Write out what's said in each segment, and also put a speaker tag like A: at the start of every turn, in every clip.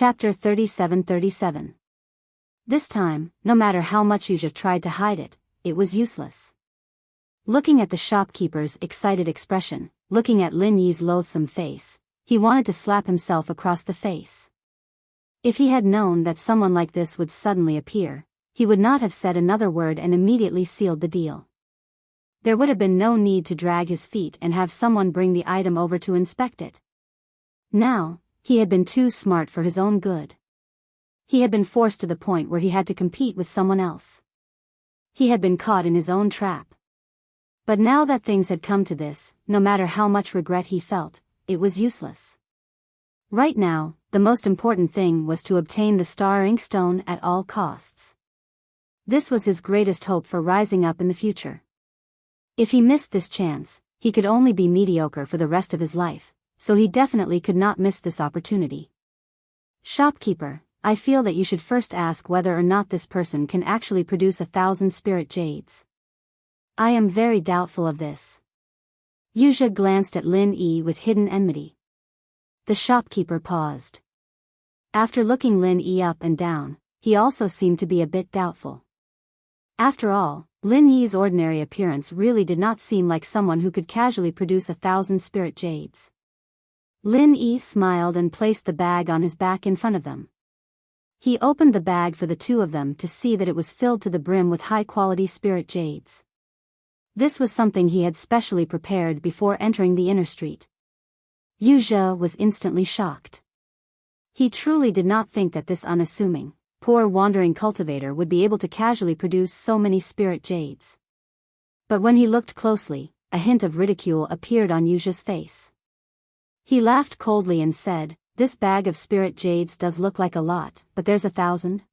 A: Chapter 37:37. This time, no matter how much Yuja tried to hide it, it was useless. Looking at the shopkeeper's excited expression, looking at Lin Yi's loathsome face, he wanted to slap himself across the face. If he had known that someone like this would suddenly appear, he would not have said another word and immediately sealed the deal. There would have been no need to drag his feet and have someone bring the item over to inspect it. Now, he had been too smart for his own good. He had been forced to the point where he had to compete with someone else. He had been caught in his own trap. But now that things had come to this, no matter how much regret he felt, it was useless. Right now, the most important thing was to obtain the star inkstone at all costs. This was his greatest hope for rising up in the future. If he missed this chance, he could only be mediocre for the rest of his life, so he definitely could not miss this opportunity. Shopkeeper, I feel that you should first ask whether or not this person can actually produce 1,000 spirit jades. I am very doubtful of this. Yuja glanced at Lin Yi with hidden enmity. The shopkeeper paused. After looking Lin Yi up and down, he also seemed to be a bit doubtful. After all, Lin Yi's ordinary appearance really did not seem like someone who could casually produce 1,000 spirit jades. Lin Yi smiled and placed the bag on his back in front of them. He opened the bag for the two of them to see that it was filled to the brim with high-quality spirit jades. This was something he had specially prepared before entering the inner street. Yuja was instantly shocked. He truly did not think that this unassuming, poor wandering cultivator would be able to casually produce so many spirit jades. But when he looked closely, a hint of ridicule appeared on Yuja's face. He laughed coldly and said, "This bag of spirit jades does look like a lot, but there's 1,000?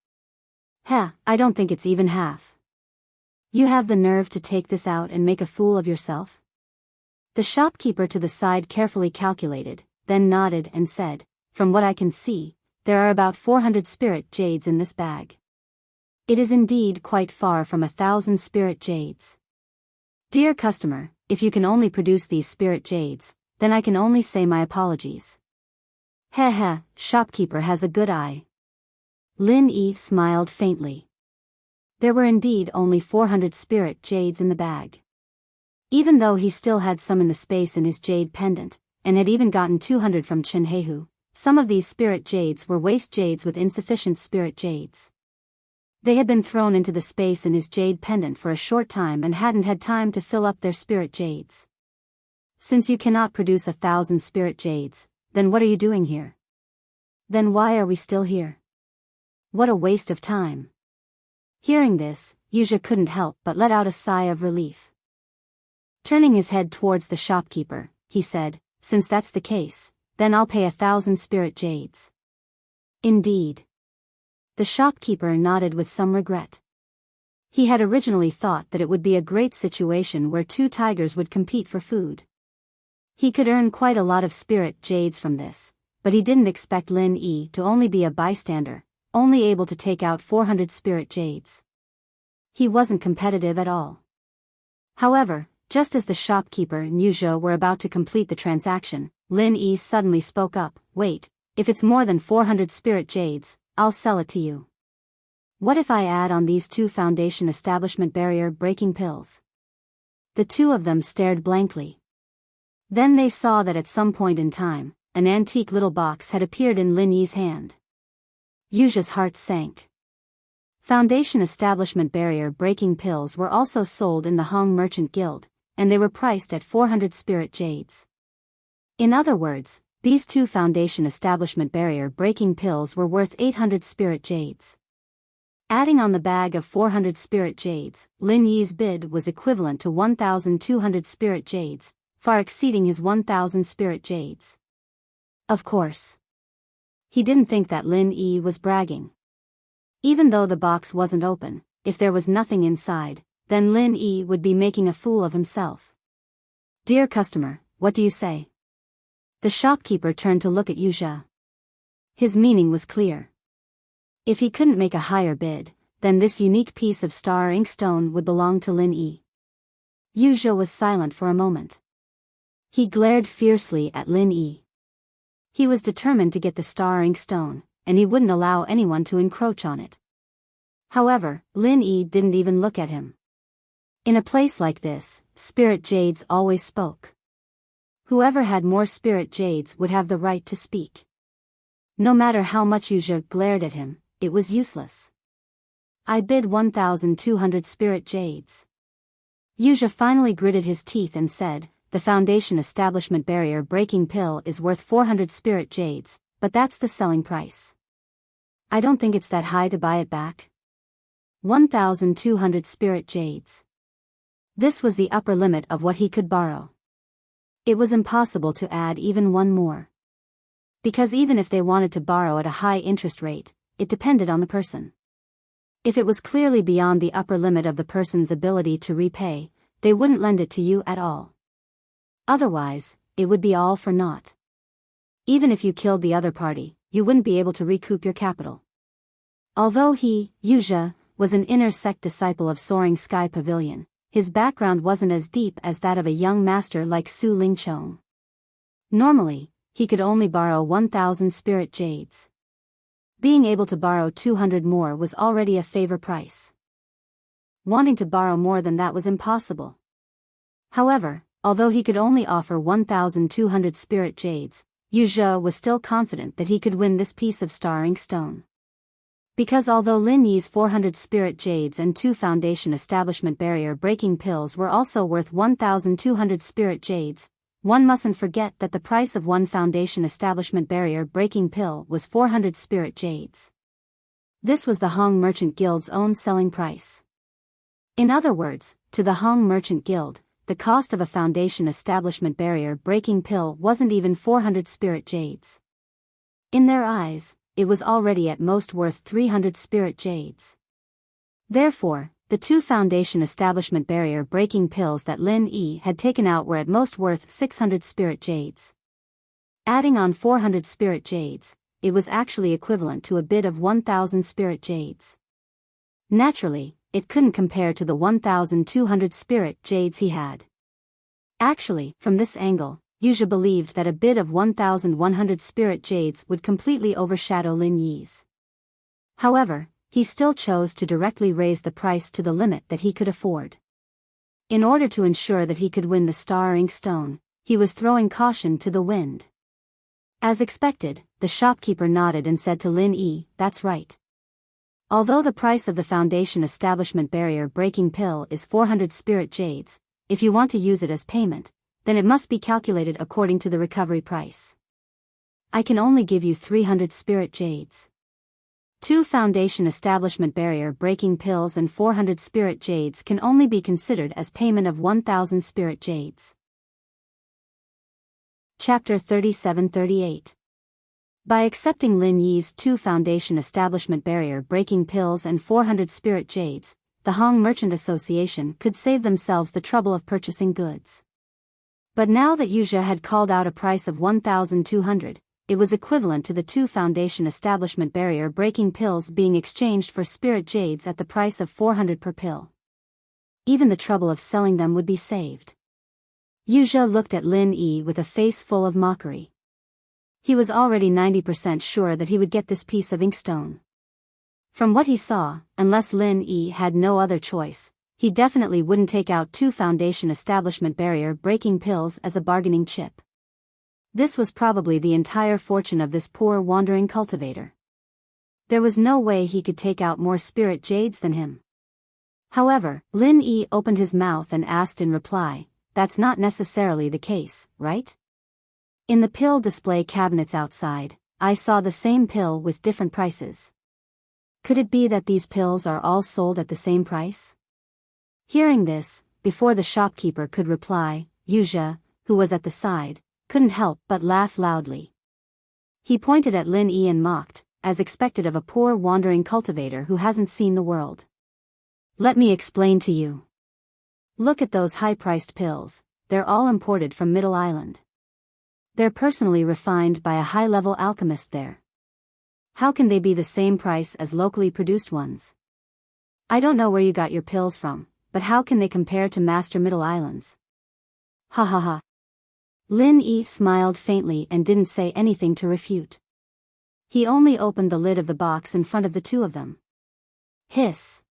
A: Heh, I don't think it's even half. You have the nerve to take this out and make a fool of yourself?" The shopkeeper to the side carefully calculated, then nodded and said, "From what I can see, there are about 400 spirit jades in this bag. It is indeed quite far from 1,000 spirit jades. Dear customer, if you can only produce these spirit jades, then I can only say my apologies." Heh heh, shopkeeper has a good eye. Lin Yi smiled faintly. There were indeed only 400 spirit jades in the bag. Even though he still had some in the space in his jade pendant, and had even gotten 200 from Chen Heihu, some of these spirit jades were waste jades with insufficient spirit jades. They had been thrown into the space in his jade pendant for a short time and hadn't had time to fill up their spirit jades. Since you cannot produce 1,000 spirit jades, then what are you doing here? Then why are we still here? What a waste of time. Hearing this, Yuja couldn't help but let out a sigh of relief. Turning his head towards the shopkeeper, he said, "Since that's the case, then I'll pay 1,000 spirit jades." Indeed. The shopkeeper nodded with some regret. He had originally thought that it would be a great situation where two tigers would compete for food. He could earn quite a lot of spirit jades from this, but he didn't expect Lin Yi to only be a bystander, only able to take out 400 spirit jades. He wasn't competitive at all. However, just as the shopkeeper and Yuja were about to complete the transaction, Lin Yi suddenly spoke up, "Wait, if it's more than 400 spirit jades, I'll sell it to you. What if I add on these 2 foundation establishment barrier breaking pills?" The two of them stared blankly. Then they saw that at some point in time, an antique little box had appeared in Lin Yi's hand. Yuja's heart sank. Foundation establishment barrier breaking pills were also sold in the Hong Merchant Guild, and they were priced at 400 spirit jades. In other words, these 2 foundation establishment barrier breaking pills were worth 800 spirit jades. Adding on the bag of 400 spirit jades, Lin Yi's bid was equivalent to 1,200 spirit jades, far exceeding his 1,000 spirit jades. Of course. He didn't think that Lin Yi was bragging. Even though the box wasn't open, if there was nothing inside, then Lin Yi would be making a fool of himself. "Dear customer, what do you say?" The shopkeeper turned to look at Yuja. His meaning was clear. If he couldn't make a higher bid, then this unique piece of star inkstone would belong to Lin Yi. Yuja was silent for a moment. He glared fiercely at Lin Yi. He was determined to get the star inkstone, and he wouldn't allow anyone to encroach on it. However, Lin Yi didn't even look at him. In a place like this, spirit jades always spoke. Whoever had more spirit jades would have the right to speak. No matter how much Yuzha glared at him, it was useless. I bid 1,200 spirit jades. Yuzha finally gritted his teeth and said, the Foundation Establishment Barrier Breaking Pill is worth 400 spirit jades, but that's the selling price. I don't think it's that high to buy it back. 1,200 spirit jades. This was the upper limit of what he could borrow. It was impossible to add even one more. Because even if they wanted to borrow at a high interest rate, it depended on the person. If it was clearly beyond the upper limit of the person's ability to repay, they wouldn't lend it to you at all. Otherwise, it would be all for naught. Even if you killed the other party, you wouldn't be able to recoup your capital. Although he, Yuzha, was an inner sect disciple of Soaring Sky Pavilion, his background wasn't as deep as that of a young master like Su Lingchong. Normally, he could only borrow 1,000 spirit jades. Being able to borrow 200 more was already a favor price. Wanting to borrow more than that was impossible. However, although he could only offer 1,200 spirit jades, Yuzha was still confident that he could win this piece of starring stone. Because although Lin Yi's 400 spirit jades and 2 Foundation Establishment Barrier Breaking Pills were also worth 1,200 spirit jades, one mustn't forget that the price of 1 Foundation Establishment Barrier Breaking Pill was 400 spirit jades. This was the Hong Merchant Guild's own selling price. In other words, to the Hong Merchant Guild, the cost of a Foundation Establishment Barrier Breaking Pill wasn't even 400 spirit jades. In their eyes, it was already at most worth 300 spirit jades. Therefore, the 2 Foundation Establishment Barrier Breaking Pills that Lin Yi had taken out were at most worth 600 spirit jades. Adding on 400 spirit jades, it was actually equivalent to a bid of 1,000 spirit jades. Naturally, it couldn't compare to the 1,200 spirit jades he had. Actually, from this angle, Yuzha believed that a bid of 1,100 spirit jades would completely overshadow Lin Yi's. However, he still chose to directly raise the price to the limit that he could afford. In order to ensure that he could win the Star Ink Stone, he was throwing caution to the wind. As expected, the shopkeeper nodded and said to Lin Yi, "That's right. Although the price of the Foundation Establishment Barrier Breaking Pill is 400 spirit jades, if you want to use it as payment, then it must be calculated according to the recovery price. I can only give you 300 spirit jades. 2 Foundation Establishment Barrier Breaking Pills and 400 spirit jades can only be considered as payment of 1,000 spirit jades." Chapter 37-38. By accepting Lin Yi's 2 Foundation Establishment Barrier Breaking Pills and 400 spirit jades, the Hong Merchant Association could save themselves the trouble of purchasing goods. But now that Yuzha had called out a price of 1,200, it was equivalent to the 2 Foundation Establishment Barrier Breaking Pills being exchanged for spirit jades at the price of 400 per pill. Even the trouble of selling them would be saved. Yuzha looked at Lin Yi with a face full of mockery. He was already 90% sure that he would get this piece of inkstone. From what he saw, unless Lin Yi had no other choice, he definitely wouldn't take out 2 Foundation Establishment Barrier Breaking Pills as a bargaining chip. This was probably the entire fortune of this poor wandering cultivator. There was no way he could take out more spirit jades than him. However, Lin Yi opened his mouth and asked in reply, "That's not necessarily the case, right? In the pill display cabinets outside, I saw the same pill with different prices. Could it be that these pills are all sold at the same price?" Hearing this, before the shopkeeper could reply, Yuzha, who was at the side, couldn't help but laugh loudly. He pointed at Lin Yi and mocked, as expected of a poor wandering cultivator who hasn't seen the world. "Let me explain to you. Look at those high-priced pills, they're all imported from Middle Island. They're personally refined by a high-level alchemist there. How can they be the same price as locally produced ones? I don't know where you got your pills from, but how can they compare to Master Middle Island's?" Ha ha ha. Lin Yi smiled faintly and didn't say anything to refute. He only opened the lid of the box in front of the two of them. Hiss.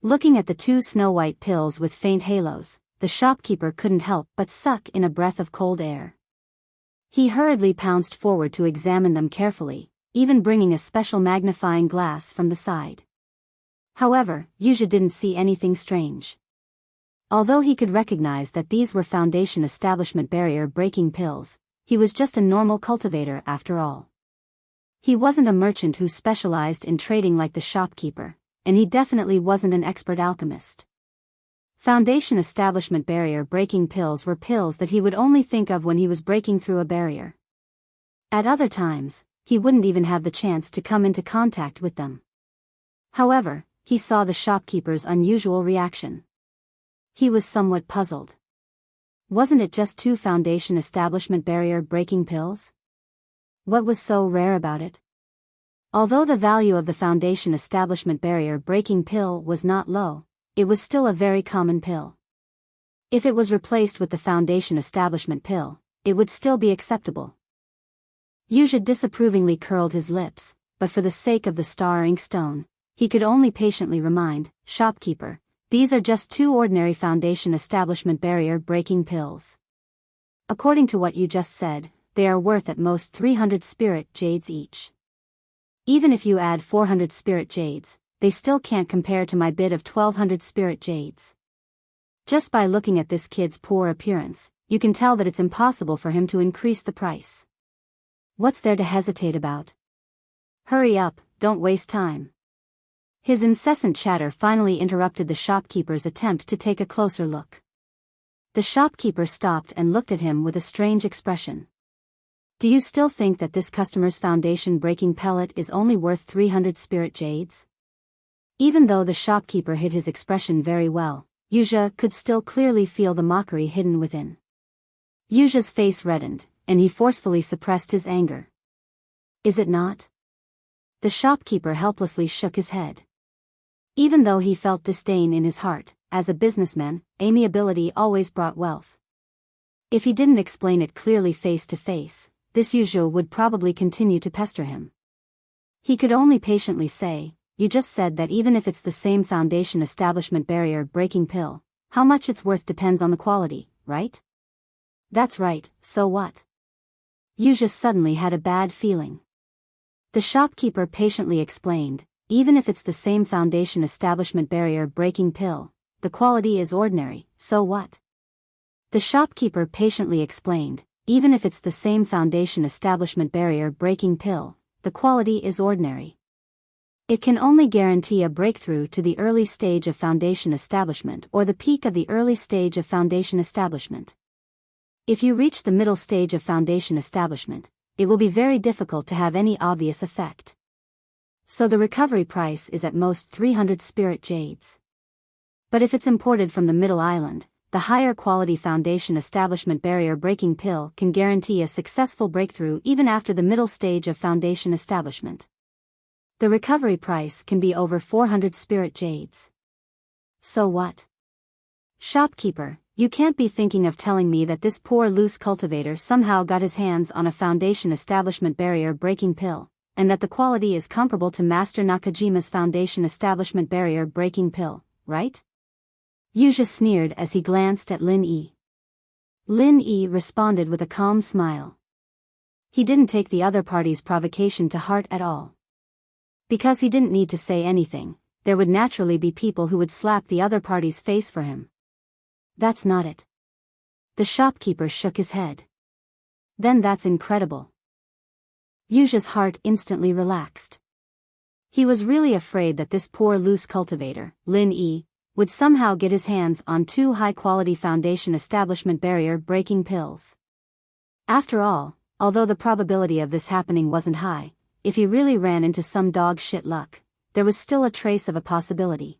A: Looking at the two snow-white pills with faint halos, the shopkeeper couldn't help but suck in a breath of cold air. He hurriedly pounced forward to examine them carefully, even bringing a special magnifying glass from the side. However, Yuzha didn't see anything strange. Although he could recognize that these were Foundation Establishment barrier-breaking pills, he was just a normal cultivator after all. He wasn't a merchant who specialized in trading like the shopkeeper, and he definitely wasn't an expert alchemist. Foundation Establishment barrier-breaking pills were pills that he would only think of when he was breaking through a barrier. At other times, he wouldn't even have the chance to come into contact with them. However, he saw the shopkeeper's unusual reaction. He was somewhat puzzled. Wasn't it just two Foundation Establishment barrier-breaking pills? What was so rare about it? Although the value of the Foundation Establishment barrier-breaking pill was not low, it was still a very common pill. If it was replaced with the Foundation Establishment pill, it would still be acceptable. Yuzha disapprovingly curled his lips, but for the sake of the star ink stone, he could only patiently remind, "Shopkeeper, these are just two ordinary Foundation Establishment barrier-breaking pills. According to what you just said, they are worth at most 300 spirit jades each. Even if you add 400 spirit jades, they still can't compare to my bid of 1200 spirit jades. Just by looking at this kid's poor appearance, you can tell that it's impossible for him to increase the price. What's there to hesitate about? Hurry up, don't waste time." His incessant chatter finally interrupted the shopkeeper's attempt to take a closer look. The shopkeeper stopped and looked at him with a strange expression. "Do you still think that this customer's foundation-breaking pellet is only worth 300 spirit jades?" Even though the shopkeeper hid his expression very well, Yuzha could still clearly feel the mockery hidden within. Yuzha's face reddened, and he forcefully suppressed his anger. "Is it not?" The shopkeeper helplessly shook his head. Even though he felt disdain in his heart, as a businessman, amiability always brought wealth. If he didn't explain it clearly face to face, this Yuzha would probably continue to pester him. He could only patiently say, "You just said that even if it's the same Foundation Establishment barrier-breaking pill, how much it's worth depends on the quality, right?" "That's right, so what?" Yuzha suddenly had a bad feeling. The shopkeeper patiently explained, "Even if it's the same Foundation Establishment barrier-breaking pill, the quality is ordinary, so what?" The shopkeeper patiently explained, "Even if it's the same Foundation Establishment barrier-breaking pill, the quality is ordinary. It can only guarantee a breakthrough to the early stage of Foundation Establishment or the peak of the early stage of Foundation Establishment. If you reach the middle stage of Foundation Establishment, it will be very difficult to have any obvious effect. So the recovery price is at most 300 spirit jades. But if it's imported from the Middle Island, the higher quality Foundation Establishment barrier-breaking pill can guarantee a successful breakthrough even after the middle stage of Foundation Establishment. The recovery price can be over 400 spirit jades." "So what?" "Shopkeeper, you can't be thinking of telling me that this poor loose cultivator somehow got his hands on a Foundation Establishment barrier-breaking pill, and that the quality is comparable to Master Nakajima's Foundation Establishment barrier-breaking pill, right?" Yuzha sneered as he glanced at Lin Yi. Lin Yi responded with a calm smile. He didn't take the other party's provocation to heart at all. Because he didn't need to say anything, there would naturally be people who would slap the other party's face for him. "That's not it." The shopkeeper shook his head. "Then that's incredible." Yuzha's heart instantly relaxed. He was really afraid that this poor loose cultivator, Lin Yi, would somehow get his hands on two high-quality Foundation Establishment barrier-breaking pills. After all, although the probability of this happening wasn't high, if he really ran into some dog-shit luck, there was still a trace of a possibility.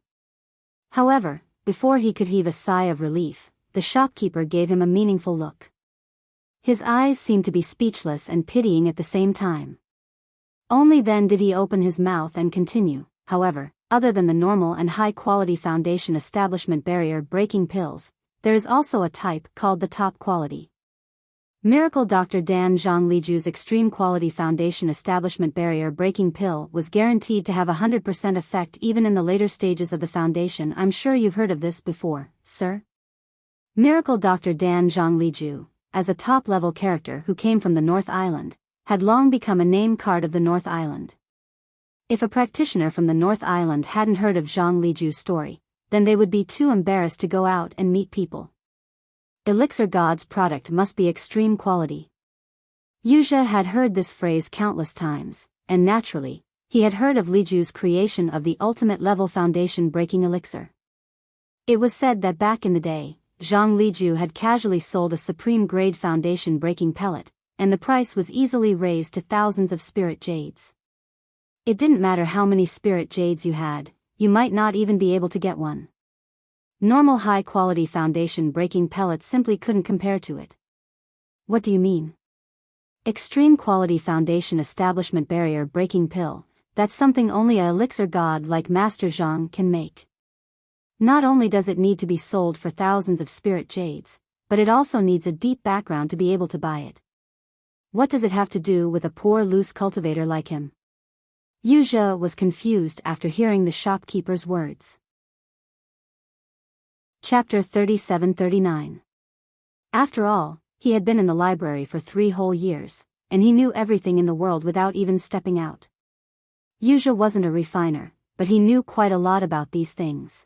A: However, before he could heave a sigh of relief, the shopkeeper gave him a meaningful look. His eyes seemed to be speechless and pitying at the same time. Only then did he open his mouth and continue, "However, other than the normal and high-quality Foundation Establishment barrier-breaking pills, there is also a type called the top quality. Miracle Dr. Dan Zhongliju's extreme quality foundation establishment barrier breaking pill was guaranteed to have 100% effect even in the later stages of the foundation. I'm sure you've heard of this before, sir. Miracle Dr. Dan Zhongliju, as a top-level character who came from the North Island, had long become a name card of the North Island. If a practitioner from the North Island hadn't heard of Zhongliju's story, then they would be too embarrassed to go out and meet people. Elixir God's product must be extreme quality. Yuzha had heard this phrase countless times, and naturally, he had heard of Liju's creation of the ultimate level foundation breaking elixir. It was said that back in the day, Zhang Liju had casually sold a supreme grade foundation breaking pellet, and the price was easily raised to thousands of spirit jades. It didn't matter how many spirit jades you had, you might not even be able to get one. Normal high-quality foundation breaking pellets simply couldn't compare to it. What do you mean? Extreme quality foundation establishment barrier breaking pill, that's something only a elixir god like Master Zhang can make. Not only does it need to be sold for thousands of spirit jades, but it also needs a deep background to be able to buy it. What does it have to do with a poor loose cultivator like him? Yuzha was confused after hearing the shopkeeper's words. Chapter 37-39. After all, he had been in the library for 3 whole years, and he knew everything in the world without even stepping out. Yuzha wasn't a refiner, but he knew quite a lot about these things.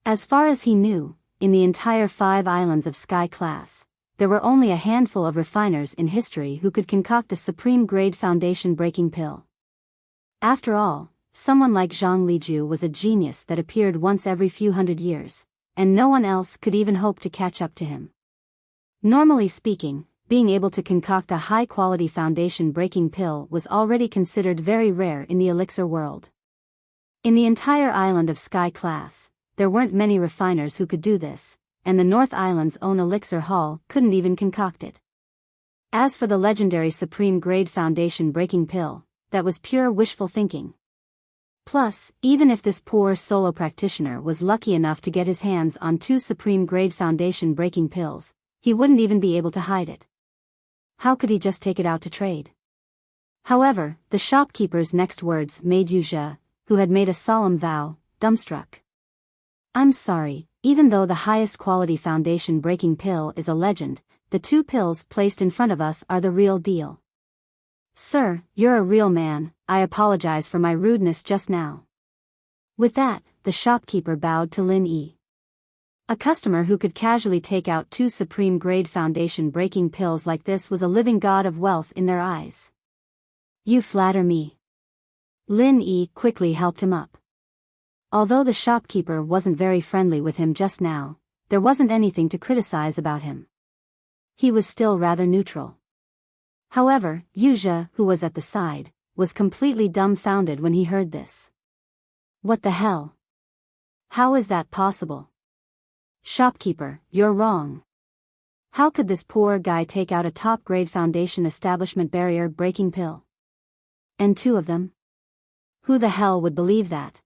A: As far as he knew, in the entire 5 islands of Sky Class, there were only a handful of refiners in history who could concoct a supreme-grade foundation-breaking pill. After all, someone like Zhang Liju was a genius that appeared once every few hundred years, and no one else could even hope to catch up to him. Normally speaking, being able to concoct a high-quality foundation-breaking pill was already considered very rare in the elixir world. In the entire island of Sky Class, there weren't many refiners who could do this, and the North Island's own elixir hall couldn't even concoct it. As for the legendary supreme-grade foundation-breaking pill, that was pure wishful thinking. Plus, even if this poor solo practitioner was lucky enough to get his hands on 2 supreme-grade foundation-breaking pills, he wouldn't even be able to hide it. How could he just take it out to trade? However, the shopkeeper's next words made Yuzha, who had made a solemn vow, dumbstruck. I'm sorry, even though the highest quality foundation-breaking pill is a legend, the 2 pills placed in front of us are the real deal. Sir, you're a real man, I apologize for my rudeness just now. With that, the shopkeeper bowed to Lin Yi. A customer who could casually take out 2 supreme-grade foundation-breaking pills like this was a living god of wealth in their eyes. You flatter me. Lin Yi quickly helped him up. Although the shopkeeper wasn't very friendly with him just now, there wasn't anything to criticize about him. He was still rather neutral. However, Yuzha, who was at the side, was completely dumbfounded when he heard this. What the hell? How is that possible? Shopkeeper, you're wrong. How could this poor guy take out a top-grade foundation establishment barrier-breaking pill? And 2 of them? Who the hell would believe that?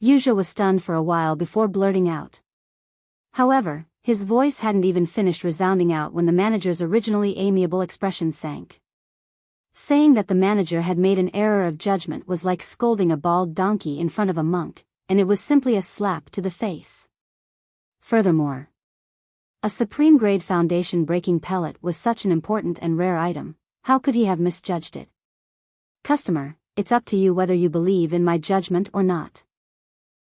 A: Yuzha was stunned for a while before blurting out. However, his voice hadn't even finished resounding out when the manager's originally amiable expression sank. Saying that the manager had made an error of judgment was like scolding a bald donkey in front of a monk, and it was simply a slap to the face. Furthermore, a supreme-grade foundation-breaking pellet was such an important and rare item, how could he have misjudged it? Customer, it's up to you whether you believe in my judgment or not.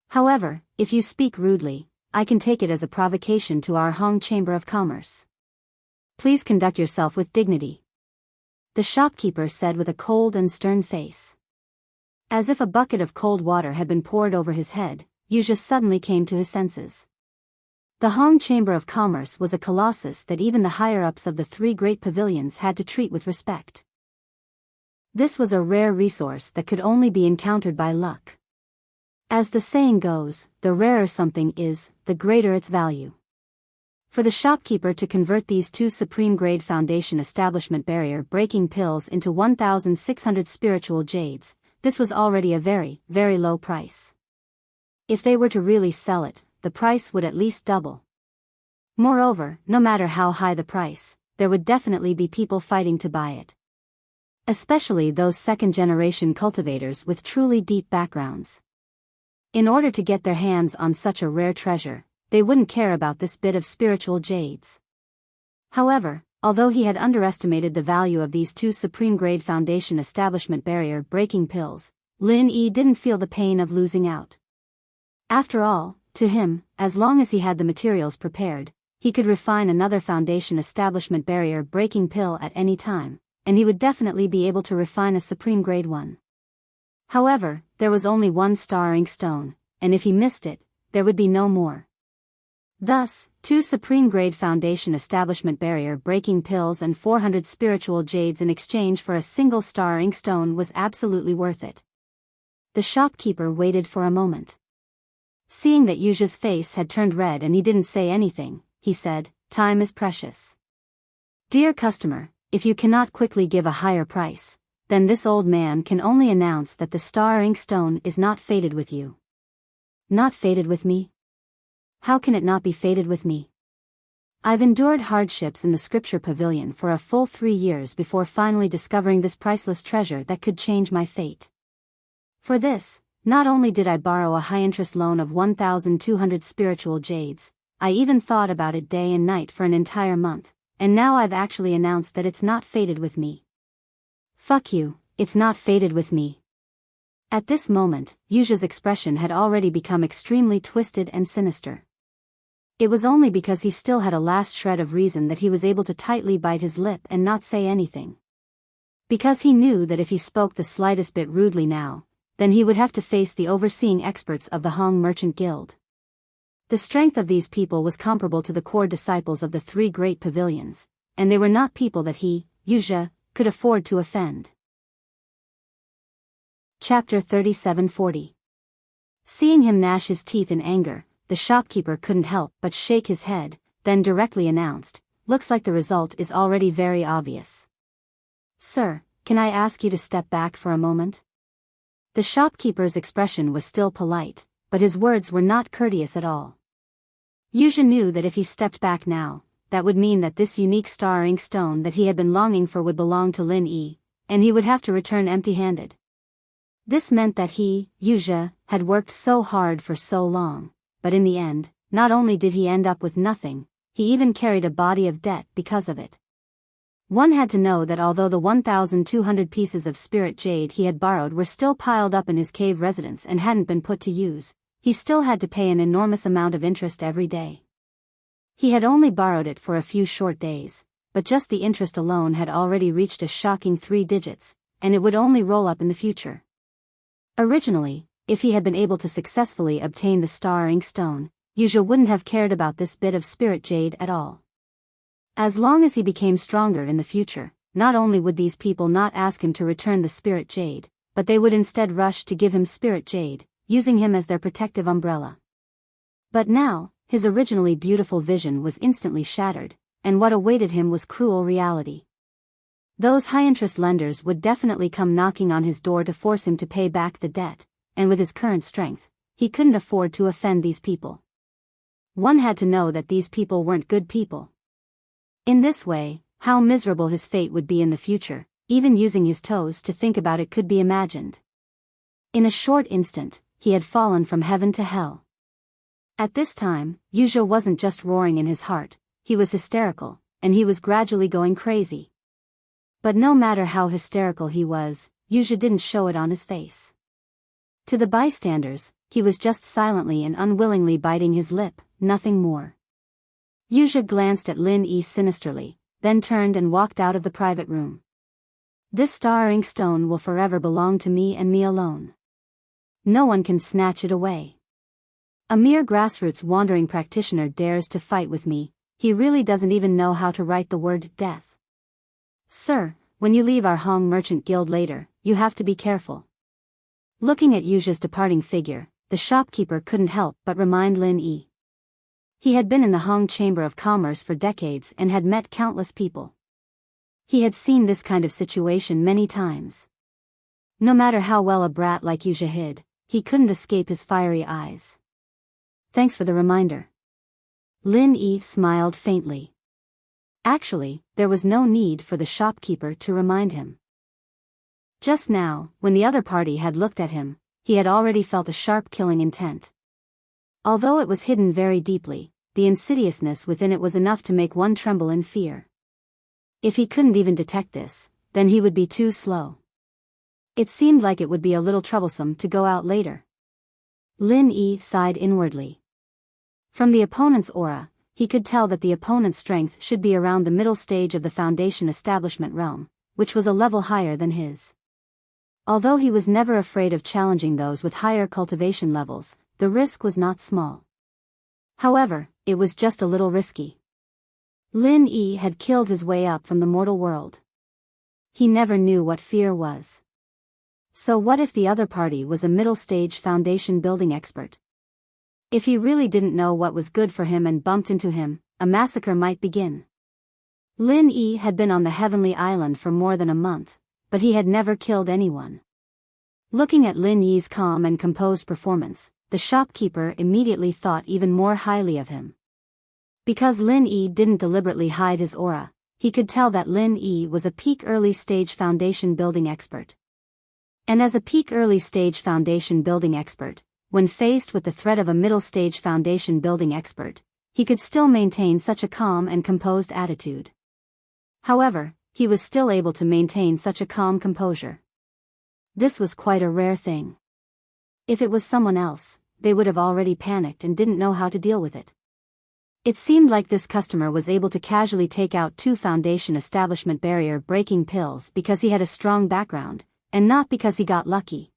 A: However, if you speak rudely, I can take it as a provocation to our Hong Chamber of Commerce. Please conduct yourself with dignity. The shopkeeper said with a cold and stern face. As if a bucket of cold water had been poured over his head, Yuzha suddenly came to his senses. The Hong Chamber of Commerce was a colossus that even the higher-ups of the 3 great pavilions had to treat with respect. This was a rare resource that could only be encountered by luck. As the saying goes, the rarer something is, the greater its value. For the shopkeeper to convert these 2 supreme-grade foundation establishment barrier-breaking pills into 1,600 spiritual jades, this was already a very, very low price. If they were to really sell it, the price would at least double. Moreover, no matter how high the price, there would definitely be people fighting to buy it. Especially those second-generation cultivators with truly deep backgrounds. In order to get their hands on such a rare treasure, they wouldn't care about this bit of spiritual jades. However, although he had underestimated the value of these two supreme-grade Foundation establishment barrier-breaking pills, Lin Yi didn't feel the pain of losing out. After all, to him, as long as he had the materials prepared, he could refine another Foundation establishment barrier-breaking pill at any time, and he would definitely be able to refine a supreme-grade one. However, there was only one star inkstone, and if he missed it, there would be no more. Thus, 2 supreme-grade Foundation establishment barrier-breaking pills and 400 spiritual jades in exchange for a single star inkstone was absolutely worth it. The shopkeeper waited for a moment. Seeing that Yuzha's face had turned red and he didn't say anything, he said, "Time is precious. Dear customer, if you cannot quickly give a higher price, then this old man can only announce that the star inkstone is not fated with you." Not fated with me? How can it not be fated with me? I've endured hardships in the scripture pavilion for a full 3 years before finally discovering this priceless treasure that could change my fate. For this, not only did I borrow a high-interest loan of 1,200 spiritual jades, I even thought about it day and night for an entire month, and now I've actually announced that it's not fated with me. Fuck you, it's not fated with me. At this moment, Yuzha's expression had already become extremely twisted and sinister. It was only because he still had a last shred of reason that he was able to tightly bite his lip and not say anything. Because he knew that if he spoke the slightest bit rudely now, then he would have to face the overseeing experts of the Hong Merchant Guild. The strength of these people was comparable to the core disciples of the 3 great pavilions, and they were not people that he, Yuzha, could afford to offend. Chapter 3740. Seeing him gnash his teeth in anger, the shopkeeper couldn't help but shake his head, then directly announced, "Looks like the result is already very obvious. Sir, can I ask you to step back for a moment?" The shopkeeper's expression was still polite, but his words were not courteous at all. Yuzha knew that if he stepped back now, that would mean that this unique star inkstone that he had been longing for would belong to Lin Yi, and he would have to return empty-handed. This meant that he, Yuzha, had worked so hard for so long, but in the end, not only did he end up with nothing, he even carried a body of debt because of it. One had to know that although the 1,200 pieces of spirit jade he had borrowed were still piled up in his cave residence and hadn't been put to use, he still had to pay an enormous amount of interest every day. He had only borrowed it for a few short days, but just the interest alone had already reached a shocking 3 digits, and it would only roll up in the future. Originally, if he had been able to successfully obtain the star inkstone, Yuzha wouldn't have cared about this bit of spirit jade at all. As long as he became stronger in the future, not only would these people not ask him to return the spirit jade, but they would instead rush to give him spirit jade, using him as their protective umbrella. But now, his originally beautiful vision was instantly shattered, and what awaited him was cruel reality. Those high-interest lenders would definitely come knocking on his door to force him to pay back the debt, and with his current strength, he couldn't afford to offend these people. One had to know that these people weren't good people. In this way, how miserable his fate would be in the future, even using his toes to think about it could be imagined. In a short instant, he had fallen from heaven to hell. At this time, Yuzha wasn't just roaring in his heart, he was hysterical, and he was gradually going crazy. But no matter how hysterical he was, Yuzha didn't show it on his face. To the bystanders, he was just silently and unwillingly biting his lip, nothing more. Yuzha glanced at Lin Yi sinisterly, then turned and walked out of the private room. "This star inkstone will forever belong to me and me alone. No one can snatch it away. A mere grassroots wandering practitioner dares to fight with me, he really doesn't even know how to write the word death. Sir, when you leave our Hong Merchant Guild later, you have to be careful." Looking at Yuzha's departing figure, the shopkeeper couldn't help but remind Lin Yi. He had been in the Hong Chamber of Commerce for decades and had met countless people. He had seen this kind of situation many times. No matter how well a brat like Yuzha hid, he couldn't escape his fiery eyes. "Thanks for the reminder." Lin Yi smiled faintly. Actually, there was no need for the shopkeeper to remind him. Just now, when the other party had looked at him, he had already felt a sharp killing intent. Although it was hidden very deeply, the insidiousness within it was enough to make one tremble in fear. If he couldn't even detect this, then he would be too slow. It seemed like it would be a little troublesome to go out later. Lin Yi sighed inwardly. From the opponent's aura, he could tell that the opponent's strength should be around the middle stage of the foundation establishment realm, which was a level higher than his. Although he was never afraid of challenging those with higher cultivation levels, the risk was not small. However, it was just a little risky. Lin Yi had killed his way up from the mortal world. He never knew what fear was. So what if the other party was a middle-stage foundation building expert? If he really didn't know what was good for him and bumped into him, a massacre might begin. Lin Yi had been on the Heavenly Island for more than a month, but he had never killed anyone. Looking at Lin Yi's calm and composed performance, the shopkeeper immediately thought even more highly of him. Because Lin Yi didn't deliberately hide his aura, he could tell that Lin Yi was a peak early-stage foundation building expert. And as a peak early-stage foundation building expert, when faced with the threat of a middle-stage foundation building expert, he could still maintain such a calm and composed attitude. However, he was still able to maintain such a calm composure. This was quite a rare thing. If it was someone else, they would have already panicked and didn't know how to deal with it. It seemed like this customer was able to casually take out 2 foundation establishment barrier breaking pills because he had a strong background, and not because he got lucky.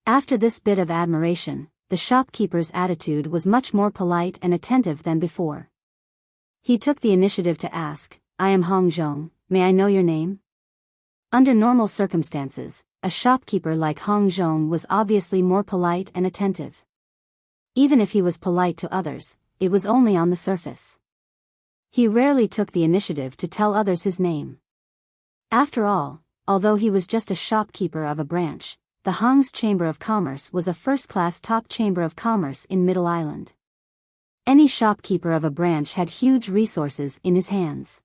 A: After this bit of admiration, the shopkeeper's attitude was much more polite and attentive than before. He took the initiative to ask, "I am Hong Zhong, may I know your name?" Under normal circumstances, a shopkeeper like Hong Zhong was obviously more polite and attentive. Even if he was polite to others, it was only on the surface. He rarely took the initiative to tell others his name. After all, although he was just a shopkeeper of a branch, the Hong's Chamber of Commerce was a first-class top chamber of commerce in Middle Island. Any shopkeeper of a branch had huge resources in his hands.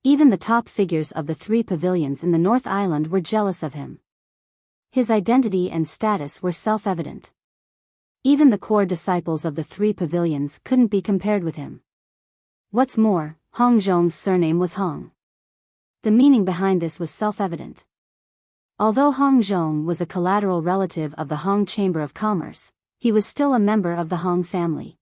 A: Even the top figures of the 3 pavilions in the North Island were jealous of him. His identity and status were self-evident. Even the core disciples of the 3 pavilions couldn't be compared with him. What's more, Hong Zhong's surname was Hong. The meaning behind this was self-evident. Although Hong Zhong was a collateral relative of the Hong Chamber of Commerce, he was still a member of the Hong family.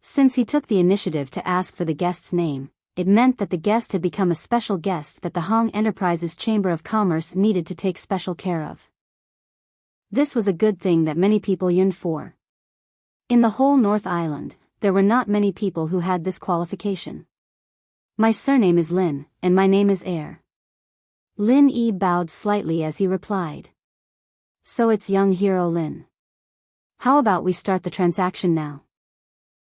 A: Since he took the initiative to ask for the guest's name, it meant that the guest had become a special guest that the Hong Enterprises Chamber of Commerce needed to take special care of. This was a good thing that many people yearned for. In the whole North Island, there were not many people who had this qualification. "My surname is Lin, and my name is Air." Lin Yi bowed slightly as he replied. "So it's young hero Lin. How about we start the transaction now?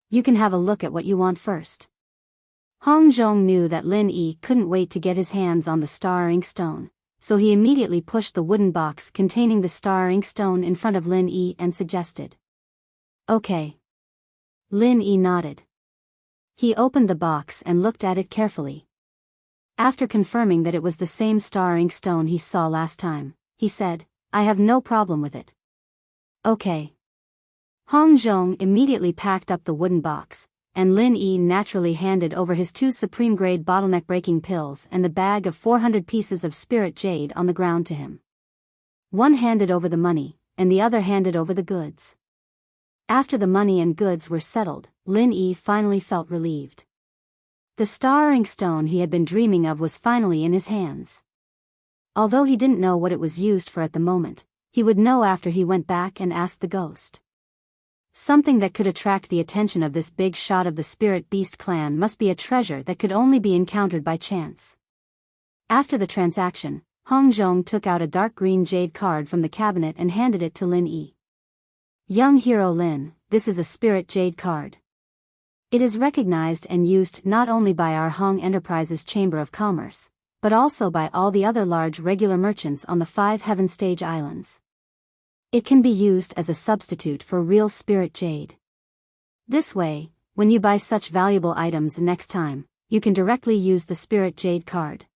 A: You can have a look at what you want first." Hong Zhong knew that Lin Yi couldn't wait to get his hands on the star ink stone, so he immediately pushed the wooden box containing the star ink stone in front of Lin Yi and suggested. "Okay." Lin Yi nodded. He opened the box and looked at it carefully. After confirming that it was the same star ink stone he saw last time, he said, "I have no problem with it." "Okay." Hong Zhong immediately packed up the wooden box, and Lin Yi naturally handed over his 2 supreme-grade bottleneck-breaking pills and the bag of 400 pieces of spirit jade on the ground to him. One handed over the money, and the other handed over the goods. After the money and goods were settled, Lin Yi finally felt relieved. The star ink stone he had been dreaming of was finally in his hands. Although he didn't know what it was used for at the moment, he would know after he went back and asked the ghost. Something that could attract the attention of this big shot of the Spirit Beast clan must be a treasure that could only be encountered by chance. After the transaction, Hong Zhong took out a dark green jade card from the cabinet and handed it to Lin Yi. "Young hero Lin, this is a Spirit Jade card. It is recognized and used not only by our Hong Enterprises Chamber of Commerce, but also by all the other large regular merchants on the 5 Heaven Stage Islands. It can be used as a substitute for real Spirit Jade. This way, when you buy such valuable items next time, you can directly use the Spirit Jade card.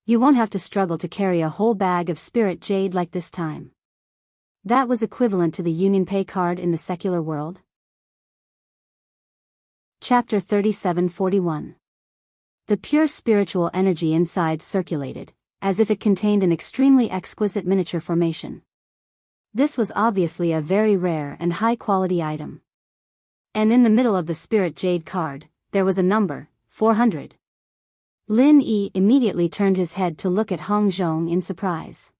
A: You won't have to struggle to carry a whole bag of Spirit Jade like this time. That was equivalent to the Union Pay card in the secular world. Chapter 37:41. The pure spiritual energy inside circulated, as if it contained an extremely exquisite miniature formation. This was obviously a very rare and high-quality item. And in the middle of the Spirit Jade card, there was a number, 400. Lin Yi immediately turned his head to look at Hong Zhong in surprise.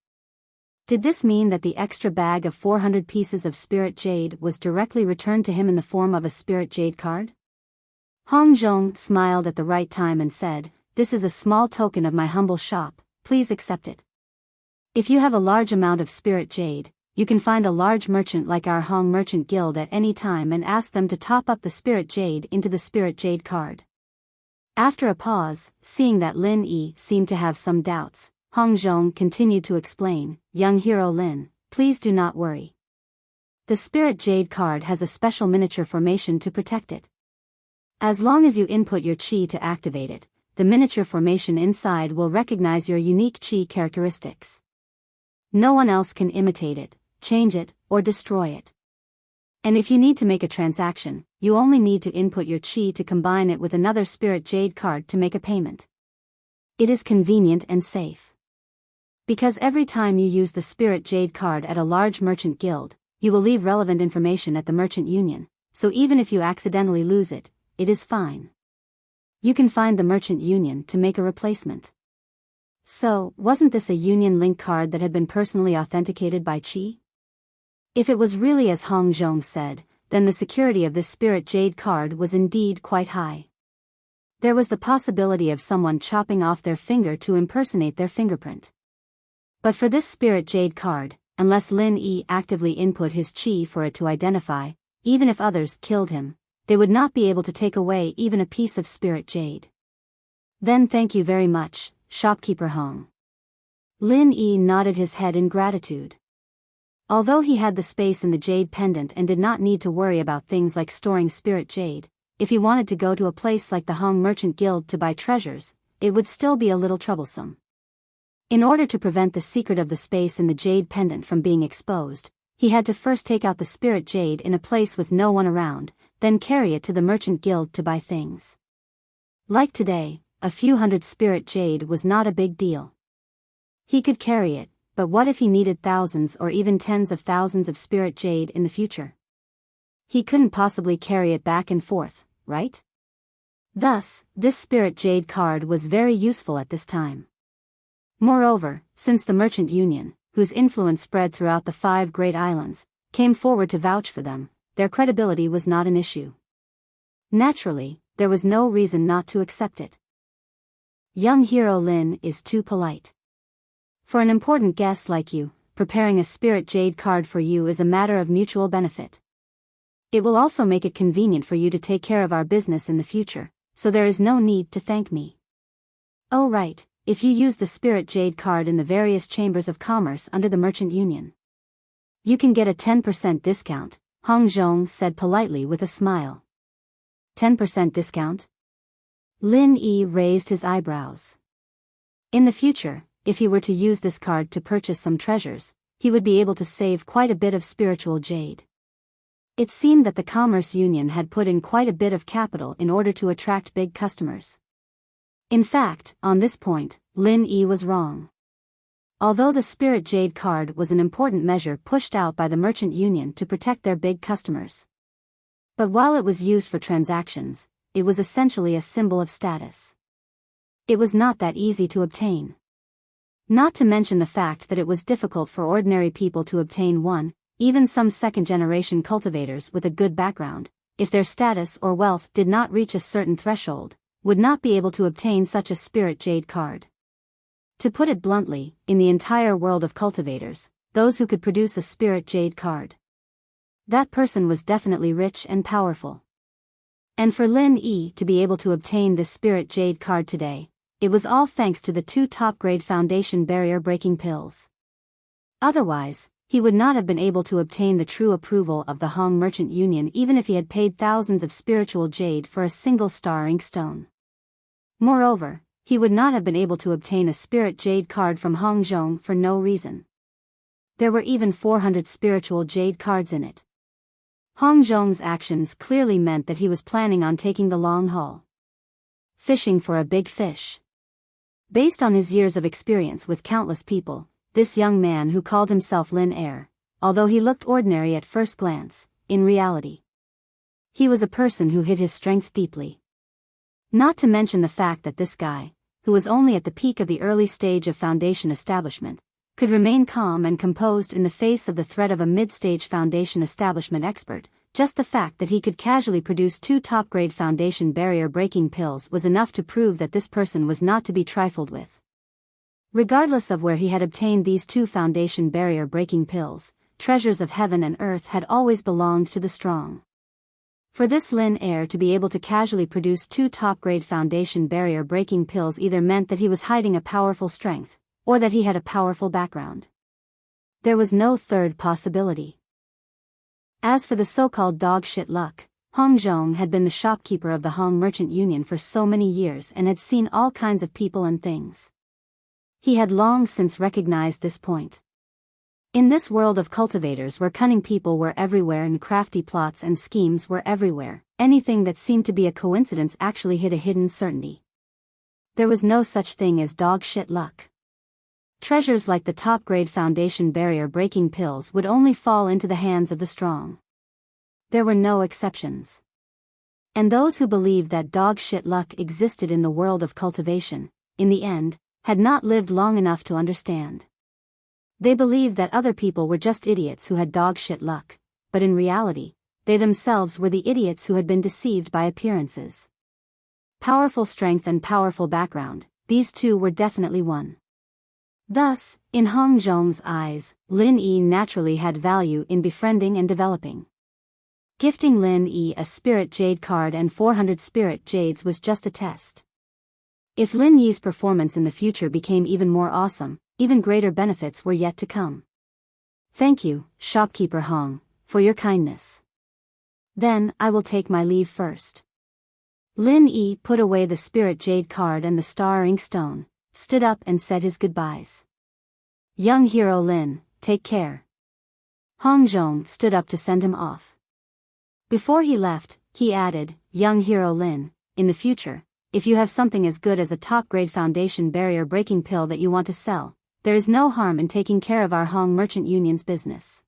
A: Did this mean that the extra bag of 400 pieces of Spirit Jade was directly returned to him in the form of a Spirit Jade card? Hong Zhong smiled at the right time and said, "This is a small token of my humble shop, please accept it. If you have a large amount of Spirit Jade, you can find a large merchant like our Hong Merchant Guild at any time and ask them to top up the Spirit Jade into the Spirit Jade card." After a pause, seeing that Lin Yi seemed to have some doubts, Hong Zhong continued to explain, "Young hero Lin, please do not worry. The Spirit Jade card has a special miniature formation to protect it. As long as you input your chi to activate it, the miniature formation inside will recognize your unique chi characteristics. No one else can imitate it, change it, or destroy it. And if you need to make a transaction, you only need to input your chi to combine it with another Spirit Jade card to make a payment. It is convenient and safe. Because every time you use the Spirit Jade card at a large merchant guild, you will leave relevant information at the merchant union, so even if you accidentally lose it, it is fine. You can find the merchant union to make a replacement." So, wasn't this a union link card that had been personally authenticated by Qi? If it was really as Hong Zhong said, then the security of this Spirit Jade card was indeed quite high. There was the possibility of someone chopping off their finger to impersonate their fingerprint. But for this Spirit Jade card, unless Lin Yi actively input his Qi for it to identify, even if others killed him, they would not be able to take away even a piece of Spirit Jade. "Then thank you very much, shopkeeper Hong." Lin Yi nodded his head in gratitude. Although he had the space in the jade pendant and did not need to worry about things like storing Spirit Jade, if he wanted to go to a place like the Hong Merchant Guild to buy treasures, it would still be a little troublesome. In order to prevent the secret of the space in the jade pendant from being exposed, he had to first take out the Spirit Jade in a place with no one around, then carry it to the Merchant Guild to buy things. Like today, a few hundred Spirit Jade was not a big deal. He could carry it, but what if he needed thousands or even tens of thousands of Spirit Jade in the future? He couldn't possibly carry it back and forth, right? Thus, this Spirit Jade card was very useful at this time. Moreover, since the Merchant Union, whose influence spread throughout the 5 great islands, came forward to vouch for them, their credibility was not an issue. Naturally, there was no reason not to accept it. Young hero Lin is too polite. For an important guest like you, preparing a Spirit Jade card for you is a matter of mutual benefit. It will also make it convenient for you to take care of our business in the future, so there is no need to thank me. Oh right, if you use the Spirit Jade card in the various chambers of commerce under the Merchant Union, you can get a 10% discount, Hong Zhong said politely with a smile. 10% discount? Lin Yi raised his eyebrows. In the future, if he were to use this card to purchase some treasures, he would be able to save quite a bit of spiritual jade. It seemed that the Commerce Union had put in quite a bit of capital in order to attract big customers. In fact, on this point, Lin Yi was wrong. Although the Spirit Jade card was an important measure pushed out by the Merchant Union to protect their big customers. But while it was used for transactions, it was essentially a symbol of status. It was not that easy to obtain. Not to mention the fact that it was difficult for ordinary people to obtain one, even some second-generation cultivators with a good background, if their status or wealth did not reach a certain threshold, would not be able to obtain such a Spirit Jade card. To put it bluntly, in the entire world of cultivators, those who could produce a Spirit Jade card, that person was definitely rich and powerful. And for Lin Yi to be able to obtain this Spirit Jade card today, it was all thanks to the 2 top-grade foundation barrier-breaking pills. Otherwise, he would not have been able to obtain the true approval of the Hong Merchant Union even if he had paid thousands of spiritual jade for a single star inkstone. Moreover, he would not have been able to obtain a spirit jade card from Hong Zhong for no reason. There were even 400 spiritual jade cards in it. Hong Zhong's actions clearly meant that he was planning on taking the long haul. Fishing for a big fish. Based on his years of experience with countless people, this young man who called himself Lin Er, although he looked ordinary at first glance, in reality, he was a person who hid his strength deeply. Not to mention the fact that this guy, who was only at the peak of the early stage of foundation establishment, could remain calm and composed in the face of the threat of a mid-stage foundation establishment expert. Just the fact that he could casually produce 2 top-grade foundation barrier-breaking pills was enough to prove that this person was not to be trifled with. Regardless of where he had obtained these 2 foundation barrier-breaking pills, treasures of heaven and earth had always belonged to the strong. For this Lin Er to be able to casually produce 2 top-grade foundation barrier-breaking pills either meant that he was hiding a powerful strength, or that he had a powerful background. There was no third possibility. As for the so-called dog shit luck, Hong Zhong had been the shopkeeper of the Hong Merchant Union for so many years and had seen all kinds of people and things. He had long since recognized this point. In this world of cultivators where cunning people were everywhere and crafty plots and schemes were everywhere, anything that seemed to be a coincidence actually hid a hidden certainty. There was no such thing as dog shit luck. Treasures like the top-grade foundation barrier-breaking pills would only fall into the hands of the strong. There were no exceptions. And those who believed that dog shit luck existed in the world of cultivation, in the end, had not lived long enough to understand. They believed that other people were just idiots who had dog shit luck, but in reality, they themselves were the idiots who had been deceived by appearances. Powerful strength and powerful background, these two were definitely one. Thus, in Hong Zhong's eyes, Lin Yi naturally had value in befriending and developing. Gifting Lin Yi a spirit jade card and 400 spirit jades was just a test. If Lin Yi's performance in the future became even more awesome, even greater benefits were yet to come. Thank you, shopkeeper Hong, for your kindness. Then, I will take my leave first. Lin Yi put away the spirit jade card and the star ink stone, stood up and said his goodbyes. Young hero Lin, take care. Hong Zhong stood up to send him off. Before he left, he added, young hero Lin, in the future, if you have something as good as a top-grade foundation barrier-breaking pill that you want to sell, there is no harm in taking care of our Hong Merchant Union's business.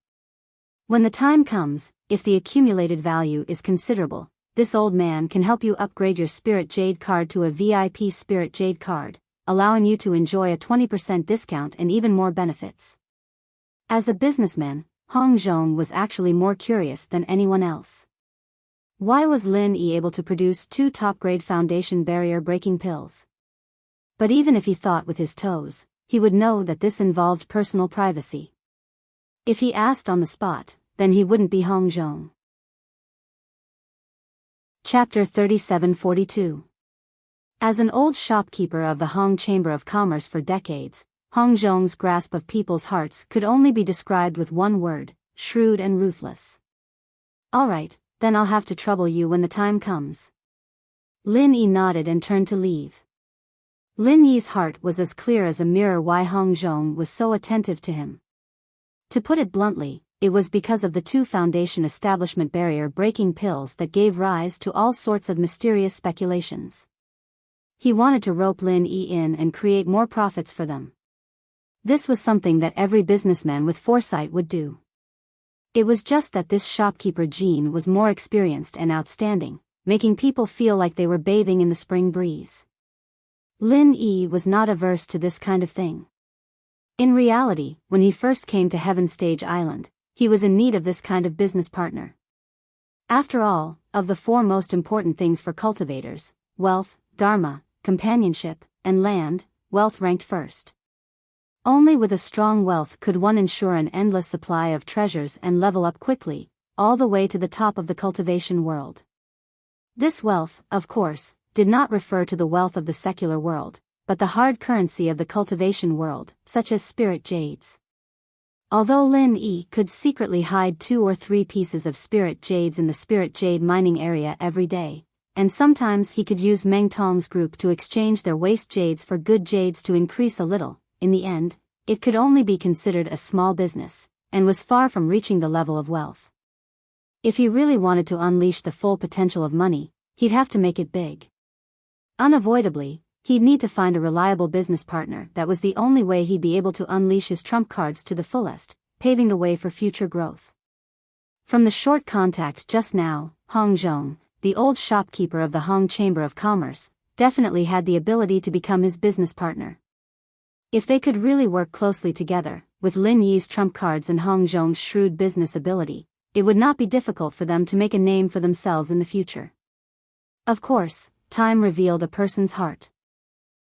A: When the time comes, if the accumulated value is considerable, this old man can help you upgrade your Spirit Jade card to a VIP Spirit Jade card, allowing you to enjoy a 20% discount and even more benefits. As a businessman, Hong Zhong was actually more curious than anyone else. Why was Lin Yi able to produce 2 top-grade foundation barrier-breaking pills? But even if he thought with his toes, he would know that this involved personal privacy. If he asked on the spot, then he wouldn't be Hong Zhong. Chapter 3742. As an old shopkeeper of the Hong Chamber of Commerce for decades, Hong Zhong's grasp of people's hearts could only be described with one word: shrewd and ruthless. All right, then I'll have to trouble you when the time comes. Lin Yi nodded and turned to leave. Lin Yi's heart was as clear as a mirror why Hong Zhong was so attentive to him. To put it bluntly, it was because of the 2 foundation establishment barrier-breaking pills that gave rise to all sorts of mysterious speculations. He wanted to rope Lin Yi in and create more profits for them. This was something that every businessman with foresight would do. It was just that this shopkeeper Jean was more experienced and outstanding, making people feel like they were bathing in the spring breeze. Lin Yi was not averse to this kind of thing. In reality, when he first came to Heaven Stage Island, he was in need of this kind of business partner. After all, of the 4 most important things for cultivators, wealth, dharma, companionship, and land, wealth ranked first. Only with a strong wealth could one ensure an endless supply of treasures and level up quickly, all the way to the top of the cultivation world. This wealth, of course, did not refer to the wealth of the secular world, but the hard currency of the cultivation world, such as spirit jades. Although Lin Yi could secretly hide 2 or 3 pieces of spirit jades in the spirit jade mining area every day, and sometimes he could use Meng Tong's group to exchange their waste jades for good jades to increase a little. In the end, it could only be considered a small business, and was far from reaching the level of wealth. If he really wanted to unleash the full potential of money, he'd have to make it big. Unavoidably, he'd need to find a reliable business partner. That was the only way he'd be able to unleash his trump cards to the fullest, paving the way for future growth. From the short contact just now, Hong Zhong, the old shopkeeper of the Hong Chamber of Commerce, definitely had the ability to become his business partner. If they could really work closely together, with Lin Yi's trump cards and Hong Zhong's shrewd business ability, it would not be difficult for them to make a name for themselves in the future. Of course, time revealed a person's heart.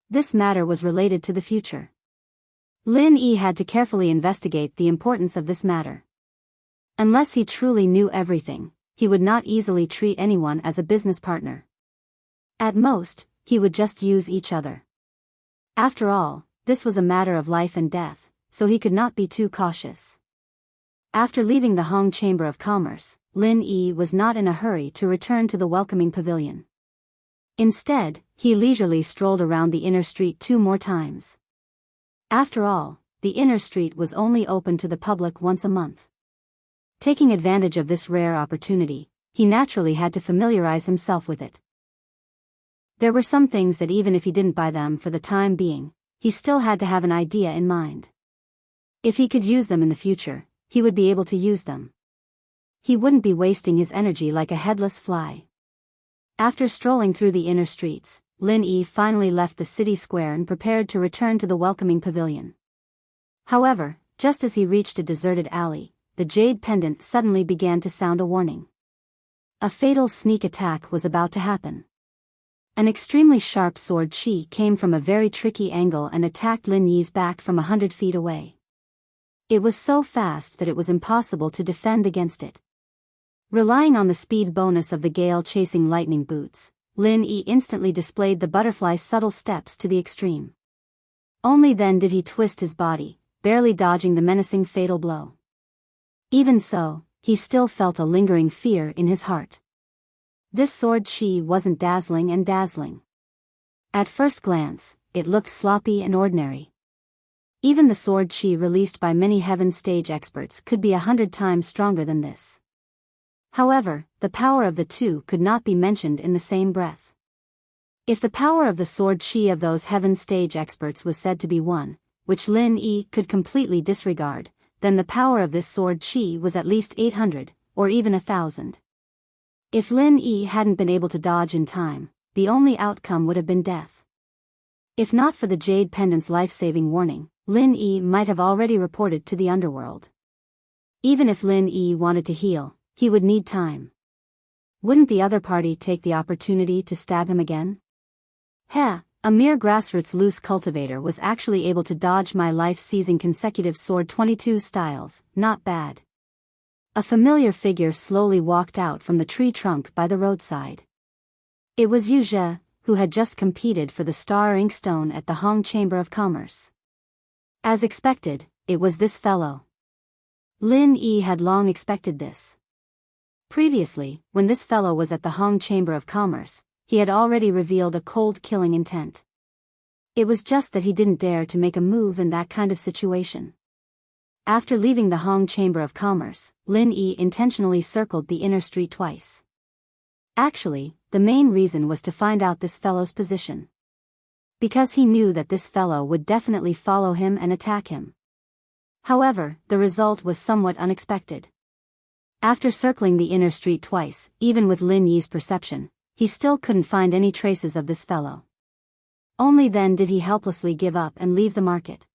A: This matter was related to the future. Lin Yi had to carefully investigate the importance of this matter. Unless he truly knew everything, he would not easily treat anyone as a business partner. At most, he would just use each other. After all, this was a matter of life and death, so he could not be too cautious. After leaving the Hong Chamber of Commerce, Lin Yi was not in a hurry to return to the welcoming pavilion. Instead, he leisurely strolled around the inner street 2 more times. After all, the inner street was only open to the public once a month. Taking advantage of this rare opportunity, he naturally had to familiarize himself with it. There were some things that even if he didn't buy them for the time being, he still had to have an idea in mind. If he could use them in the future, he would be able to use them. He wouldn't be wasting his energy like a headless fly. After strolling through the inner streets, Lin Yi finally left the city square and prepared to return to the welcoming pavilion. However, just as he reached a deserted alley, the jade pendant suddenly began to sound a warning. A fatal sneak attack was about to happen. An extremely sharp sword chi came from a very tricky angle and attacked Lin Yi's back from 100 feet away. It was so fast that it was impossible to defend against it. Relying on the speed bonus of the gale-chasing lightning boots, Lin Yi instantly displayed the butterfly's subtle steps to the extreme. Only then did he twist his body, barely dodging the menacing fatal blow. Even so, he still felt a lingering fear in his heart. This sword chi wasn't dazzling. At first glance, it looked sloppy and ordinary. Even the sword chi released by many heaven stage experts could be 100 times stronger than this. However, the power of the two could not be mentioned in the same breath. If the power of the sword chi of those heaven stage experts was said to be 1, which Lin Yi could completely disregard, then the power of this sword chi was at least 800, or even 1,000. If Lin Yi hadn't been able to dodge in time, the only outcome would have been death. If not for the jade pendant's life-saving warning, Lin Yi might have already reported to the underworld. Even if Lin Yi wanted to heal, he would need time. Wouldn't the other party take the opportunity to stab him again? A mere grassroots loose cultivator was actually able to dodge my life-seizing consecutive sword 22 styles, not bad. A familiar figure slowly walked out from the tree trunk by the roadside. It was Yu Zhe, who had just competed for the Star Inkstone at the Hong Chamber of Commerce. As expected, it was this fellow. Lin Yi had long expected this. Previously, when this fellow was at the Hong Chamber of Commerce, he had already revealed a cold killing intent. It was just that he didn't dare to make a move in that kind of situation. After leaving the Hong Chamber of Commerce, Lin Yi intentionally circled the inner street twice. Actually, the main reason was to find out this fellow's position. Because he knew that this fellow would definitely follow him and attack him. However, the result was somewhat unexpected. After circling the inner street twice, even with Lin Yi's perception, he still couldn't find any traces of this fellow. Only then did he helplessly give up and leave the market.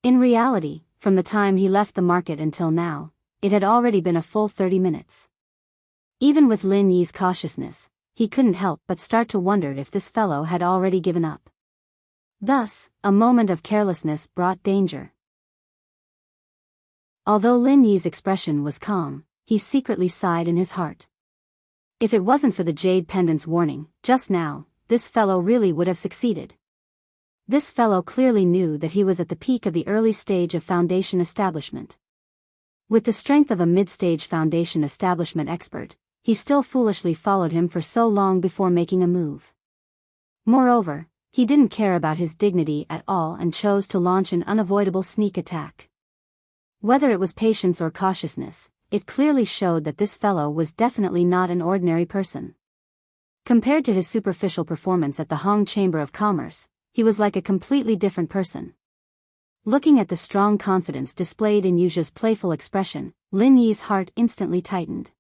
A: In reality, from the time he left the market until now, it had already been a full 30 minutes. Even with Lin Yi's cautiousness, he couldn't help but start to wonder if this fellow had already given up. Thus, a moment of carelessness brought danger. Although Lin Yi's expression was calm, he secretly sighed in his heart. If it wasn't for the jade pendant's warning, just now, this fellow really would have succeeded. This fellow clearly knew that he was at the peak of the early stage of foundation establishment. With the strength of a mid-stage foundation establishment expert, he still foolishly followed him for so long before making a move. Moreover, he didn't care about his dignity at all and chose to launch an unavoidable sneak attack. Whether it was patience or cautiousness, it clearly showed that this fellow was definitely not an ordinary person. Compared to his superficial performance at the Hong Chamber of Commerce, he was like a completely different person. Looking at the strong confidence displayed in Yuja's playful expression, Lin Yi's heart instantly tightened.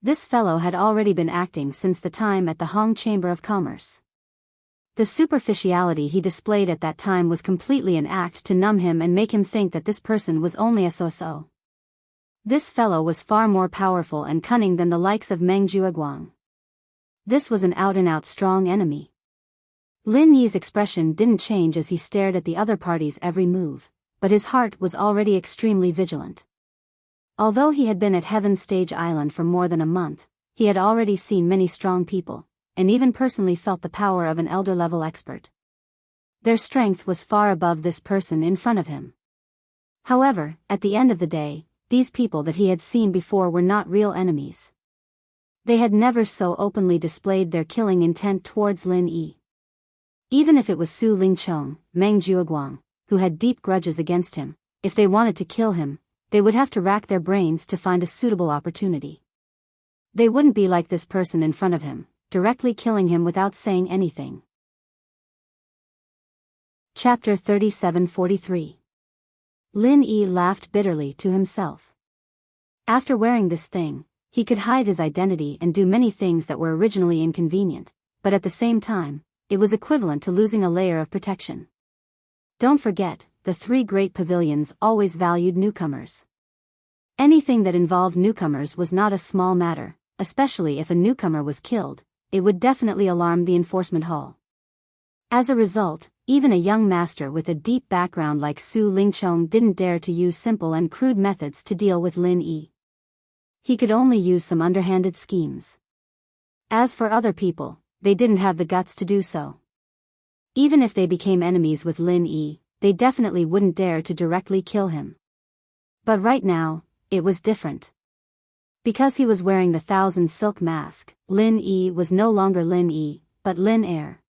A: This fellow had already been acting since the time at the Hong Chamber of Commerce. The superficiality he displayed at that time was completely an act to numb him and make him think that this person was only a so-so. This fellow was far more powerful and cunning than the likes of Meng Jueguang. This was an out-and-out strong enemy. Lin Yi's expression didn't change as he stared at the other party's every move, but his heart was already extremely vigilant. Although he had been at Heaven's Stage Island for more than a month, he had already seen many strong people, and even personally felt the power of an elder-level expert. Their strength was far above this person in front of him. However, at the end of the day, these people that he had seen before were not real enemies. They had never so openly displayed their killing intent towards Lin Yi. Even if it was Su Lingchong, Meng Jueguang, who had deep grudges against him, if they wanted to kill him, they would have to rack their brains to find a suitable opportunity. They wouldn't be like this person in front of him, directly killing him without saying anything. Chapter 37-43. Lin Yi laughed bitterly to himself. After wearing this thing, he could hide his identity and do many things that were originally inconvenient, but at the same time, it was equivalent to losing a layer of protection. Don't forget, the three great pavilions always valued newcomers. Anything that involved newcomers was not a small matter, especially if a newcomer was killed. It would definitely alarm the enforcement hall. As a result, even a young master with a deep background like Su Lingchong didn't dare to use simple and crude methods to deal with Lin Yi. He could only use some underhanded schemes. As for other people, they didn't have the guts to do so. Even if they became enemies with Lin Yi, they definitely wouldn't dare to directly kill him. But right now, it was different. Because he was wearing the 1,000 silk mask, Lin Yi was no longer Lin Yi, but Lin Air.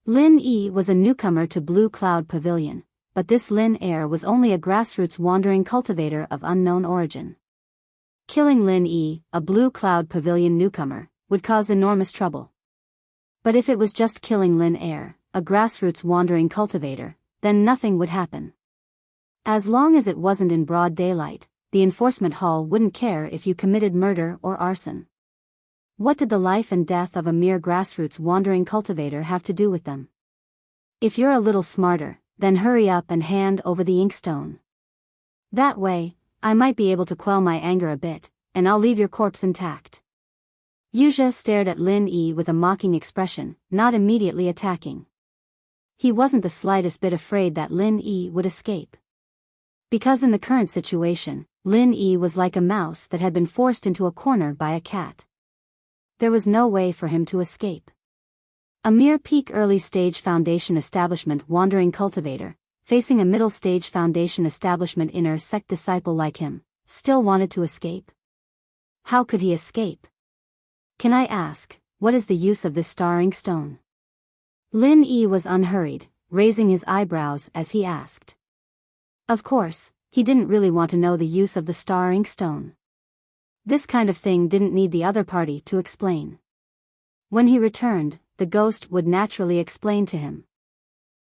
A: Lin Yi was a newcomer to Blue Cloud Pavilion, but this Lin Air was only a grassroots wandering cultivator of unknown origin. Killing Lin Yi, a Blue Cloud Pavilion newcomer, would cause enormous trouble. But if it was just killing Lin Air, a grassroots wandering cultivator, then nothing would happen. As long as it wasn't in broad daylight, the enforcement hall wouldn't care if you committed murder or arson. What did the life and death of a mere grassroots wandering cultivator have to do with them? If you're a little smarter, then hurry up and hand over the inkstone. That way, I might be able to quell my anger a bit, and I'll leave your corpse intact. Yuja stared at Lin Yi with a mocking expression, not immediately attacking. He wasn't the slightest bit afraid that Lin Yi would escape. Because in the current situation, Lin Yi was like a mouse that had been forced into a corner by a cat. There was no way for him to escape. A mere peak early-stage foundation establishment wandering cultivator, facing a middle-stage foundation establishment inner sect disciple like him, still wanted to escape? How could he escape? Can I ask, what is the use of this star inkstone? Lin Yi was unhurried, raising his eyebrows as he asked. Of course, he didn't really want to know the use of the star inkstone. This kind of thing didn't need the other party to explain. When he returned, the ghost would naturally explain to him.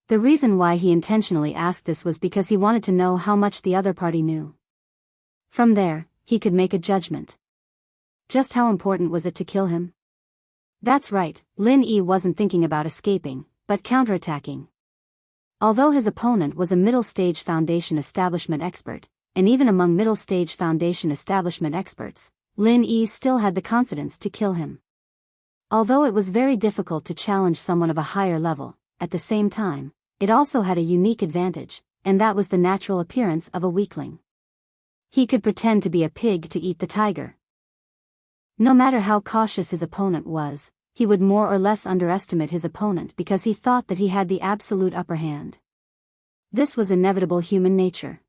A: The reason why he intentionally asked this was because he wanted to know how much the other party knew. From there, he could make a judgment. Just how important was it to kill him? That's right, Lin Yi wasn't thinking about escaping, but counterattacking. Although his opponent was a middle-stage foundation establishment expert, and even among middle-stage foundation establishment experts, Lin Yi still had the confidence to kill him. Although it was very difficult to challenge someone of a higher level, at the same time, it also had a unique advantage, and that was the natural appearance of a weakling. He could pretend to be a pig to eat the tiger. No matter how cautious his opponent was, he would more or less underestimate his opponent because he thought that he had the absolute upper hand. This was inevitable human nature.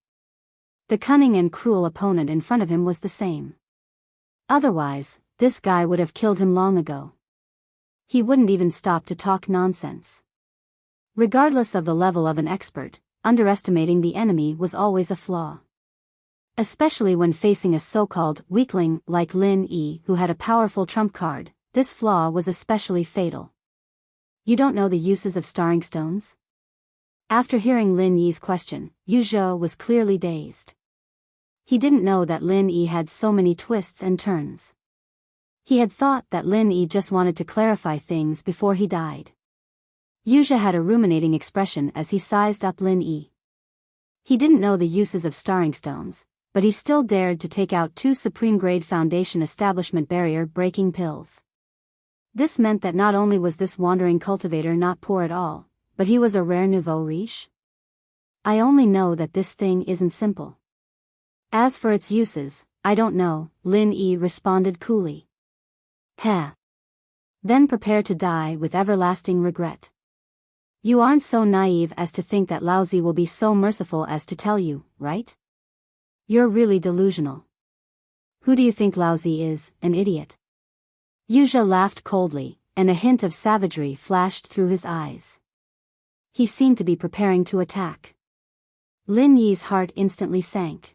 A: The cunning and cruel opponent in front of him was the same. Otherwise, this guy would have killed him long ago. He wouldn't even stop to talk nonsense. Regardless of the level of an expert, underestimating the enemy was always a flaw. Especially when facing a so-called weakling like Lin Yi who had a powerful trump card, this flaw was especially fatal. You don't know the uses of starring stones? After hearing Lin Yi's question, Yu Zhou was clearly dazed. He didn't know that Lin Yi had so many twists and turns. He had thought that Lin Yi just wanted to clarify things before he died. Yu Zhou had a ruminating expression as he sized up Lin Yi. He didn't know the uses of starring stones, but he still dared to take out 2 supreme-grade Foundation Establishment barrier-breaking pills. This meant that not only was this wandering cultivator not poor at all, but he was a rare nouveau riche. I only know that this thing isn't simple. As for its uses, I don't know, Lin Yi responded coolly. Heh. Then prepare to die with everlasting regret. You aren't so naive as to think that Laozi will be so merciful as to tell you, right? You're really delusional. Who do you think Laozi is, an idiot? Yu Zhou laughed coldly, and a hint of savagery flashed through his eyes. He seemed to be preparing to attack. Lin Yi's heart instantly sank.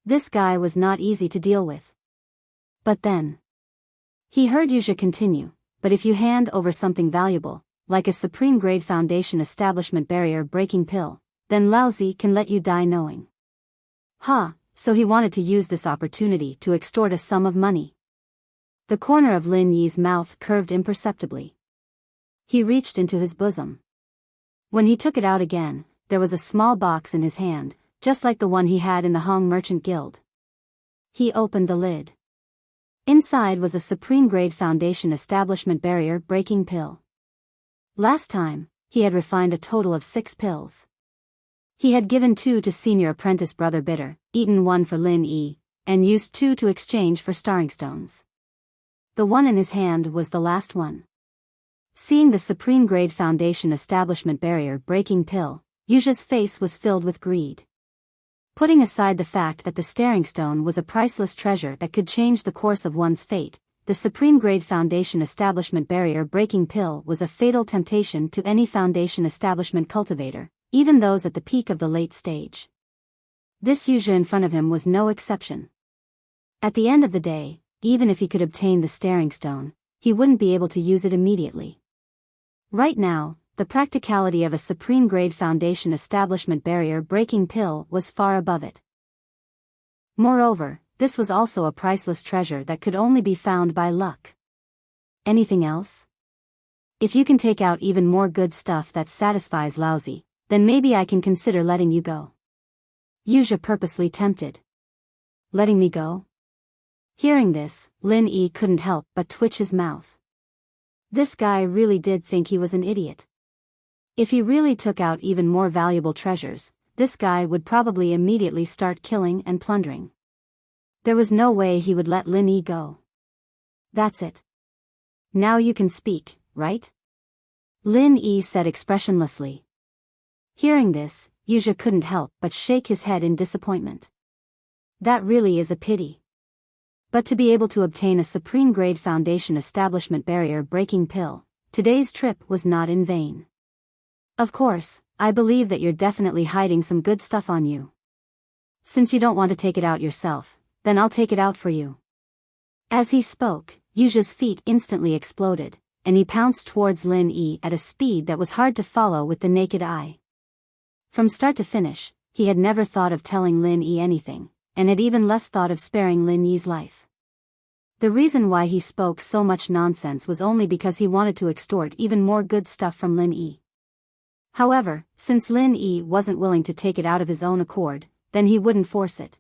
A: This guy was not easy to deal with. But then he heard Yu Zhou continue, but if you hand over something valuable, like a supreme-grade Foundation Establishment barrier-breaking pill, then Laozi can let you die knowing. So he wanted to use this opportunity to extort a sum of money. The corner of Lin Yi's mouth curved imperceptibly. He reached into his bosom. When he took it out again, there was a small box in his hand, just like the one he had in the Hong Merchant Guild. He opened the lid. Inside was a supreme-grade Foundation Establishment barrier-breaking pill. Last time, he had refined a total of 6 pills. He had given 2 to senior apprentice Brother Bitter, eaten 1 for Lin Yi, and used 2 to exchange for starring stones. The one in his hand was the last one. Seeing the supreme-grade Foundation Establishment barrier-breaking pill, Yu Zhou's face was filled with greed. Putting aside the fact that the staring stone was a priceless treasure that could change the course of one's fate, the supreme-grade Foundation Establishment barrier-breaking pill was a fatal temptation to any Foundation Establishment cultivator, even those at the peak of the late stage. This Yu Zhou in front of him was no exception. At the end of the day, even if he could obtain the staring stone, he wouldn't be able to use it immediately. Right now, the practicality of a supreme-grade Foundation Establishment barrier-breaking pill was far above it. Moreover, this was also a priceless treasure that could only be found by luck. Anything else? If you can take out even more good stuff that satisfies Laozi, then maybe I can consider letting you go. Yu Zhou purposely tempted. Letting me go? Hearing this, Lin Yi couldn't help but twitch his mouth. This guy really did think he was an idiot. If he really took out even more valuable treasures, this guy would probably immediately start killing and plundering. There was no way he would let Lin Yi go. That's it. Now you can speak, right? Lin Yi said expressionlessly. Hearing this, Yu Zhou couldn't help but shake his head in disappointment. That really is a pity. But to be able to obtain a supreme-grade Foundation Establishment barrier-breaking pill, today's trip was not in vain. Of course, I believe that you're definitely hiding some good stuff on you. Since you don't want to take it out yourself, then I'll take it out for you. As he spoke, Yu Zhou's feet instantly exploded, and he pounced towards Lin Yi at a speed that was hard to follow with the naked eye. From start to finish, he had never thought of telling Lin Yi anything, and had even less thought of sparing Lin Yi's life. The reason why he spoke so much nonsense was only because he wanted to extort even more good stuff from Lin Yi. However, since Lin Yi wasn't willing to take it out of his own accord, then he wouldn't force it.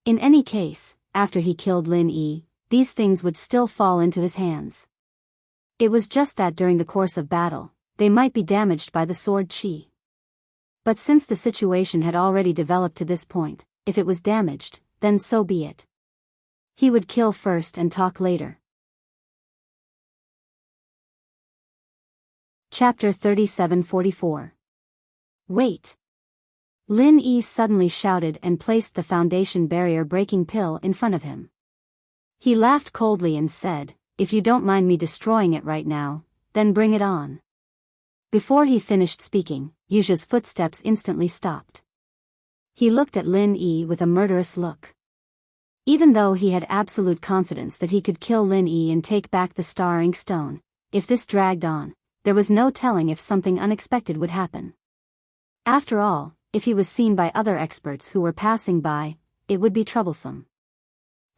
A: In any case, after he killed Lin Yi, these things would still fall into his hands. It was just that during the course of battle, they might be damaged by the sword qi. But since the situation had already developed to this point, if it was damaged, then so be it. He would kill first and talk later. Chapter 3744. Wait! Lin Yi suddenly shouted and placed the Foundation barrier-breaking pill in front of him. He laughed coldly and said, "If you don't mind me destroying it right now, then bring it on." Before he finished speaking, Yuja's footsteps instantly stopped. He looked at Lin Yi with a murderous look. Even though he had absolute confidence that he could kill Lin Yi and take back the Star Ink Stone, if this dragged on, there was no telling if something unexpected would happen. After all, if he was seen by other experts who were passing by, it would be troublesome.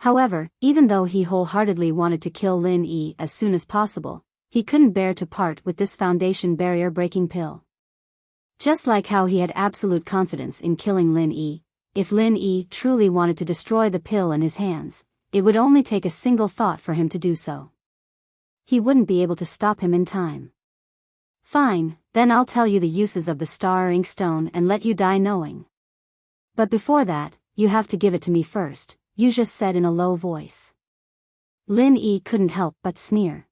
A: However, even though he wholeheartedly wanted to kill Lin Yi as soon as possible, he couldn't bear to part with this foundation barrier-breaking pill. Just like how he had absolute confidence in killing Lin Yi, if Lin Yi truly wanted to destroy the pill in his hands, it would only take a single thought for him to do so. He wouldn't be able to stop him in time. Fine, then I'll tell you the uses of the Star Ink Stone and let you die knowing. But before that, you have to give it to me first, Yuja said in a low voice. Lin Yi couldn't help but sneer.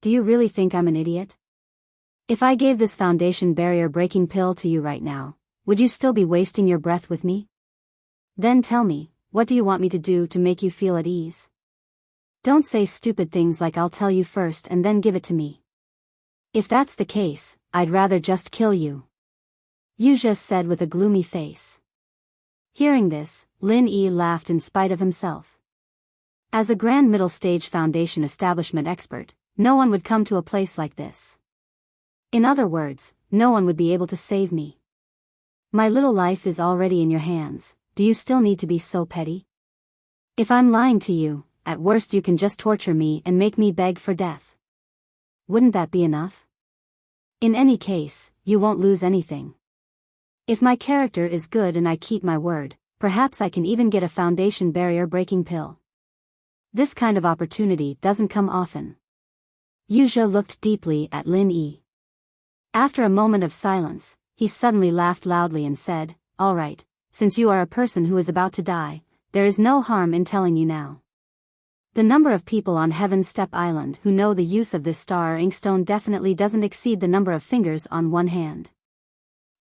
A: Do you really think I'm an idiot? If I gave this foundation barrier-breaking pill to you right now, would you still be wasting your breath with me? Then tell me, what do you want me to do to make you feel at ease? Don't say stupid things like I'll tell you first and then give it to me. If that's the case, I'd rather just kill you, Yuja said with a gloomy face. Hearing this, Lin Yi laughed in spite of himself. As a grand middle stage foundation establishment expert, no one would come to a place like this. In other words, no one would be able to save me. My little life is already in your hands, do you still need to be so petty? If I'm lying to you, at worst you can just torture me and make me beg for death. Wouldn't that be enough? In any case, you won't lose anything. If my character is good and I keep my word, perhaps I can even get a foundation barrier-breaking pill. This kind of opportunity doesn't come often. Yuja looked deeply at Lin Yi. After a moment of silence, he suddenly laughed loudly and said, "All right, since you are a person who is about to die, there is no harm in telling you now. The number of people on Heaven's Step Island who know the use of this Star Inkstone definitely doesn't exceed the number of fingers on one hand.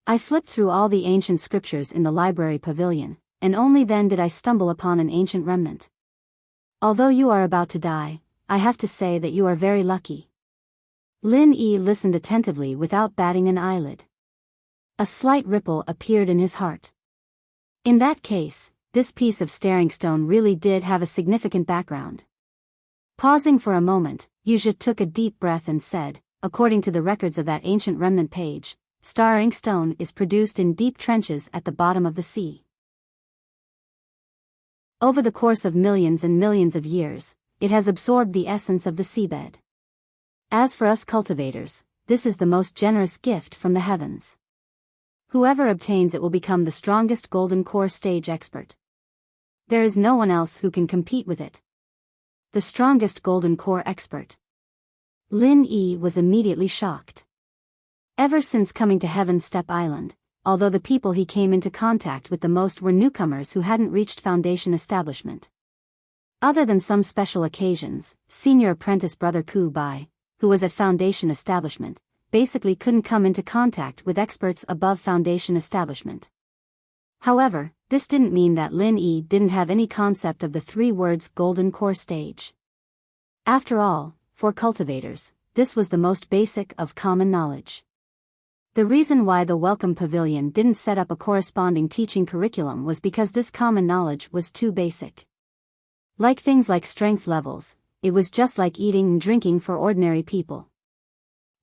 A: I flipped through all the ancient scriptures in the library pavilion, and only then did I stumble upon an ancient remnant. Although you are about to die, I have to say that you are very lucky." Lin Yi listened attentively without batting an eyelid. A slight ripple appeared in his heart. In that case, this piece of staring stone really did have a significant background. Pausing for a moment, Yuja took a deep breath and said, "According to the records of that ancient remnant page, Star Inkstone is produced in deep trenches at the bottom of the sea. Over the course of millions and millions of years, it has absorbed the essence of the seabed. As for us cultivators, this is the most generous gift from the heavens. Whoever obtains it will become the strongest golden core stage expert. There is no one else who can compete with it. The strongest golden core expert." Lin Yi was immediately shocked. Ever since coming to Heaven's Step Island, although the people he came into contact with the most were newcomers who hadn't reached foundation establishment. Other than some special occasions, senior apprentice brother Ku Bai, who was at foundation establishment, basically couldn't come into contact with experts above foundation establishment. However, this didn't mean that Lin Yi didn't have any concept of the 3 words golden core stage. After all, for cultivators, this was the most basic of common knowledge. The reason why the Welcome Pavilion didn't set up a corresponding teaching curriculum was because this common knowledge was too basic. Like things like strength levels, it was just like eating and drinking for ordinary people.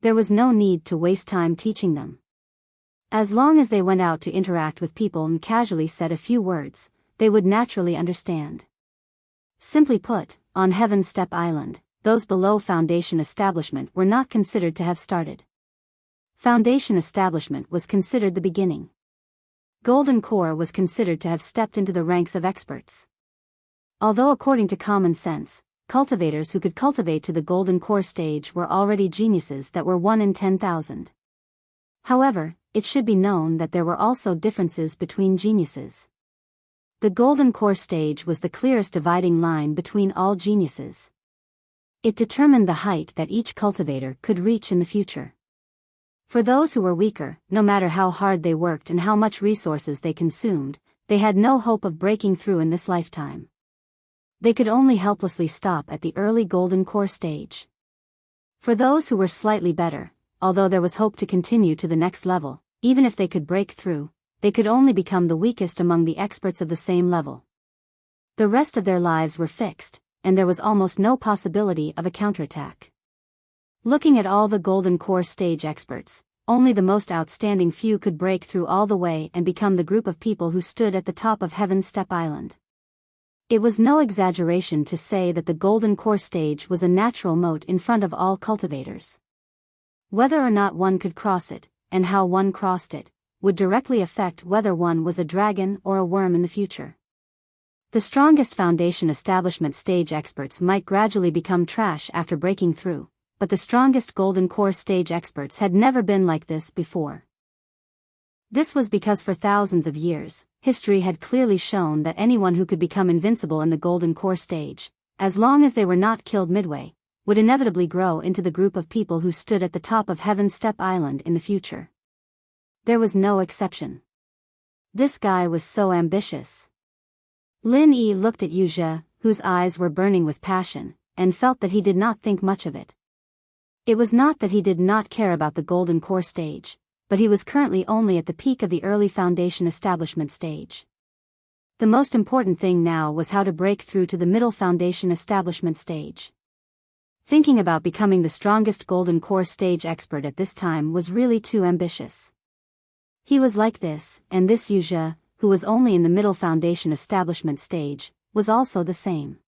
A: There was no need to waste time teaching them. As long as they went out to interact with people and casually said a few words, they would naturally understand. Simply put, on Heaven's Step Island, those below foundation establishment were not considered to have started. Foundation establishment was considered the beginning. Golden Core was considered to have stepped into the ranks of experts. Although according to common sense, cultivators who could cultivate to the Golden Core stage were already geniuses that were 1 in 10,000. However, it should be known that there were also differences between geniuses. The Golden Core stage was the clearest dividing line between all geniuses. It determined the height that each cultivator could reach in the future. For those who were weaker, no matter how hard they worked and how much resources they consumed, they had no hope of breaking through in this lifetime. They could only helplessly stop at the early golden core stage. For those who were slightly better, although there was hope to continue to the next level, even if they could break through, they could only become the weakest among the experts of the same level. The rest of their lives were fixed, and there was almost no possibility of a counterattack. Looking at all the golden core stage experts, only the most outstanding few could break through all the way and become the group of people who stood at the top of Heaven's Step Island. It was no exaggeration to say that the golden core stage was a natural moat in front of all cultivators. Whether or not one could cross it, and how one crossed it, would directly affect whether one was a dragon or a worm in the future. The strongest foundation establishment stage experts might gradually become trash after breaking through, but the strongest golden core stage experts had never been like this before. This was because for thousands of years, history had clearly shown that anyone who could become invincible in the golden core stage, as long as they were not killed midway, would inevitably grow into the group of people who stood at the top of Heaven's Step Island in the future. There was no exception. This guy was so ambitious. Lin Yi looked at Yu Zhe, whose eyes were burning with passion, and felt that he did not think much of it. It was not that he did not care about the golden core stage, but he was currently only at the peak of the early foundation establishment stage. The most important thing now was how to break through to the middle foundation establishment stage. Thinking about becoming the strongest golden core stage expert at this time was really too ambitious. He was like this, and this Yu Zhe, who was only in the middle foundation establishment stage, was also the same.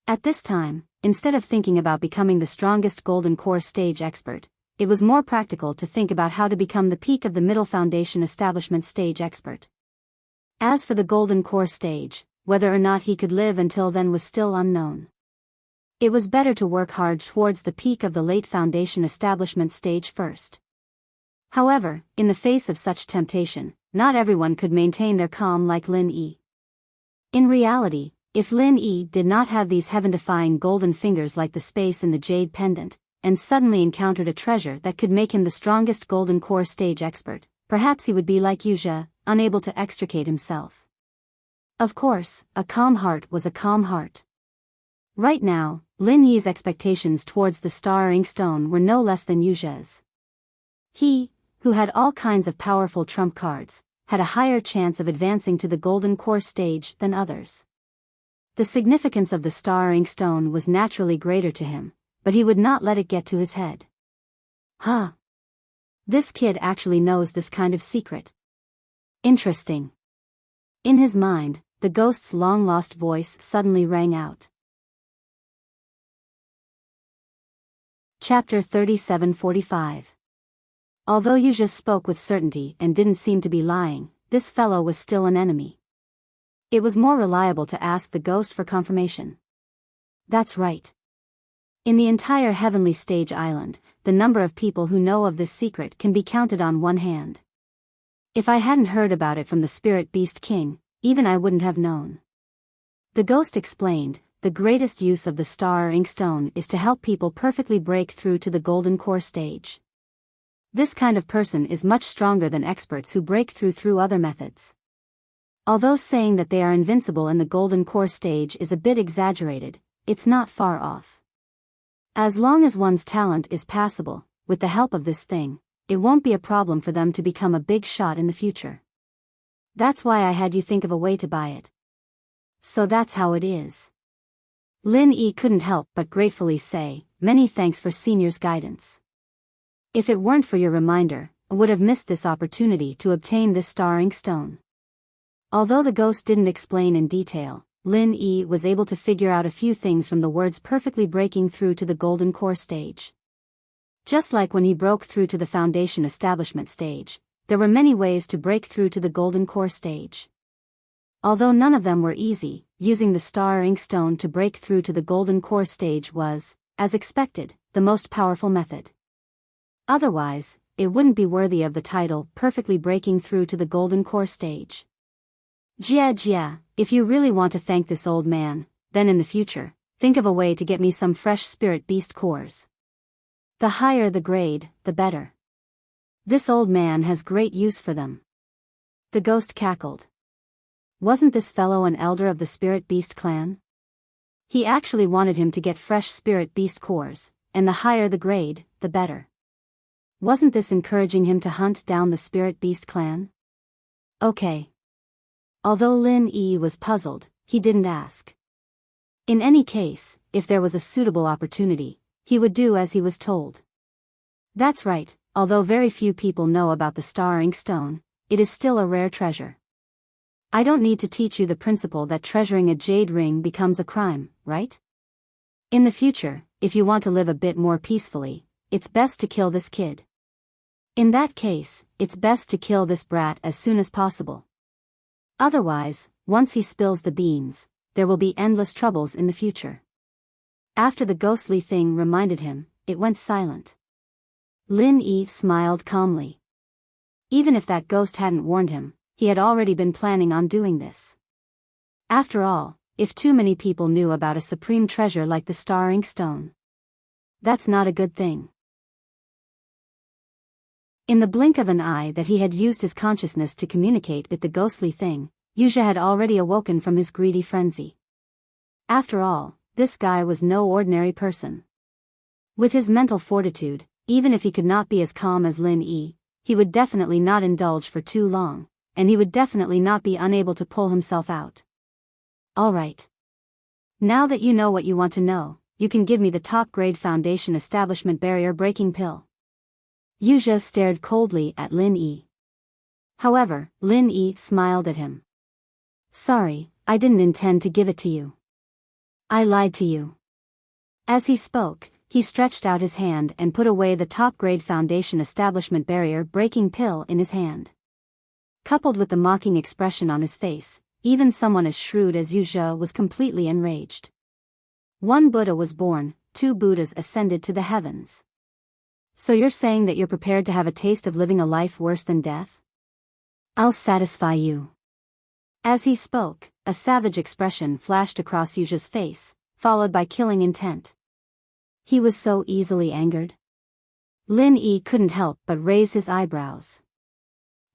A: At this time, instead of thinking about becoming the strongest golden core stage expert, it was more practical to think about how to become the peak of the middle foundation establishment stage expert. As for the golden core stage, whether or not he could live until then was still unknown. It was better to work hard towards the peak of the late foundation establishment stage first. However, in the face of such temptation, not everyone could maintain their calm like Lin Yi. In reality, if Lin Yi did not have these heaven-defying golden fingers like the space in the jade pendant, and suddenly encountered a treasure that could make him the strongest golden core stage expert, perhaps he would be like Yu Zhe, unable to extricate himself. Of course, a calm heart was a calm heart. Right now, Lin Yi's expectations towards the star inkstone were no less than Yu Zhe's. He, who had all kinds of powerful trump cards, had a higher chance of advancing to the golden core stage than others. The significance of the star inkstone was naturally greater to him, but he would not let it get to his head. Huh. This kid actually knows this kind of secret. Interesting. In his mind, the ghost's long-lost voice suddenly rang out. Chapter 3745. Although Yu Zhe spoke with certainty and didn't seem to be lying, this fellow was still an enemy. It was more reliable to ask the ghost for confirmation. That's right. In the entire heavenly stage island, the number of people who know of this secret can be counted on one hand. If I hadn't heard about it from the Spirit Beast King, even I wouldn't have known. The ghost explained, the greatest use of the star inkstone is to help people perfectly break through to the golden core stage. This kind of person is much stronger than experts who break through other methods. Although saying that they are invincible in the golden core stage is a bit exaggerated, it's not far off. As long as one's talent is passable, with the help of this thing, it won't be a problem for them to become a big shot in the future. That's why I had you think of a way to buy it. So that's how it is. Lin Yi couldn't help but gratefully say, many thanks for Senior's guidance. If it weren't for your reminder, I would have missed this opportunity to obtain this star inkstone. Although the ghost didn't explain in detail, Lin Yi was able to figure out a few things from the words perfectly breaking through to the golden core stage. Just like when he broke through to the foundation establishment stage, there were many ways to break through to the golden core stage. Although none of them were easy, using the star inkstone to break through to the golden core stage was, as expected, the most powerful method. Otherwise, it wouldn't be worthy of the title perfectly breaking through to the golden core stage. Jia, if you really want to thank this old man, then in the future, think of a way to get me some fresh spirit beast cores. The higher the grade, the better. This old man has great use for them. The ghost cackled. Wasn't this fellow an elder of the spirit beast clan? He actually wanted him to get fresh spirit beast cores, and the higher the grade, the better. Wasn't this encouraging him to hunt down the spirit beast clan? Okay. Although Lin Yi was puzzled, he didn't ask. In any case, if there was a suitable opportunity, he would do as he was told. That's right, although very few people know about the star ink stone, it is still a rare treasure. I don't need to teach you the principle that treasuring a jade ring becomes a crime, right? In the future, if you want to live a bit more peacefully, it's best to kill this kid. In that case, it's best to kill this brat as soon as possible. Otherwise, once he spills the beans, there will be endless troubles in the future. After the ghostly thing reminded him, it went silent. Lin Yi smiled calmly. Even if that ghost hadn't warned him, he had already been planning on doing this. After all, if too many people knew about a supreme treasure like the star ink stone, that's not a good thing. In the blink of an eye that he had used his consciousness to communicate with the ghostly thing, Yuzha had already awoken from his greedy frenzy. After all, this guy was no ordinary person. With his mental fortitude, even if he could not be as calm as Lin Yi, he would definitely not indulge for too long, and he would definitely not be unable to pull himself out. All right. Now that you know what you want to know, you can give me the top-grade foundation establishment barrier-breaking pill. Yuzha stared coldly at Lin Yi. However, Lin Yi smiled at him. Sorry, I didn't intend to give it to you. I lied to you. As he spoke, he stretched out his hand and put away the top-grade foundation establishment barrier-breaking pill in his hand. Coupled with the mocking expression on his face, even someone as shrewd as Yuzha was completely enraged. One Buddha was born, 2 Buddhas ascended to the heavens. So you're saying that you're prepared to have a taste of living a life worse than death? I'll satisfy you. As he spoke, a savage expression flashed across Yuzha's face, followed by killing intent. He was so easily angered. Lin Yi couldn't help but raise his eyebrows.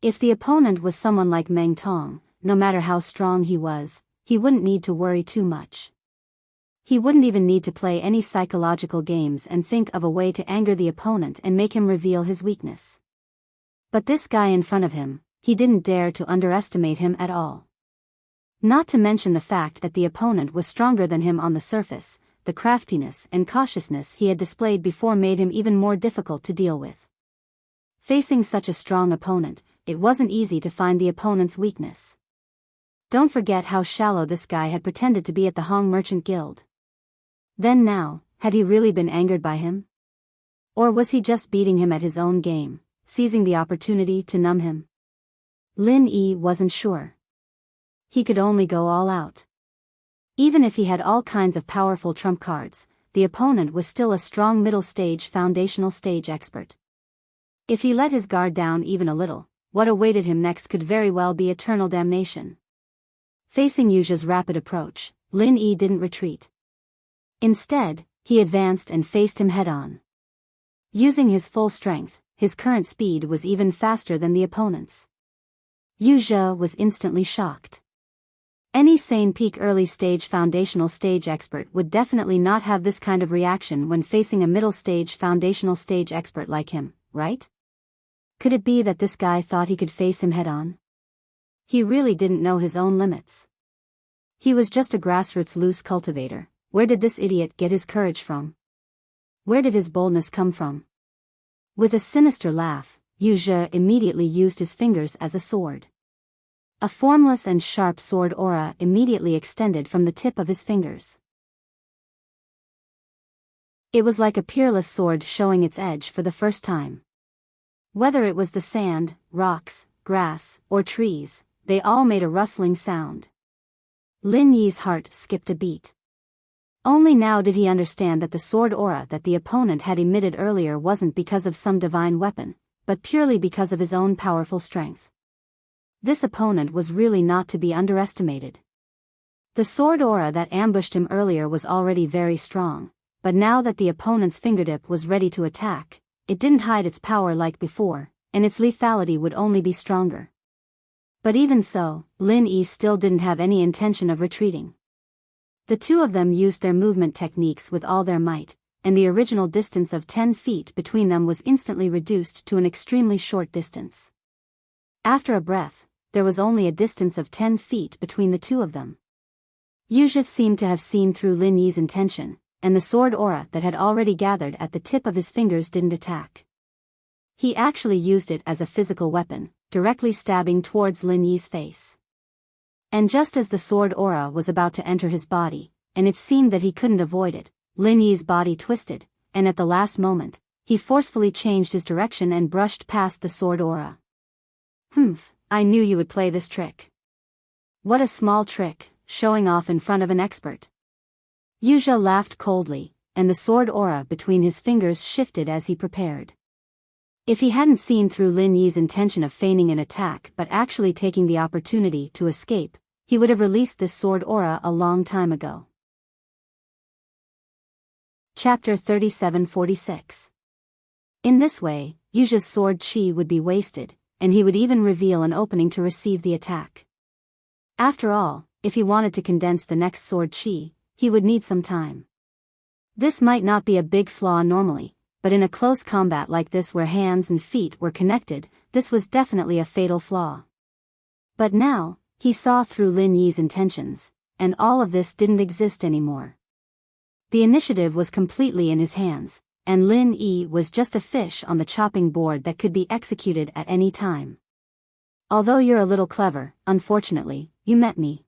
A: If the opponent was someone like Meng Tong, no matter how strong he was, he wouldn't need to worry too much. He wouldn't even need to play any psychological games and think of a way to anger the opponent and make him reveal his weakness. But this guy in front of him, he didn't dare to underestimate him at all. Not to mention the fact that the opponent was stronger than him on the surface, the craftiness and cautiousness he had displayed before made him even more difficult to deal with. Facing such a strong opponent, it wasn't easy to find the opponent's weakness. Don't forget how shallow this guy had pretended to be at the Hong Merchant Guild. Then now, had he really been angered by him? Or was he just beating him at his own game, seizing the opportunity to numb him? Lin Yi wasn't sure. He could only go all out. Even if he had all kinds of powerful trump cards, the opponent was still a strong middle stage foundational stage expert. If he let his guard down even a little, what awaited him next could very well be eternal damnation. Facing Yuzha's rapid approach, Lin Yi didn't retreat. Instead, he advanced and faced him head-on. Using his full strength, his current speed was even faster than the opponent's. Yuzha was instantly shocked. Any sane peak early stage foundational stage expert would definitely not have this kind of reaction when facing a middle stage foundational stage expert like him, right? Could it be that this guy thought he could face him head-on? He really didn't know his own limits. He was just a grassroots loose cultivator. Where did this idiot get his courage from? Where did his boldness come from? With a sinister laugh, Yuzha immediately used his fingers as a sword. A formless and sharp sword aura immediately extended from the tip of his fingers. It was like a peerless sword showing its edge for the first time. Whether it was the sand, rocks, grass, or trees, they all made a rustling sound. Lin Yi's heart skipped a beat. Only now did he understand that the sword aura that the opponent had emitted earlier wasn't because of some divine weapon, but purely because of his own powerful strength. This opponent was really not to be underestimated. The sword aura that ambushed him earlier was already very strong, but now that the opponent's fingertip was ready to attack, it didn't hide its power like before, and its lethality would only be stronger. But even so, Lin Yi still didn't have any intention of retreating. The two of them used their movement techniques with all their might, and the original distance of 10 feet between them was instantly reduced to an extremely short distance. After a breath, there was only a distance of 10 feet between the two of them. Yuzha seemed to have seen through Lin Yi's intention, and the sword aura that had already gathered at the tip of his fingers didn't attack. He actually used it as a physical weapon, directly stabbing towards Lin Yi's face. And just as the sword aura was about to enter his body, and it seemed that he couldn't avoid it, Lin Yi's body twisted, and at the last moment, he forcefully changed his direction and brushed past the sword aura. "Humph, I knew you would play this trick." "What a small trick, showing off in front of an expert." Yuzha laughed coldly, and the sword aura between his fingers shifted as he prepared. If he hadn't seen through Lin Yi's intention of feigning an attack but actually taking the opportunity to escape, he would have released this sword aura a long time ago. Chapter 3746. In this way, Yuzha's sword chi would be wasted, and he would even reveal an opening to receive the attack. After all, if he wanted to condense the next sword chi, he would need some time. This might not be a big flaw normally, but in a close combat like this where hands and feet were connected, this was definitely a fatal flaw. But now, he saw through Lin Yi's intentions, and all of this didn't exist anymore. The initiative was completely in his hands, and Lin Yi was just a fish on the chopping board that could be executed at any time. "Although you're a little clever, unfortunately, you met me.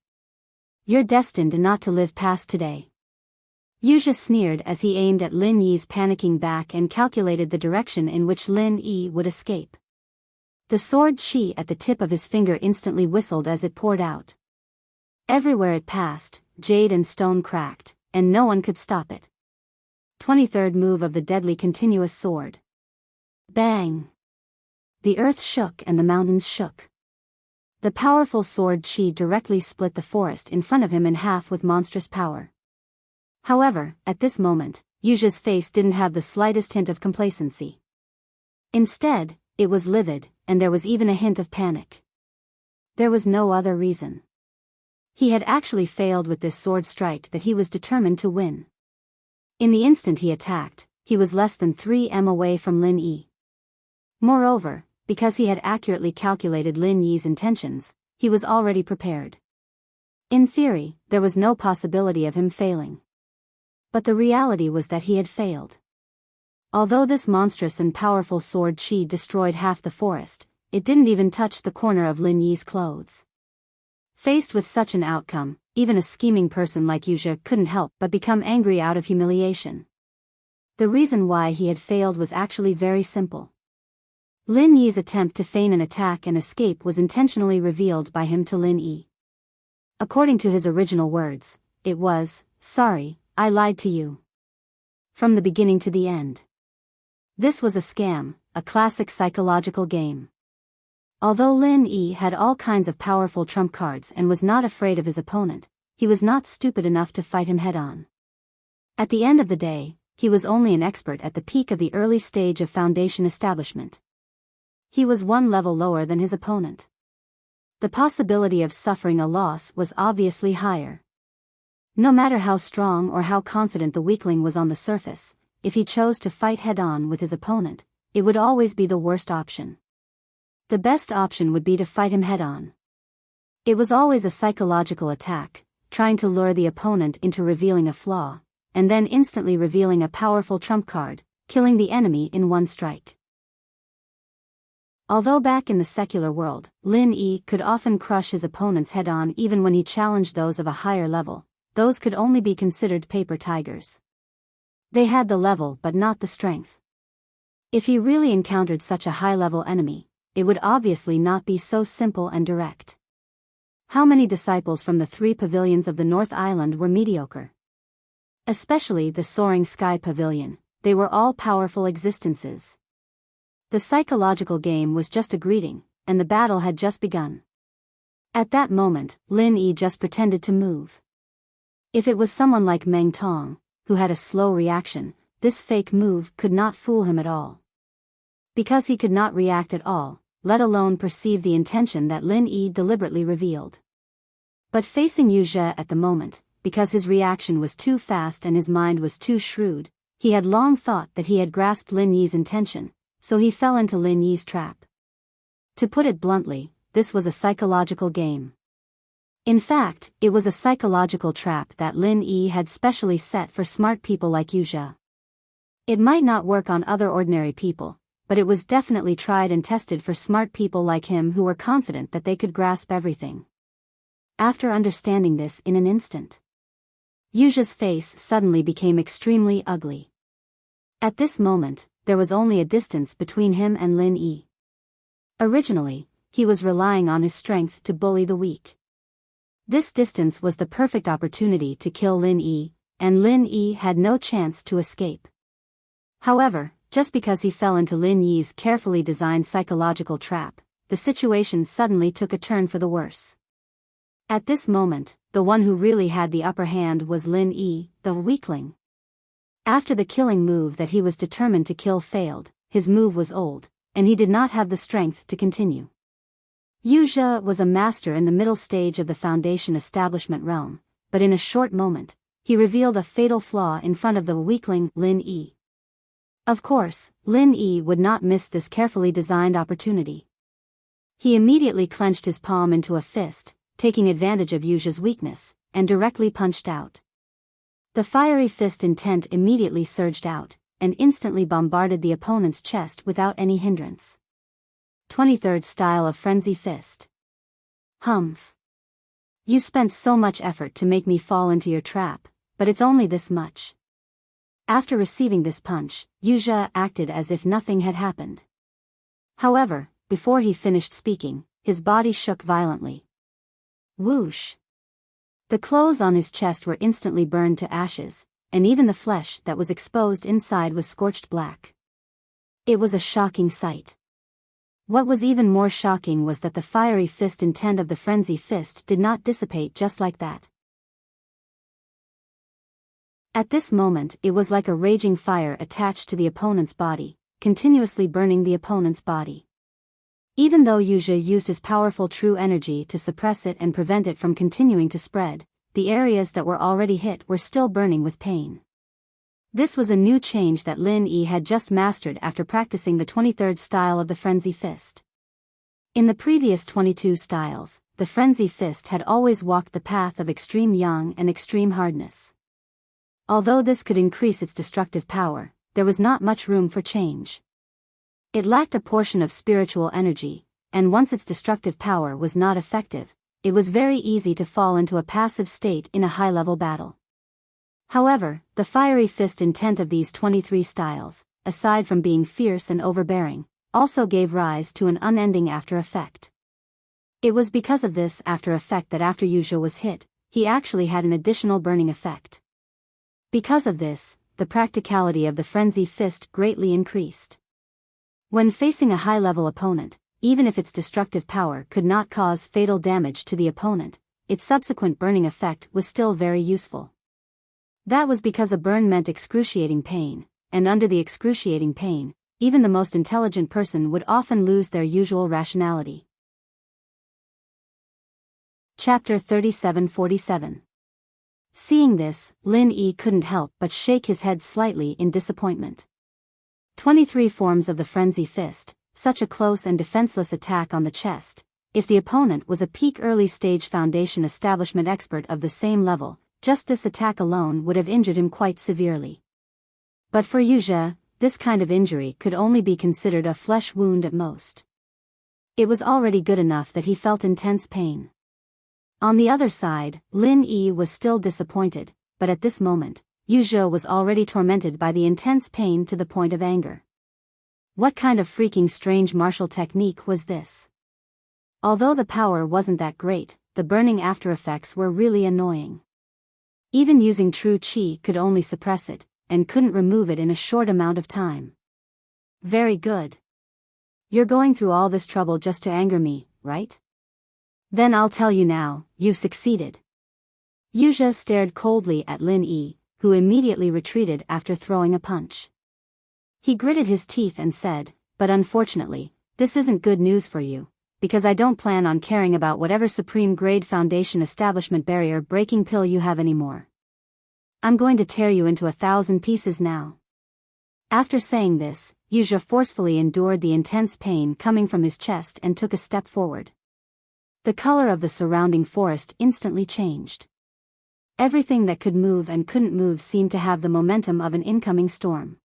A: You're destined not to live past today." Yuzha sneered as he aimed at Lin Yi's panicking back and calculated the direction in which Lin Yi would escape. The sword chi at the tip of his finger instantly whistled as it poured out. Everywhere it passed, jade and stone cracked, and no one could stop it. 23rd move of the deadly continuous sword. Bang! The earth shook and the mountains shook. The powerful sword chi directly split the forest in front of him in half with monstrous power. However, at this moment, Yuzha's face didn't have the slightest hint of complacency. Instead, it was livid, and there was even a hint of panic. There was no other reason. He had actually failed with this sword strike that he was determined to win. In the instant he attacked, he was less than 3 m away from Lin Yi. Moreover, because he had accurately calculated Lin Yi's intentions, he was already prepared. In theory, there was no possibility of him failing. But the reality was that he had failed. Although this monstrous and powerful sword chi destroyed half the forest, it didn't even touch the corner of Lin Yi's clothes. Faced with such an outcome, even a scheming person like Yuzha couldn't help but become angry out of humiliation. The reason why he had failed was actually very simple. Lin Yi's attempt to feign an attack and escape was intentionally revealed by him to Lin Yi. According to his original words, it was, "Sorry, I lied to you. From the beginning to the end." This was a scam, a classic psychological game. Although Lin Yi had all kinds of powerful trump cards and was not afraid of his opponent, he was not stupid enough to fight him head-on. At the end of the day, he was only an expert at the peak of the early stage of foundation establishment. He was one level lower than his opponent. The possibility of suffering a loss was obviously higher. No matter how strong or how confident the weakling was on the surface, if he chose to fight head-on with his opponent, it would always be the worst option. The best option would be to fight him head-on. It was always a psychological attack, trying to lure the opponent into revealing a flaw, and then instantly revealing a powerful trump card, killing the enemy in one strike. Although back in the secular world, Lin Yi could often crush his opponents head-on even when he challenged those of a higher level, those could only be considered paper tigers. They had the level but not the strength. If he really encountered such a high-level enemy, it would obviously not be so simple and direct. How many disciples from the 3 pavilions of the North Island were mediocre? Especially the Soaring Sky Pavilion, they were all powerful existences. The psychological game was just a greeting, and the battle had just begun. At that moment, Lin Yi just pretended to move. If it was someone like Meng Tong, who had a slow reaction, this fake move could not fool him at all. Because he could not react at all, let alone perceive the intention that Lin Yi deliberately revealed. But facing Yuzha at the moment, because his reaction was too fast and his mind was too shrewd. He had long thought that he had grasped Lin Yi's intention, so he fell into Lin Yi's trap. To put it bluntly, this was a psychological game. In fact, it was a psychological trap that Lin Yi had specially set for smart people like Yuzha. It might not work on other ordinary people, but it was definitely tried and tested for smart people like him who were confident that they could grasp everything. After understanding this in an instant, Yuzha's face suddenly became extremely ugly. At this moment, there was only a distance between him and Lin Yi. Originally, he was relying on his strength to bully the weak. This distance was the perfect opportunity to kill Lin Yi, and Lin Yi had no chance to escape. However, just because he fell into Lin Yi's carefully designed psychological trap, the situation suddenly took a turn for the worse. At this moment, the one who really had the upper hand was Lin Yi, the weakling. After the killing move that he was determined to kill failed, his move was old, and he did not have the strength to continue. Yuzha was a master in the middle stage of the Foundation establishment realm, but in a short moment, he revealed a fatal flaw in front of the weakling Lin Yi. Of course, Lin Yi would not miss this carefully designed opportunity. He immediately clenched his palm into a fist, taking advantage of Yuzha's weakness, and directly punched out. The fiery fist intent immediately surged out, and instantly bombarded the opponent's chest without any hindrance. 23rd style of Frenzy Fist. Humph. You spent so much effort to make me fall into your trap, but it's only this much. After receiving this punch, Yuzha acted as if nothing had happened. However, before he finished speaking, his body shook violently. Whoosh! The clothes on his chest were instantly burned to ashes, and even the flesh that was exposed inside was scorched black. It was a shocking sight. What was even more shocking was that the fiery fist intent of the frenzy fist did not dissipate just like that. At this moment, it was like a raging fire attached to the opponent's body, continuously burning the opponent's body. Even though Yuzha used his powerful true energy to suppress it and prevent it from continuing to spread, the areas that were already hit were still burning with pain. This was a new change that Lin Yi had just mastered after practicing the 23rd style of the Frenzy Fist. In the previous 22 styles, the Frenzy Fist had always walked the path of extreme yang and extreme hardness. Although this could increase its destructive power, there was not much room for change. It lacked a portion of spiritual energy, and once its destructive power was not effective, it was very easy to fall into a passive state in a high-level battle. However, the fiery fist intent of these 23 styles, aside from being fierce and overbearing, also gave rise to an unending after effect. It was because of this after effect that after Yuzha was hit, he actually had an additional burning effect. Because of this, the practicality of the frenzy fist greatly increased. When facing a high-level opponent, even if its destructive power could not cause fatal damage to the opponent, its subsequent burning effect was still very useful. That was because a burn meant excruciating pain, and under the excruciating pain, even the most intelligent person would often lose their usual rationality. Chapter 37-47. Seeing this, Lin Yi couldn't help but shake his head slightly in disappointment. 23 forms of the frenzy fist, such a close and defenseless attack on the chest. If the opponent was a peak early-stage Foundation establishment expert of the same level, just this attack alone would have injured him quite severely. But for Yuzha, this kind of injury could only be considered a flesh wound at most. It was already good enough that he felt intense pain. On the other side, Lin Yi was still disappointed, but at this moment, Yuzha was already tormented by the intense pain to the point of anger. What kind of freaking strange martial technique was this? Although the power wasn't that great, the burning after effects were really annoying. Even using true chi could only suppress it, and couldn't remove it in a short amount of time. Very good. You're going through all this trouble just to anger me, right? Then I'll tell you now, you've succeeded. Yuzha stared coldly at Lin Yi, who immediately retreated after throwing a punch. He gritted his teeth and said, but unfortunately, this isn't good news for you, because I don't plan on caring about whatever supreme-grade Foundation establishment barrier-breaking pill you have anymore. I'm going to tear you into 1,000 pieces now." After saying this, Yuzha forcefully endured the intense pain coming from his chest and took a step forward. The color of the surrounding forest instantly changed. Everything that could move and couldn't move seemed to have the momentum of an incoming storm.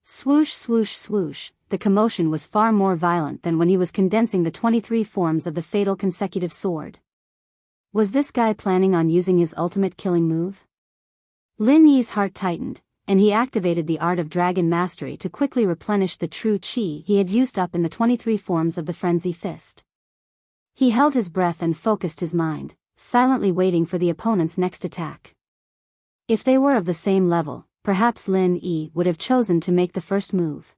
A: Swoosh, swoosh, swoosh, the commotion was far more violent than when he was condensing the 23 forms of the fatal consecutive sword. Was this guy planning on using his ultimate killing move? Lin Yi's heart tightened, and he activated the art of dragon mastery to quickly replenish the true qi he had used up in the 23 forms of the frenzy fist. He held his breath and focused his mind, silently waiting for the opponent's next attack. If they were of the same level, perhaps Lin Yi would have chosen to make the first move.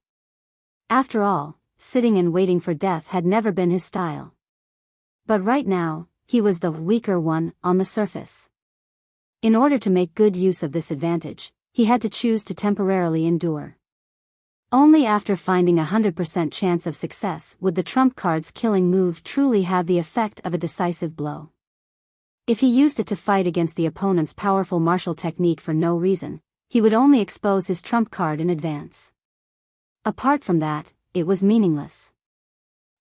A: After all, sitting and waiting for death had never been his style. But right now, he was the weaker one on the surface. In order to make good use of this advantage, he had to choose to temporarily endure. Only after finding 100% chance of success would the trump card's killing move truly have the effect of a decisive blow. If he used it to fight against the opponent's powerful martial technique for no reason, he would only expose his trump card in advance. Apart from that, it was meaningless.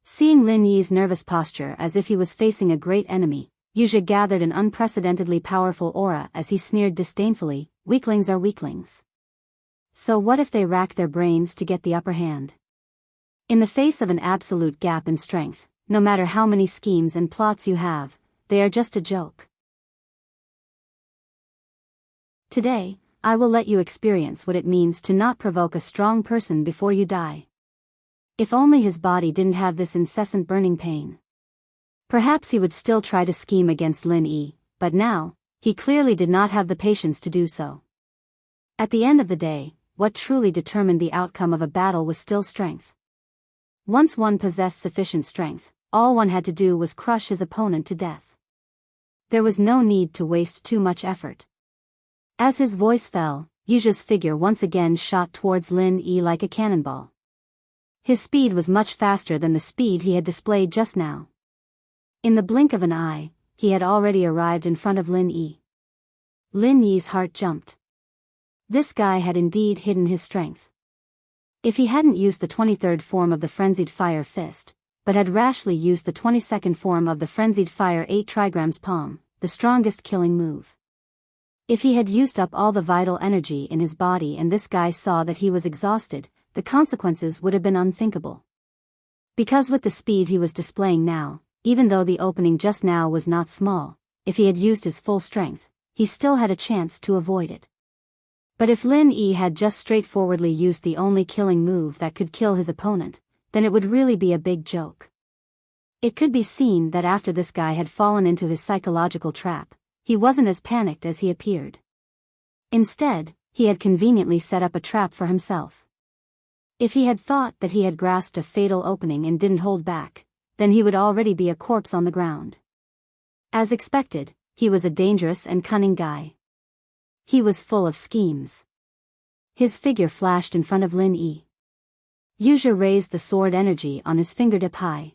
A: Seeing Lin Yi's nervous posture as if he was facing a great enemy, Yuzha gathered an unprecedentedly powerful aura as he sneered disdainfully, "Weaklings are weaklings. So what if they rack their brains to get the upper hand? In the face of an absolute gap in strength, no matter how many schemes and plots you have, they are just a joke. Today, I will let you experience what it means to not provoke a strong person before you die." If only his body didn't have this incessant burning pain. Perhaps he would still try to scheme against Lin Yi, but now, he clearly did not have the patience to do so. At the end of the day, what truly determined the outcome of a battle was still strength. Once one possessed sufficient strength, all one had to do was crush his opponent to death. There was no need to waste too much effort. As his voice fell, Yuzha's figure once again shot towards Lin Yi like a cannonball. His speed was much faster than the speed he had displayed just now. In the blink of an eye, he had already arrived in front of Lin Yi. Lin Yi's heart jumped. This guy had indeed hidden his strength. If he hadn't used the 23rd form of the Frenzied Fire Fist, but had rashly used the 22nd form of the Frenzied Fire 8 trigrams palm, the strongest killing move. If he had used up all the vital energy in his body and this guy saw that he was exhausted, the consequences would have been unthinkable. Because with the speed he was displaying now, even though the opening just now was not small, if he had used his full strength, he still had a chance to avoid it. But if Lin Yi had just straightforwardly used the only killing move that could kill his opponent, then it would really be a big joke. It could be seen that after this guy had fallen into his psychological trap, he wasn't as panicked as he appeared. Instead, he had conveniently set up a trap for himself. If he had thought that he had grasped a fatal opening and didn't hold back, then he would already be a corpse on the ground. As expected, he was a dangerous and cunning guy. He was full of schemes. His figure flashed in front of Lin Yi. Yuzha raised the sword energy on his fingertip high.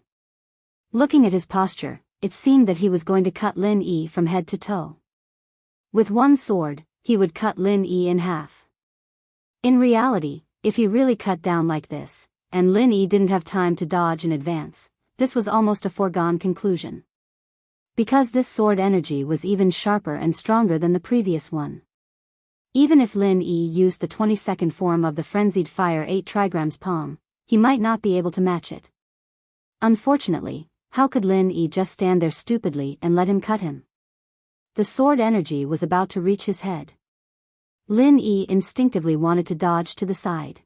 A: Looking at his posture, it seemed that he was going to cut Lin Yi from head to toe. With one sword, he would cut Lin Yi in half. In reality, if he really cut down like this, and Lin Yi didn't have time to dodge in advance, this was almost a foregone conclusion. Because this sword energy was even sharper and stronger than the previous one. Even if Lin Yi used the 22nd form of the Frenzied Fire 8 trigrams palm, he might not be able to match it. Unfortunately, how could Lin Yi just stand there stupidly and let him cut him? The sword energy was about to reach his head. Lin Yi instinctively wanted to dodge to the side.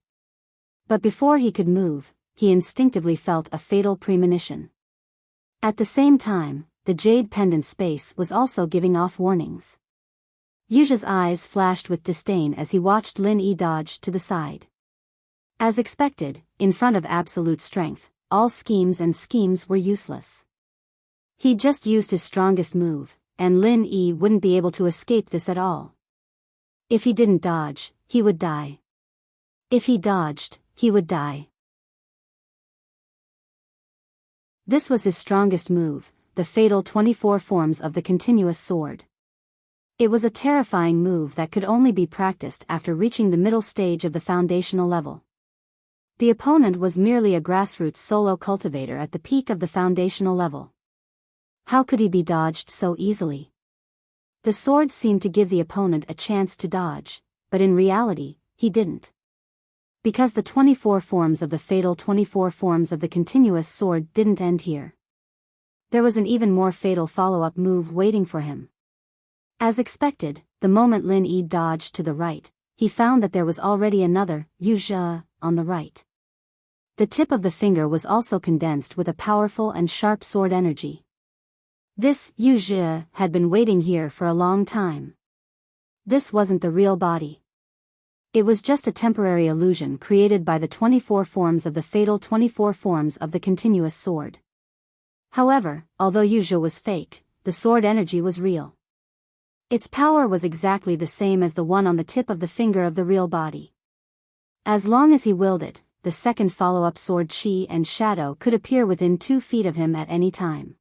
A: But before he could move, he instinctively felt a fatal premonition. At the same time, the jade pendant space was also giving off warnings. Yuzha's eyes flashed with disdain as he watched Lin Yi dodge to the side. As expected, in front of absolute strength, all schemes were useless. He just used his strongest move, and Lin Yi wouldn't be able to escape this at all. If he didn't dodge, he would die. If he dodged, he would die. This was his strongest move, the fatal 24 forms of the continuous sword. It was a terrifying move that could only be practiced after reaching the middle stage of the foundational level. The opponent was merely a grassroots solo cultivator at the peak of the foundational level. How could he be dodged so easily? The sword seemed to give the opponent a chance to dodge, but in reality, he didn't. Because the 24 forms of the fatal 24 forms of the continuous sword didn't end here. There was an even more fatal follow-up move waiting for him. As expected, the moment Lin Yi dodged to the right, he found that there was already another Yuzhe on the right. The tip of the finger was also condensed with a powerful and sharp sword energy. This Yuzhe had been waiting here for a long time. This wasn't the real body. It was just a temporary illusion created by the 24 forms of the fatal 24 forms of the continuous sword. However, although Yuzhe was fake, the sword energy was real. Its power was exactly the same as the one on the tip of the finger of the real body. As long as he willed it, the second follow-up sword Qi and Shadow could appear within 2 feet of him at any time.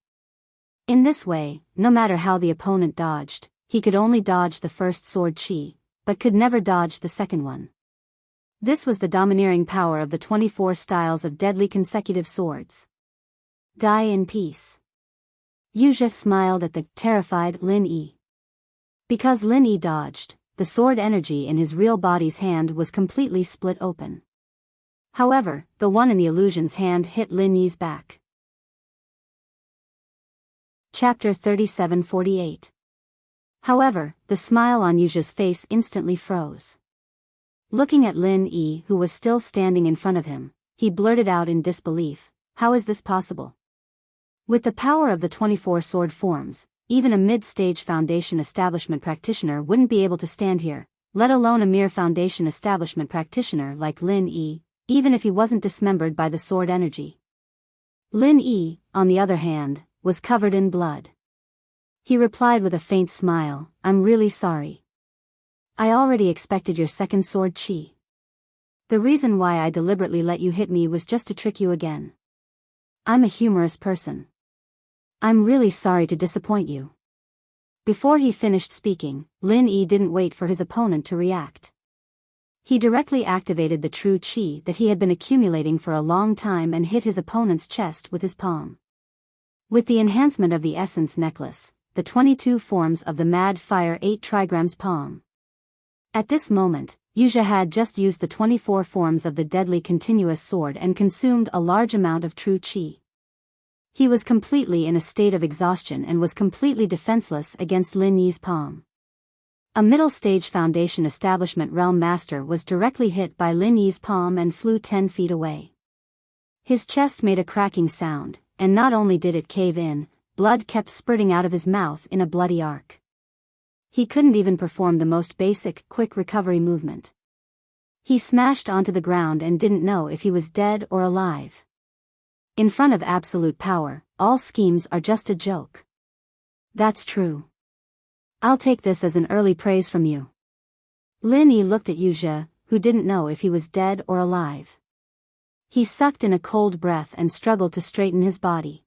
A: In this way, no matter how the opponent dodged, he could only dodge the first sword Qi, but could never dodge the second one. This was the domineering power of the 24 styles of deadly consecutive swords. Die in peace. Yuzhe smiled at the terrified Lin Yi. Because Lin Yi dodged, the sword energy in his real body's hand was completely split open. However, the one in the illusion's hand hit Lin Yi's back. Chapter 37:48. However, the smile on Yuzhe's face instantly froze. Looking at Lin Yi, who was still standing in front of him, he blurted out in disbelief, "How is this possible? With the power of the 24 sword forms, even a mid-stage foundation establishment practitioner wouldn't be able to stand here, let alone a mere foundation establishment practitioner like Lin Yi, even if he wasn't dismembered by the sword energy." Lin Yi, on the other hand, was covered in blood. He replied with a faint smile, "I'm really sorry. I already expected your second sword Qi. The reason why I deliberately let you hit me was just to trick you again. I'm a humorous person. I'm really sorry to disappoint you." Before he finished speaking, Lin Yi didn't wait for his opponent to react. He directly activated the true Qi that he had been accumulating for a long time and hit his opponent's chest with his palm. With the enhancement of the essence necklace, the 22 forms of the Mad Fire 8 trigrams palm. At this moment, Yuzhe had just used the 24 forms of the deadly continuous sword and consumed a large amount of true Qi. He was completely in a state of exhaustion and was completely defenseless against Lin Yi's palm. A middle-stage foundation establishment realm master was directly hit by Lin Yi's palm and flew 10 feet away. His chest made a cracking sound, and not only did it cave in, blood kept spurting out of his mouth in a bloody arc. He couldn't even perform the most basic, quick recovery movement. He smashed onto the ground and didn't know if he was dead or alive. In front of absolute power, all schemes are just a joke. That's true. I'll take this as an early praise from you. Lin Yi looked at Yuzhe, who didn't know if he was dead or alive. He sucked in a cold breath and struggled to straighten his body.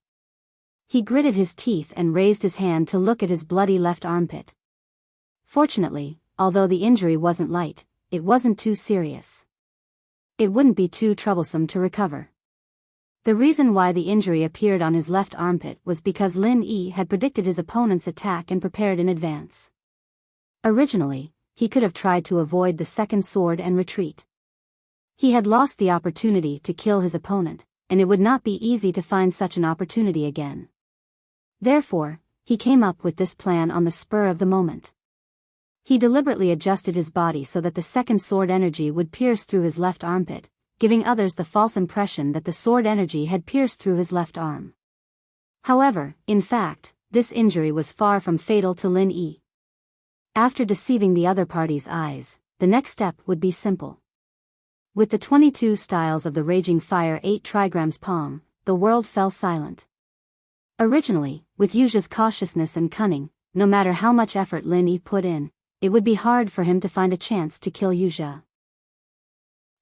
A: He gritted his teeth and raised his hand to look at his bloody left armpit. Fortunately, although the injury wasn't light, it wasn't too serious. It wouldn't be too troublesome to recover. The reason why the injury appeared on his left armpit was because Lin Yi had predicted his opponent's attack and prepared in advance. Originally, he could have tried to avoid the second sword and retreat. He had lost the opportunity to kill his opponent, and it would not be easy to find such an opportunity again. Therefore, he came up with this plan on the spur of the moment. He deliberately adjusted his body so that the second sword energy would pierce through his left armpit, giving others the false impression that the sword energy had pierced through his left arm. However, in fact, this injury was far from fatal to Lin Yi. After deceiving the other party's eyes, the next step would be simple. With the 22 styles of the Raging Fire 8 trigrams palm, the world fell silent. Originally, with Yuzhe's cautiousness and cunning, no matter how much effort Lin Yi put in, it would be hard for him to find a chance to kill Yuzhe.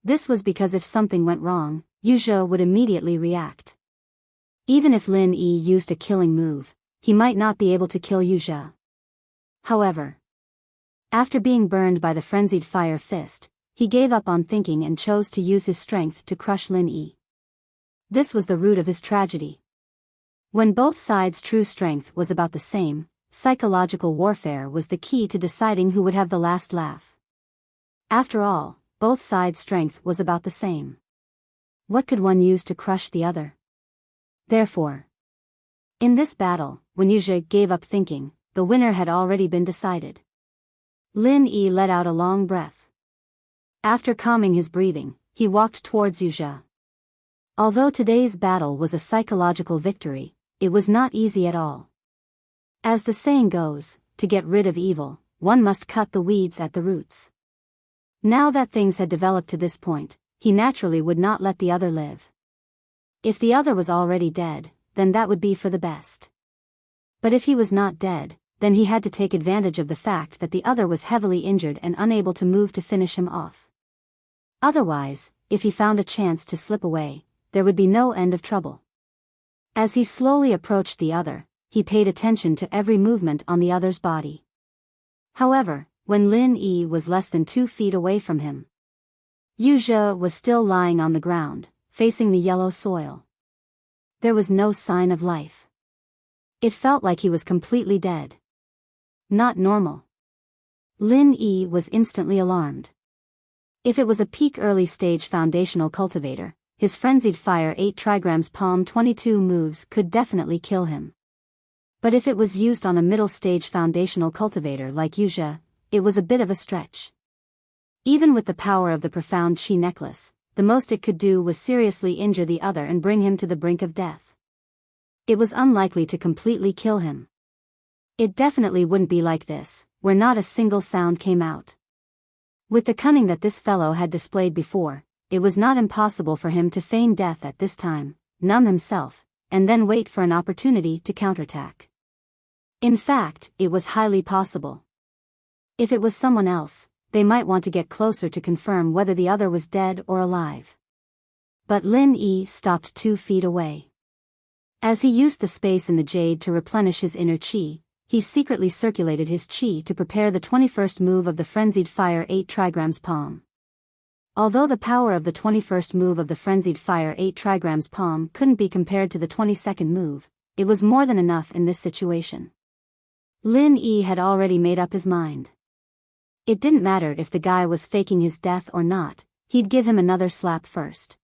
A: This was because if something went wrong, Yuzhe would immediately react. Even if Lin Yi used a killing move, he might not be able to kill Yu Zhe. However, after being burned by the frenzied fire fist, he gave up on thinking and chose to use his strength to crush Lin Yi. This was the root of his tragedy. When both sides' true strength was about the same, psychological warfare was the key to deciding who would have the last laugh. After all, both sides' strength was about the same. What could one use to crush the other? Therefore, in this battle, when Yu Zhe gave up thinking, the winner had already been decided. Lin Yi let out a long breath. After calming his breathing, he walked towards Yu Zhe. Although today's battle was a psychological victory, it was not easy at all. As the saying goes, to get rid of evil, one must cut the weeds at the roots. Now that things had developed to this point, he naturally would not let the other live. If the other was already dead, then that would be for the best. But if he was not dead, then he had to take advantage of the fact that the other was heavily injured and unable to move to finish him off. Otherwise, if he found a chance to slip away, there would be no end of trouble. As he slowly approached the other, he paid attention to every movement on the other's body. However, when Lin Yi was less than 2 feet away from him, Yu Zhe was still lying on the ground, facing the yellow soil. There was no sign of life. It felt like he was completely dead. Not normal. Lin Yi was instantly alarmed. If it was a peak early stage foundational cultivator, his frenzied fire 8 trigrams palm 22 moves could definitely kill him. But if it was used on a middle stage foundational cultivator like Yu Zhe, it was a bit of a stretch. Even with the power of the profound chi necklace, the most it could do was seriously injure the other and bring him to the brink of death. It was unlikely to completely kill him. It definitely wouldn't be like this, where not a single sound came out. With the cunning that this fellow had displayed before, it was not impossible for him to feign death at this time, numb himself, and then wait for an opportunity to counterattack. In fact, it was highly possible. If it was someone else, they might want to get closer to confirm whether the other was dead or alive. But Lin Yi stopped 2 feet away. As he used the space in the jade to replenish his inner chi, he secretly circulated his chi to prepare the 21st move of the frenzied fire 8 trigrams palm. Although the power of the 21st move of the frenzied fire 8 trigrams palm couldn't be compared to the 22nd move, it was more than enough in this situation. Lin Yi had already made up his mind. It didn't matter if the guy was faking his death or not, he'd give him another slap first.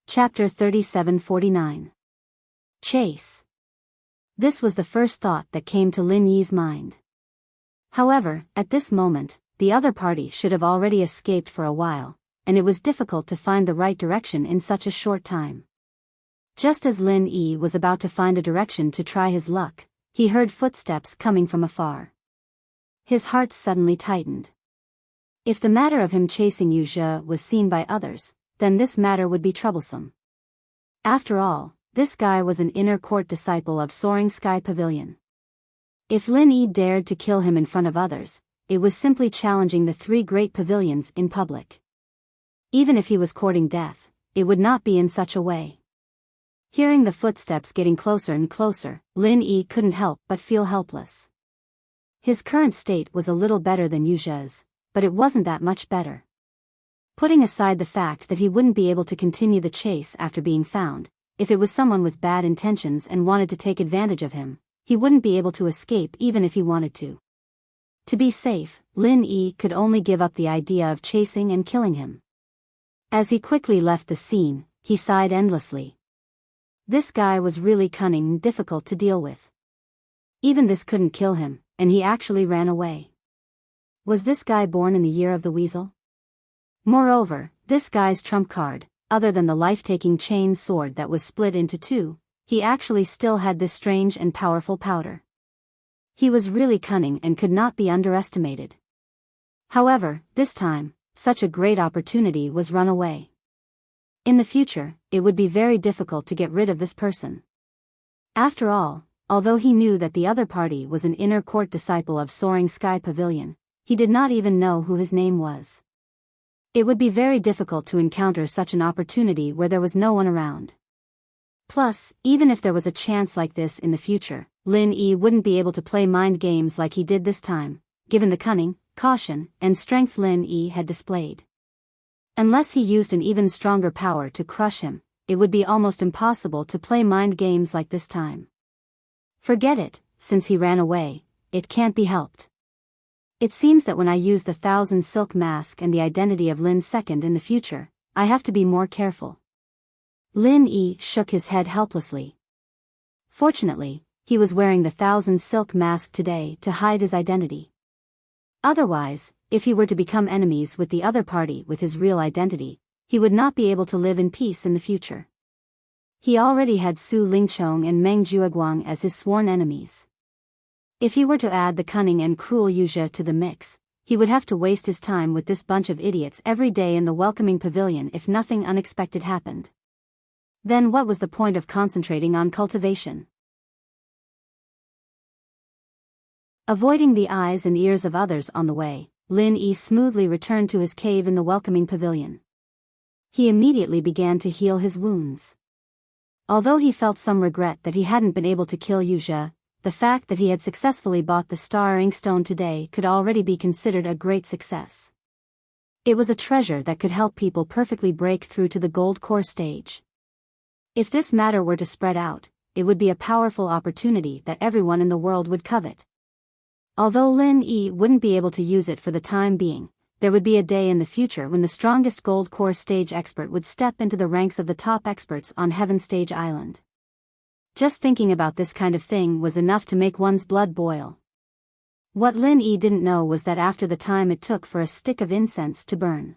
A: Chapter 3749. Chase. This was the first thought that came to Lin Yi's mind. However, at this moment, the other party should have already escaped for a while, and it was difficult to find the right direction in such a short time. Just as Lin Yi was about to find a direction to try his luck, he heard footsteps coming from afar. His heart suddenly tightened. If the matter of him chasing Yu Zhe was seen by others, then this matter would be troublesome. After all, this guy was an inner court disciple of Soaring Sky Pavilion. If Lin Yi dared to kill him in front of others, it was simply challenging the 3 great pavilions in public. Even if he was courting death, it would not be in such a way. Hearing the footsteps getting closer and closer, Lin Yi couldn't help but feel helpless. His current state was a little better than Yu Zhe's, but it wasn't that much better. Putting aside the fact that he wouldn't be able to continue the chase after being found, if it was someone with bad intentions and wanted to take advantage of him, he wouldn't be able to escape even if he wanted to. To be safe, Lin Yi could only give up the idea of chasing and killing him. As he quickly left the scene, he sighed endlessly. This guy was really cunning and difficult to deal with. Even this couldn't kill him, and he actually ran away. Was this guy born in the year of the weasel? Moreover, this guy's trump card, other than the life-taking chain sword that was split into 2, he actually still had this strange and powerful powder. He was really cunning and could not be underestimated. However, this time, such a great opportunity was run away. In the future, it would be very difficult to get rid of this person. After all, although he knew that the other party was an inner court disciple of Soaring Sky Pavilion, he did not even know who his name was. It would be very difficult to encounter such an opportunity where there was no one around. Plus, even if there was a chance like this in the future, Lin Yi wouldn't be able to play mind games like he did this time, given the cunning, caution, and strength Lin Yi had displayed. Unless he used an even stronger power to crush him, it would be almost impossible to play mind games like this time. Forget it, since he ran away, it can't be helped. It seems that when I use the 1,000 silk mask and the identity of Lin II in the future, I have to be more careful. Lin Yi shook his head helplessly. Fortunately, he was wearing the 1,000 silk mask today to hide his identity. Otherwise, if he were to become enemies with the other party with his real identity, he would not be able to live in peace in the future. He already had Su Lingchong and Meng Jueguang as his sworn enemies. If he were to add the cunning and cruel Yuzhe to the mix, he would have to waste his time with this bunch of idiots every day in the welcoming pavilion if nothing unexpected happened. Then what was the point of concentrating on cultivation? Avoiding the eyes and ears of others on the way, Lin Yi smoothly returned to his cave in the welcoming pavilion. He immediately began to heal his wounds. Although he felt some regret that he hadn't been able to kill Yuzhe, the fact that he had successfully bought the Star Inkstone today could already be considered a great success. It was a treasure that could help people perfectly break through to the gold core stage. If this matter were to spread out, it would be a powerful opportunity that everyone in the world would covet. Although Lin Yi wouldn't be able to use it for the time being, there would be a day in the future when the strongest gold core stage expert would step into the ranks of the top experts on Heaven Stage Island. Just thinking about this kind of thing was enough to make one's blood boil. What Lin Yi didn't know was that after the time it took for a stick of incense to burn.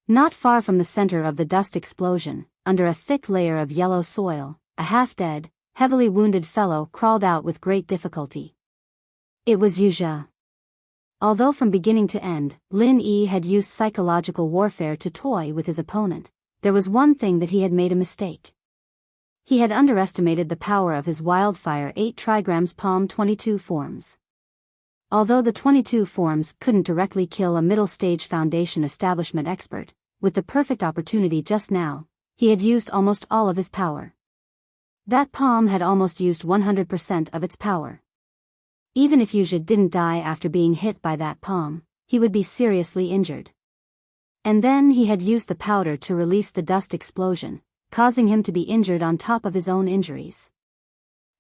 A: Not far from the center of the dust explosion, under a thick layer of yellow soil, a half-dead, heavily wounded fellow crawled out with great difficulty. It was Yuzhe. Although from beginning to end, Lin Yi had used psychological warfare to toy with his opponent, there was one thing that he had made a mistake. He had underestimated the power of his wildfire 8 trigrams Palm 22 forms. Although the 22 forms couldn't directly kill a middle-stage foundation establishment expert, with the perfect opportunity just now, he had used almost all of his power. That palm had almost used 100% of its power. Even if Yuzhe didn't die after being hit by that palm, he would be seriously injured. And then he had used the powder to release the dust explosion, causing him to be injured on top of his own injuries.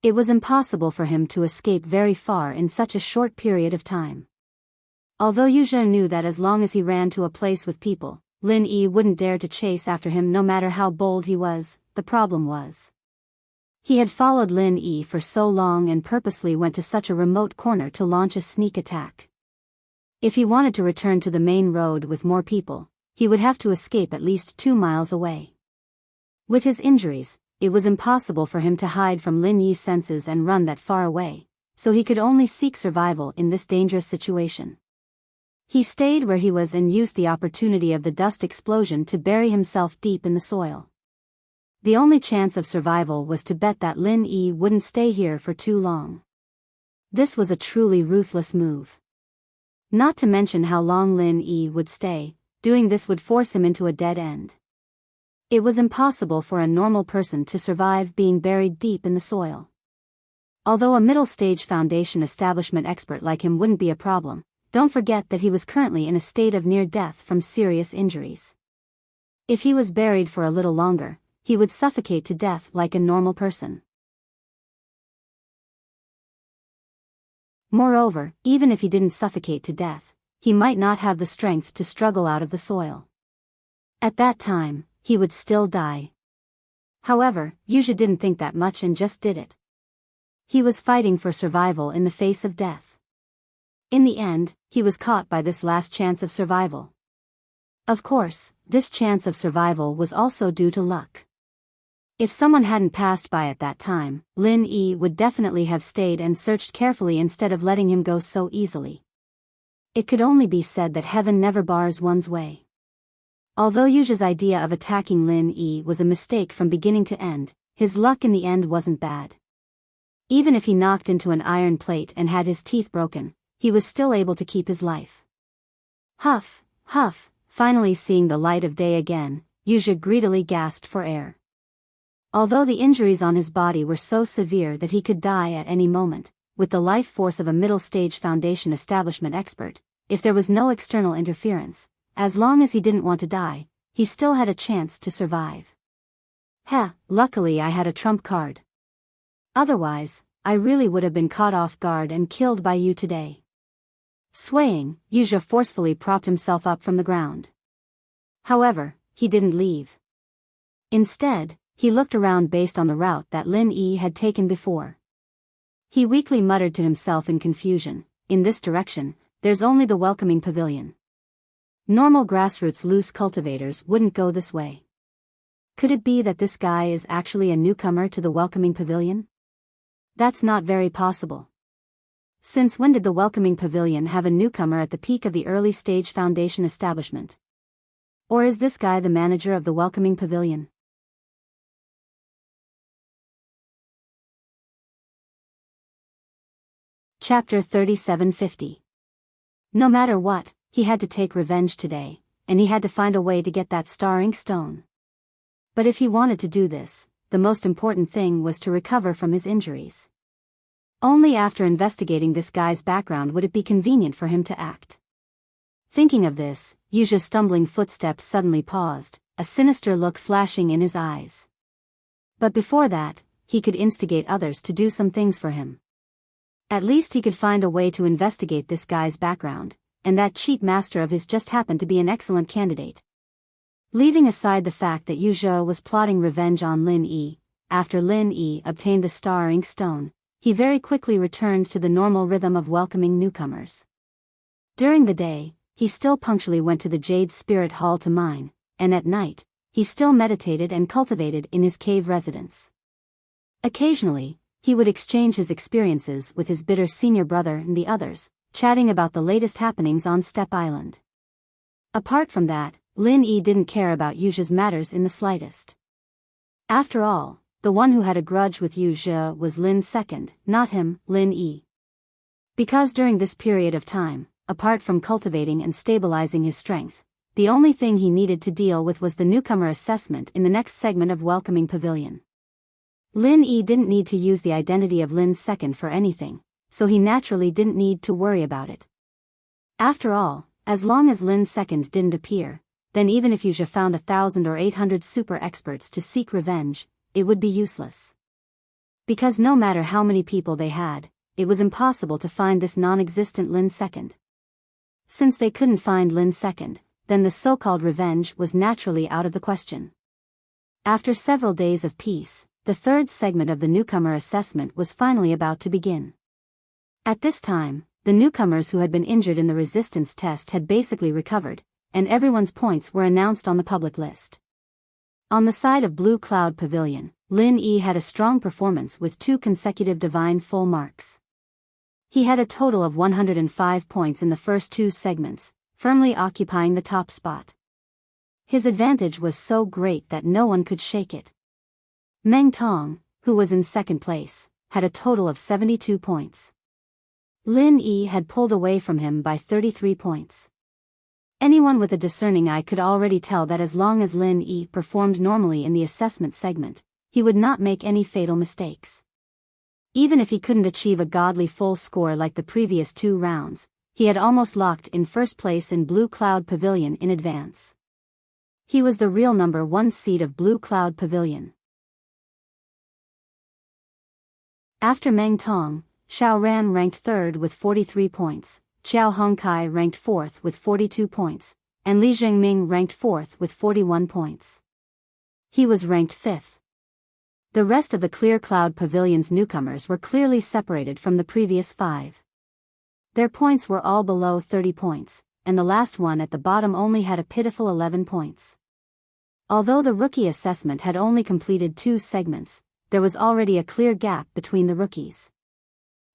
A: It was impossible for him to escape very far in such a short period of time. Although Yuzhe knew that as long as he ran to a place with people, Lin Yi wouldn't dare to chase after him no matter how bold he was, the problem was. He had followed Lin Yi for so long and purposely went to such a remote corner to launch a sneak attack. If he wanted to return to the main road with more people, he would have to escape at least 2 miles away. With his injuries, it was impossible for him to hide from Lin Yi's senses and run that far away, so he could only seek survival in this dangerous situation. He stayed where he was and used the opportunity of the dust explosion to bury himself deep in the soil. The only chance of survival was to bet that Lin Yi wouldn't stay here for too long. This was a truly ruthless move. Not to mention how long Lin Yi would stay, doing this would force him into a dead end. It was impossible for a normal person to survive being buried deep in the soil. Although a middle-stage foundation establishment expert like him wouldn't be a problem, don't forget that he was currently in a state of near death from serious injuries. If he was buried for a little longer, he would suffocate to death like a normal person. Moreover, even if he didn't suffocate to death, he might not have the strength to struggle out of the soil. At that time, he would still die. However, Yuzhe didn't think that much and just did it. He was fighting for survival in the face of death. In the end, he was caught by this last chance of survival. Of course, this chance of survival was also due to luck. If someone hadn't passed by at that time, Lin Yi would definitely have stayed and searched carefully instead of letting him go so easily. It could only be said that heaven never bars one's way. Although Yuzhe's idea of attacking Lin Yi was a mistake from beginning to end, his luck in the end wasn't bad. Even if he knocked into an iron plate and had his teeth broken, he was still able to keep his life. Huff, huff, finally seeing the light of day again, Yuzha greedily gasped for air. Although the injuries on his body were so severe that he could die at any moment, with the life force of a middle-stage Foundation establishment expert, if there was no external interference, as long as he didn't want to die, he still had a chance to survive. Luckily I had a trump card. Otherwise, I really would have been caught off guard and killed by you today. Swaying, Yuzha forcefully propped himself up from the ground. However, he didn't leave. Instead, he looked around based on the route that Lin Yi had taken before. He weakly muttered to himself in confusion, in this direction, there's only the welcoming pavilion. Normal grassroots loose cultivators wouldn't go this way. Could it be that this guy is actually a newcomer to the welcoming pavilion? That's not very possible. Since when did the welcoming pavilion have a newcomer at the peak of the early stage Foundation establishment? Or is this guy the manager of the welcoming pavilion? Chapter 3750. No matter what, he had to take revenge today, and he had to find a way to get that star ink stone. But if he wanted to do this, the most important thing was to recover from his injuries. Only after investigating this guy's background would it be convenient for him to act. Thinking of this, Yuzha's stumbling footsteps suddenly paused, a sinister look flashing in his eyes. But before that, he could instigate others to do some things for him. At least he could find a way to investigate this guy's background, and that cheap master of his just happened to be an excellent candidate. Leaving aside the fact that Yuzha was plotting revenge on Lin Yi, after Lin Yi obtained the star ink stone, he very quickly returned to the normal rhythm of welcoming newcomers. During the day, he still punctually went to the Jade Spirit Hall to mine, and at night, he still meditated and cultivated in his cave residence. Occasionally, he would exchange his experiences with his bitter senior brother and the others, chatting about the latest happenings on Step Island. Apart from that, Lin Yi didn't care about Yuzha's matters in the slightest. After all, the one who had a grudge with Yuzha was Lin's second, not him, Lin Yi. Because during this period of time, apart from cultivating and stabilizing his strength, the only thing he needed to deal with was the newcomer assessment in the next segment of Welcoming Pavilion. Lin Yi didn't need to use the identity of Lin's second for anything, so he naturally didn't need to worry about it. After all, as long as Lin's second didn't appear, then even if Yuzha found 1,000 or 800 super experts to seek revenge, it would be useless. Because no matter how many people they had, it was impossible to find this non-existent Lin second. Since they couldn't find Lin second, then the so-called revenge was naturally out of the question. After several days of peace, the third segment of the newcomer assessment was finally about to begin. At this time, the newcomers who had been injured in the resistance test had basically recovered, and everyone's points were announced on the public list. On the side of Blue Cloud Pavilion, Lin Yi had a strong performance with 2 consecutive divine full marks. He had a total of 105 points in the first 2 segments, firmly occupying the top spot. His advantage was so great that no one could shake it. Meng Tong, who was in second place, had a total of 72 points. Lin Yi had pulled away from him by 33 points. Anyone with a discerning eye could already tell that as long as Lin Yi performed normally in the assessment segment, he would not make any fatal mistakes. Even if he couldn't achieve a godly full score like the previous 2 rounds, he had almost locked in first place in Blue Cloud Pavilion in advance. He was the real number 1 seed of Blue Cloud Pavilion. After Meng Tong, Xiao Ran ranked 3rd with 43 points, Xiao Hongkai ranked 4th with 42 points, and Li Zhengming ranked 4th with 41 points. He was ranked 5th. The rest of the Clear Cloud Pavilion's newcomers were clearly separated from the previous 5. Their points were all below 30 points, and the last one at the bottom only had a pitiful 11 points. Although the rookie assessment had only completed 2 segments, there was already a clear gap between the rookies.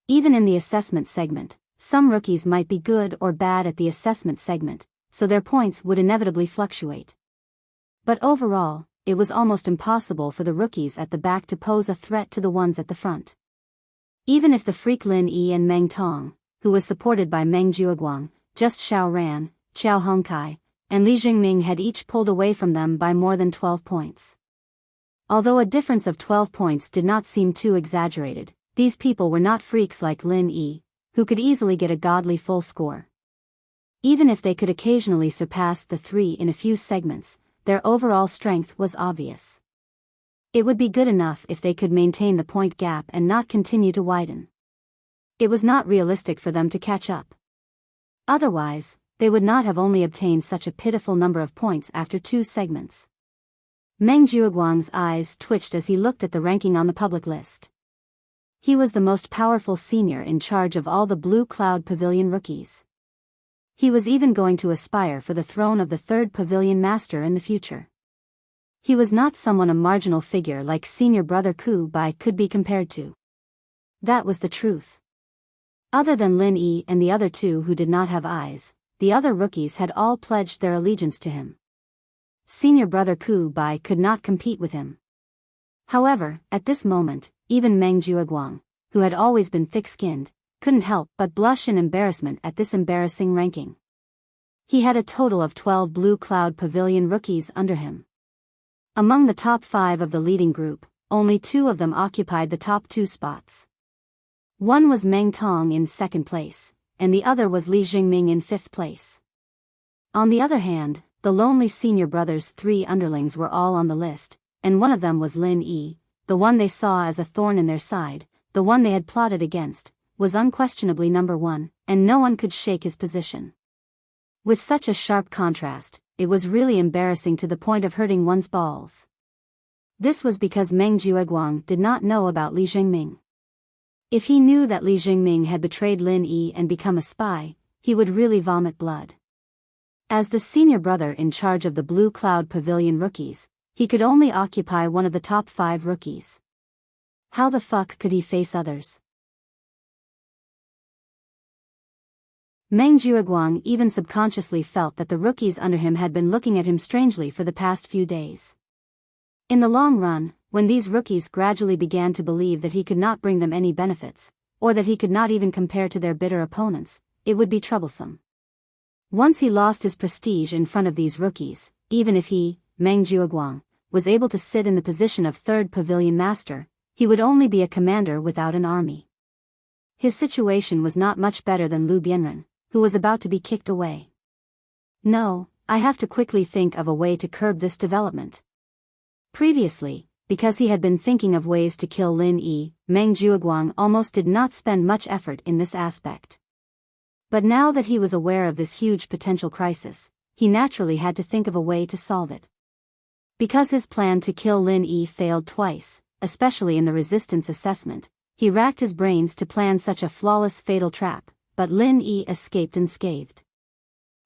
A: Even in the assessment segment, some rookies might be good or bad at the assessment segment, so their points would inevitably fluctuate. But overall, it was almost impossible for the rookies at the back to pose a threat to the ones at the front. Even if the freak Lin Yi and Meng Tong, who was supported by Meng Jueguang, just Xiao Ran, Xiao Hongkai, and Li Jingming had each pulled away from them by more than 12 points. Although a difference of 12 points did not seem too exaggerated, these people were not freaks like Lin Yi, who could easily get a godly full score. Even if they could occasionally surpass the 3 in a few segments, their overall strength was obvious. It would be good enough if they could maintain the point gap and not continue to widen. It was not realistic for them to catch up. Otherwise, they would not have only obtained such a pitiful number of points after 2 segments. Meng Jiuguang's eyes twitched as he looked at the ranking on the public list. He was the most powerful senior in charge of all the Blue Cloud Pavilion rookies. He was even going to aspire for the throne of the 3rd Pavilion Master in the future. He was not someone a marginal figure like senior brother Ku Bai could be compared to. That was the truth. Other than Lin Yi and the other 2 who did not have eyes, the other rookies had all pledged their allegiance to him. Senior brother Ku Bai could not compete with him. However, at this moment, even Meng Jiuguang, who had always been thick-skinned, couldn't help but blush in embarrassment at this embarrassing ranking. He had a total of 12 Blue Cloud Pavilion rookies under him. Among the top 5 of the leading group, only 2 of them occupied the top 2 spots. One was Meng Tong in 2nd place, and the other was Li Jingming in 5th place. On the other hand, the lonely senior brothers' 3 underlings were all on the list, and one of them was Lin Yi, the one they saw as a thorn in their side, the one they had plotted against, was unquestionably number 1, and no one could shake his position. With such a sharp contrast, it was really embarrassing to the point of hurting one's balls. This was because Meng Jiuguang did not know about Li Jingming. If he knew that Li Jingming had betrayed Lin Yi and become a spy, he would really vomit blood. As the senior brother in charge of the Blue Cloud Pavilion rookies, he could only occupy one of the top 5 rookies. How the fuck could he face others? Meng Jiuguang even subconsciously felt that the rookies under him had been looking at him strangely for the past few days. In the long run, when these rookies gradually began to believe that he could not bring them any benefits, or that he could not even compare to their bitter opponents, it would be troublesome. Once he lost his prestige in front of these rookies, even if he, Meng Jiuguang, was able to sit in the position of 3rd Pavilion Master, he would only be a commander without an army. His situation was not much better than Lu Bianren, who was about to be kicked away. No, I have to quickly think of a way to curb this development. Previously, because he had been thinking of ways to kill Lin Yi, Meng Jiuguang almost did not spend much effort in this aspect. But now that he was aware of this huge potential crisis, he naturally had to think of a way to solve it. Because his plan to kill Lin Yi failed twice, especially in the resistance assessment, he racked his brains to plan such a flawless fatal trap, but Lin Yi escaped unscathed.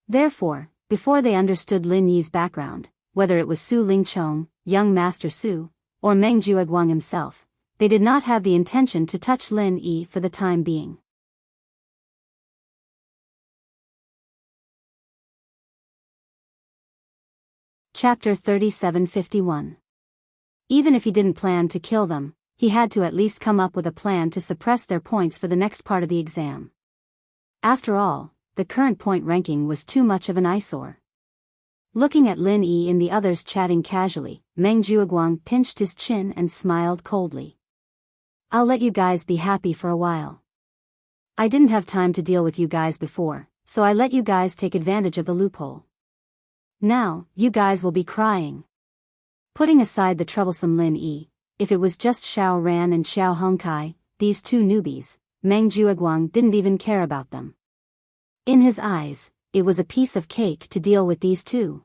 A: Therefore, before they understood Lin Yi's background, whether it was Su Lingchong, young Master Su, or Meng Jiuguang himself, they did not have the intention to touch Lin Yi for the time being. Chapter 3751. Even if he didn't plan to kill them, he had to at least come up with a plan to suppress their points for the next part of the exam. After all, the current point ranking was too much of an eyesore. Looking at Lin Yi and the others chatting casually, Meng Jiuguang pinched his chin and smiled coldly. I'll let you guys be happy for a while. I didn't have time to deal with you guys before, so I let you guys take advantage of the loophole. Now, you guys will be crying. Putting aside the troublesome Lin Yi, if it was just Xiao Ran and Xiao Hongkai, these 2 newbies, Meng Jiuguang didn't even care about them. In his eyes, it was a piece of cake to deal with these 2.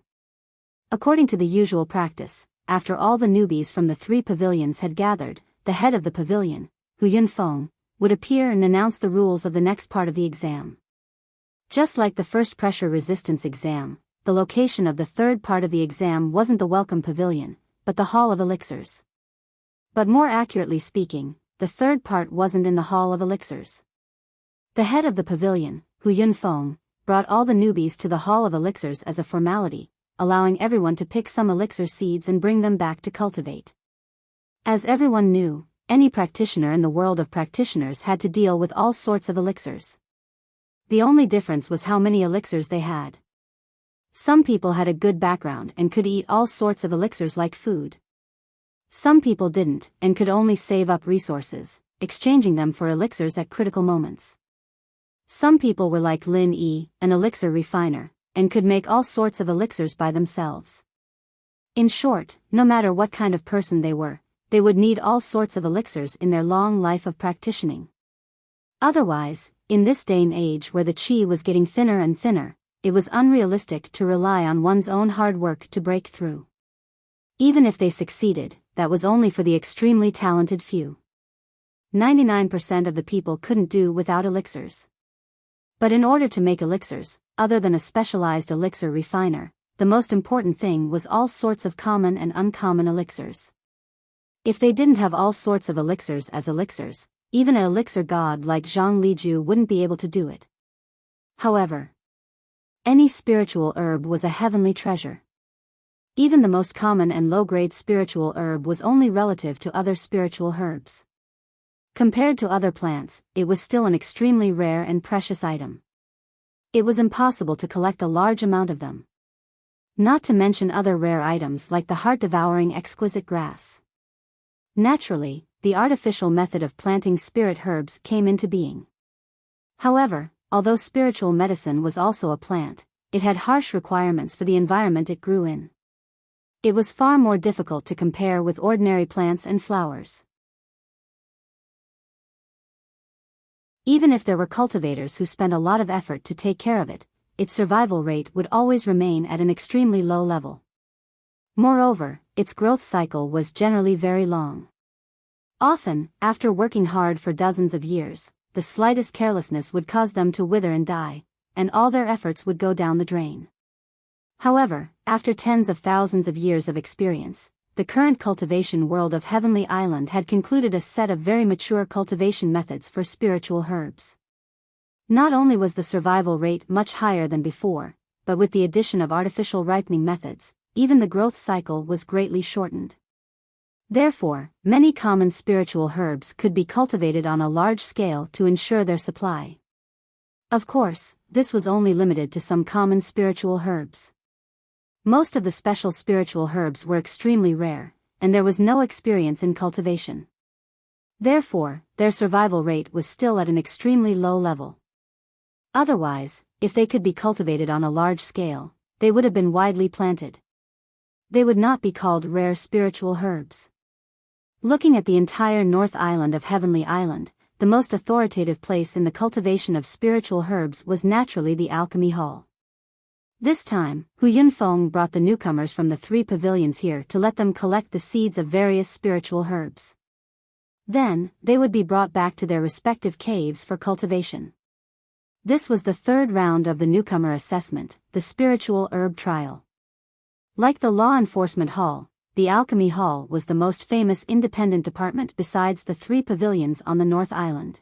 A: According to the usual practice, after all the newbies from the 3 pavilions had gathered, the head of the pavilion, Hu Yunfeng, would appear and announce the rules of the next part of the exam. Just like the first pressure resistance exam, the location of the 3rd part of the exam wasn't the welcome pavilion, but the Hall of Elixirs. But more accurately speaking, the 3rd part wasn't in the Hall of Elixirs. The head of the pavilion, Hu Yunfeng, brought all the newbies to the Hall of Elixirs as a formality, allowing everyone to pick some elixir seeds and bring them back to cultivate. As everyone knew, any practitioner in the world of practitioners had to deal with all sorts of elixirs. The only difference was how many elixirs they had. Some people had a good background and could eat all sorts of elixirs like food. Some people didn't and could only save up resources, exchanging them for elixirs at critical moments. Some people were like Lin Yi, an elixir refiner, and could make all sorts of elixirs by themselves. In short, no matter what kind of person they were, they would need all sorts of elixirs in their long life of practicing. Otherwise, in this day and age where the qi was getting thinner and thinner, it was unrealistic to rely on one's own hard work to break through. Even if they succeeded, that was only for the extremely talented few. 99% of the people couldn't do without elixirs. But in order to make elixirs, other than a specialized elixir refiner, the most important thing was all sorts of common and uncommon elixirs. If they didn't have all sorts of elixirs as elixirs, even an elixir god like Zhang Liju wouldn't be able to do it. However, any spiritual herb was a heavenly treasure. Even the most common and low-grade spiritual herb was only relative to other spiritual herbs. Compared to other plants, it was still an extremely rare and precious item. It was impossible to collect a large amount of them. Not to mention other rare items like the heart-devouring exquisite grass. Naturally, the artificial method of planting spirit herbs came into being. However, although spiritual medicine was also a plant, it had harsh requirements for the environment it grew in. It was far more difficult to compare with ordinary plants and flowers. Even if there were cultivators who spent a lot of effort to take care of it, its survival rate would always remain at an extremely low level. Moreover, its growth cycle was generally very long. Often, after working hard for dozens of years, the slightest carelessness would cause them to wither and die, and all their efforts would go down the drain. However, after tens of thousands of years of experience, the current cultivation world of Heavenly Island had concluded a set of very mature cultivation methods for spiritual herbs. Not only was the survival rate much higher than before, but with the addition of artificial ripening methods, even the growth cycle was greatly shortened. Therefore, many common spiritual herbs could be cultivated on a large scale to ensure their supply. Of course, this was only limited to some common spiritual herbs. Most of the special spiritual herbs were extremely rare, and there was no experience in cultivation. Therefore, their survival rate was still at an extremely low level. Otherwise, if they could be cultivated on a large scale, they would have been widely planted. They would not be called rare spiritual herbs. Looking at the entire North Island of Heavenly Island, the most authoritative place in the cultivation of spiritual herbs was naturally the Alchemy Hall. This time, Hu Yunfeng brought the newcomers from the 3 pavilions here to let them collect the seeds of various spiritual herbs. Then, they would be brought back to their respective caves for cultivation. This was the 3rd round of the newcomer assessment, the spiritual herb trial. Like the Law Enforcement Hall, the Alchemy Hall was the most famous independent department besides the 3 pavilions on the North Island.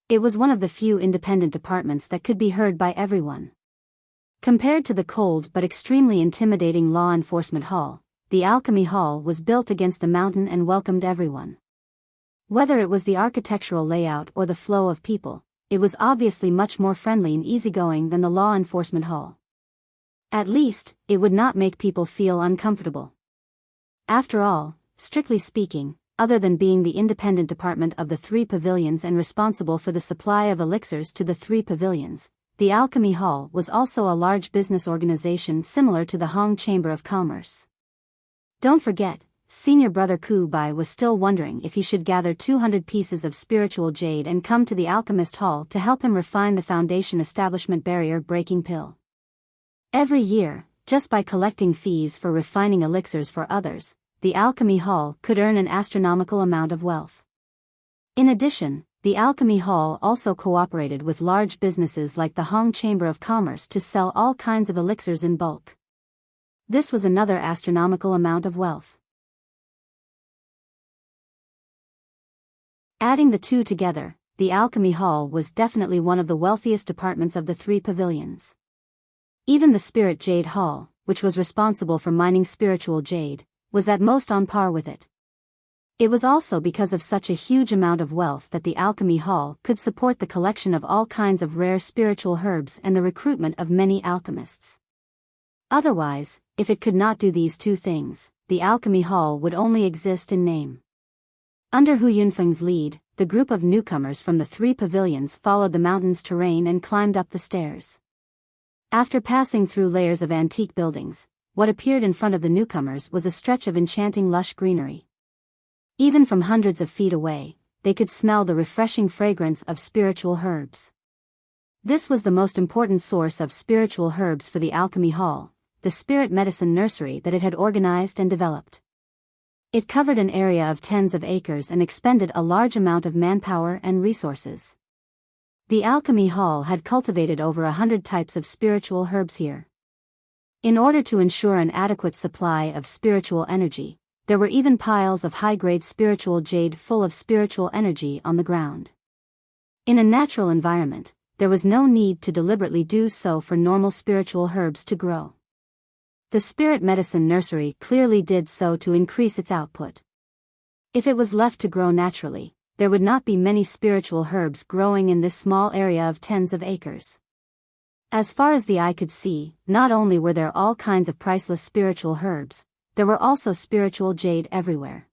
A: It was one of the few independent departments that could be heard by everyone. Compared to the cold but extremely intimidating Law Enforcement Hall, the Alchemy Hall was built against the mountain and welcomed everyone. Whether it was the architectural layout or the flow of people, it was obviously much more friendly and easygoing than the Law Enforcement Hall. At least, it would not make people feel uncomfortable. After all, strictly speaking, other than being the independent department of the 3 pavilions and responsible for the supply of elixirs to the 3 pavilions, the Alchemy Hall was also a large business organization similar to the Hong Chamber of Commerce. Don't forget, Senior Brother Ku Bai was still wondering if he should gather 200 pieces of spiritual jade and come to the Alchemist Hall to help him refine the Foundation Establishment barrier-breaking pill. Every year, just by collecting fees for refining elixirs for others, the Alchemy Hall could earn an astronomical amount of wealth. In addition, the Alchemy Hall also cooperated with large businesses like the Hong Chamber of Commerce to sell all kinds of elixirs in bulk. This was another astronomical amount of wealth. Adding the two together, the Alchemy Hall was definitely one of the wealthiest departments of the 3 pavilions. Even the Spirit Jade Hall, which was responsible for mining spiritual jade, was at most on par with it. It was also because of such a huge amount of wealth that the Alchemy Hall could support the collection of all kinds of rare spiritual herbs and the recruitment of many alchemists. Otherwise, if it could not do these two things, the alchemy hall would only exist in name. Under Hu Yunfeng's lead, the group of newcomers from the 3 pavilions followed the mountain's terrain and climbed up the stairs. After passing through layers of antique buildings, what appeared in front of the newcomers was a stretch of enchanting lush greenery. Even from hundreds of feet away, they could smell the refreshing fragrance of spiritual herbs. This was the most important source of spiritual herbs for the alchemy hall, the spirit medicine nursery that it had organized and developed. It covered an area of tens of acres and expended a large amount of manpower and resources. The alchemy hall had cultivated over 100 types of spiritual herbs here. In order to ensure an adequate supply of spiritual energy, there were even piles of high-grade spiritual jade full of spiritual energy on the ground. In a natural environment, there was no need to deliberately do so for normal spiritual herbs to grow. The spirit medicine nursery clearly did so to increase its output. If it was left to grow naturally, there would not be many spiritual herbs growing in this small area of tens of acres. As far as the eye could see, not only were there all kinds of priceless spiritual herbs, there were also spiritual jade everywhere.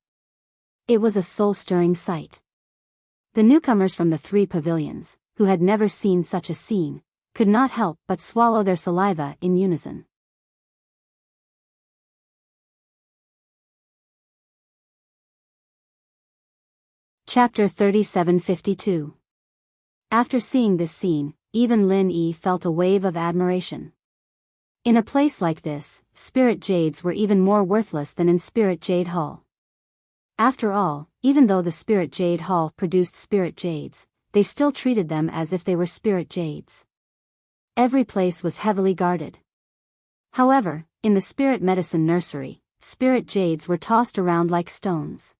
A: It was a soul-stirring sight. The newcomers from the 3 pavilions, who had never seen such a scene, could not help but swallow their saliva in unison. Chapter 3752. After seeing this scene, even Lin Yi felt a wave of admiration. In a place like this, spirit jades were even more worthless than in Spirit Jade Hall. After all, even though the Spirit Jade Hall produced spirit jades, they still treated them as if they were spirit jades. Every place was heavily guarded. However, in the spirit medicine nursery, spirit jades were tossed around like stones.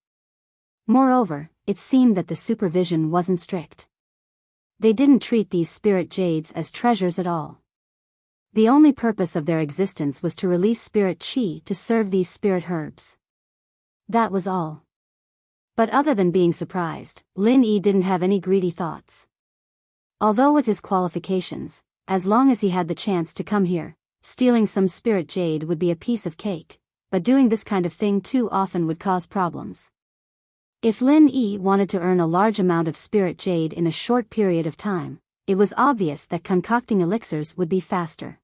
A: Moreover, it seemed that the supervision wasn't strict. They didn't treat these spirit jades as treasures at all. The only purpose of their existence was to release spirit qi to serve these spirit herbs. That was all. But other than being surprised, Lin Yi didn't have any greedy thoughts. Although with his qualifications, as long as he had the chance to come here, stealing some spirit jade would be a piece of cake, but doing this kind of thing too often would cause problems. If Lin Yi wanted to earn a large amount of spirit jade in a short period of time, it was obvious that concocting elixirs would be faster.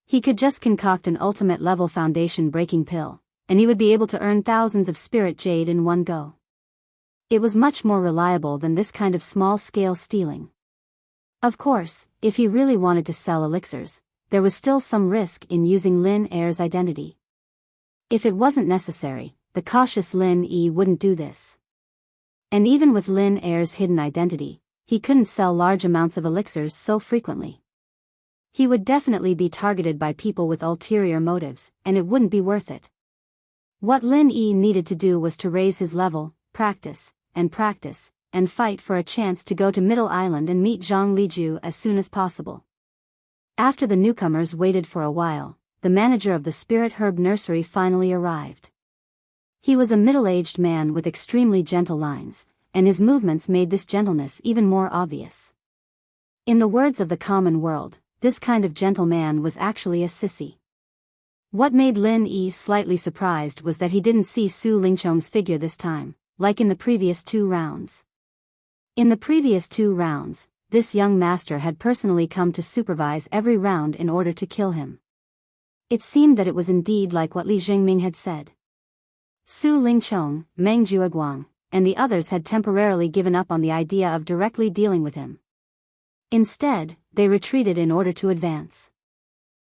A: He could just concoct an ultimate level foundation breaking pill, and he would be able to earn thousands of spirit jade in one go. It was much more reliable than this kind of small-scale stealing. Of course, if he really wanted to sell elixirs, there was still some risk in using Lin Er's identity. If it wasn't necessary, the cautious Lin Yi wouldn't do this. And even with Lin Er's hidden identity, he couldn't sell large amounts of elixirs so frequently. He would definitely be targeted by people with ulterior motives, and it wouldn't be worth it. What Lin Yi needed to do was to raise his level, practice, and fight for a chance to go to Middle Island and meet Zhang Liju as soon as possible. After the newcomers waited for a while, the manager of the Spirit Herb Nursery finally arrived. He was a middle-aged man with extremely gentle lines, and his movements made this gentleness even more obvious. In the words of the common world, this kind of gentle man was actually a sissy. What made Lin Yi slightly surprised was that he didn't see Su Lingchong's figure this time, like in the previous 2 rounds. In the previous 2 rounds, this young master had personally come to supervise every round in order to kill him. It seemed that it was indeed like what Li Jingming had said. Su Lingchong, Meng Jueguang, and the others had temporarily given up on the idea of directly dealing with him. Instead, they retreated in order to advance.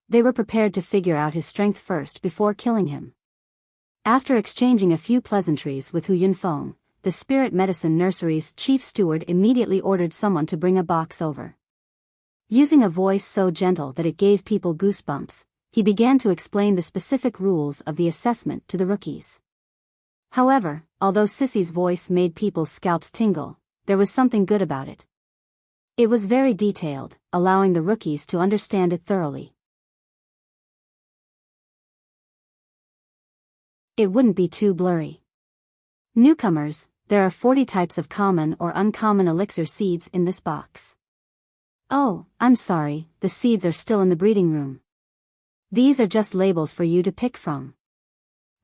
A: They were prepared to figure out his strength first before killing him. After exchanging a few pleasantries with Hu Yunfeng, the Spirit Medicine Nursery's chief steward immediately ordered someone to bring a box over. Using a voice so gentle that it gave people goosebumps, he began to explain the specific rules of the assessment to the rookies. However, although Sissy's voice made people's scalps tingle, there was something good about it. It was very detailed, allowing the rookies to understand it thoroughly. It wouldn't be too blurry. Newcomers, there are 40 types of common or uncommon elixir seeds in this box. Oh, I'm sorry, the seeds are still in the breeding room. These are just labels for you to pick from.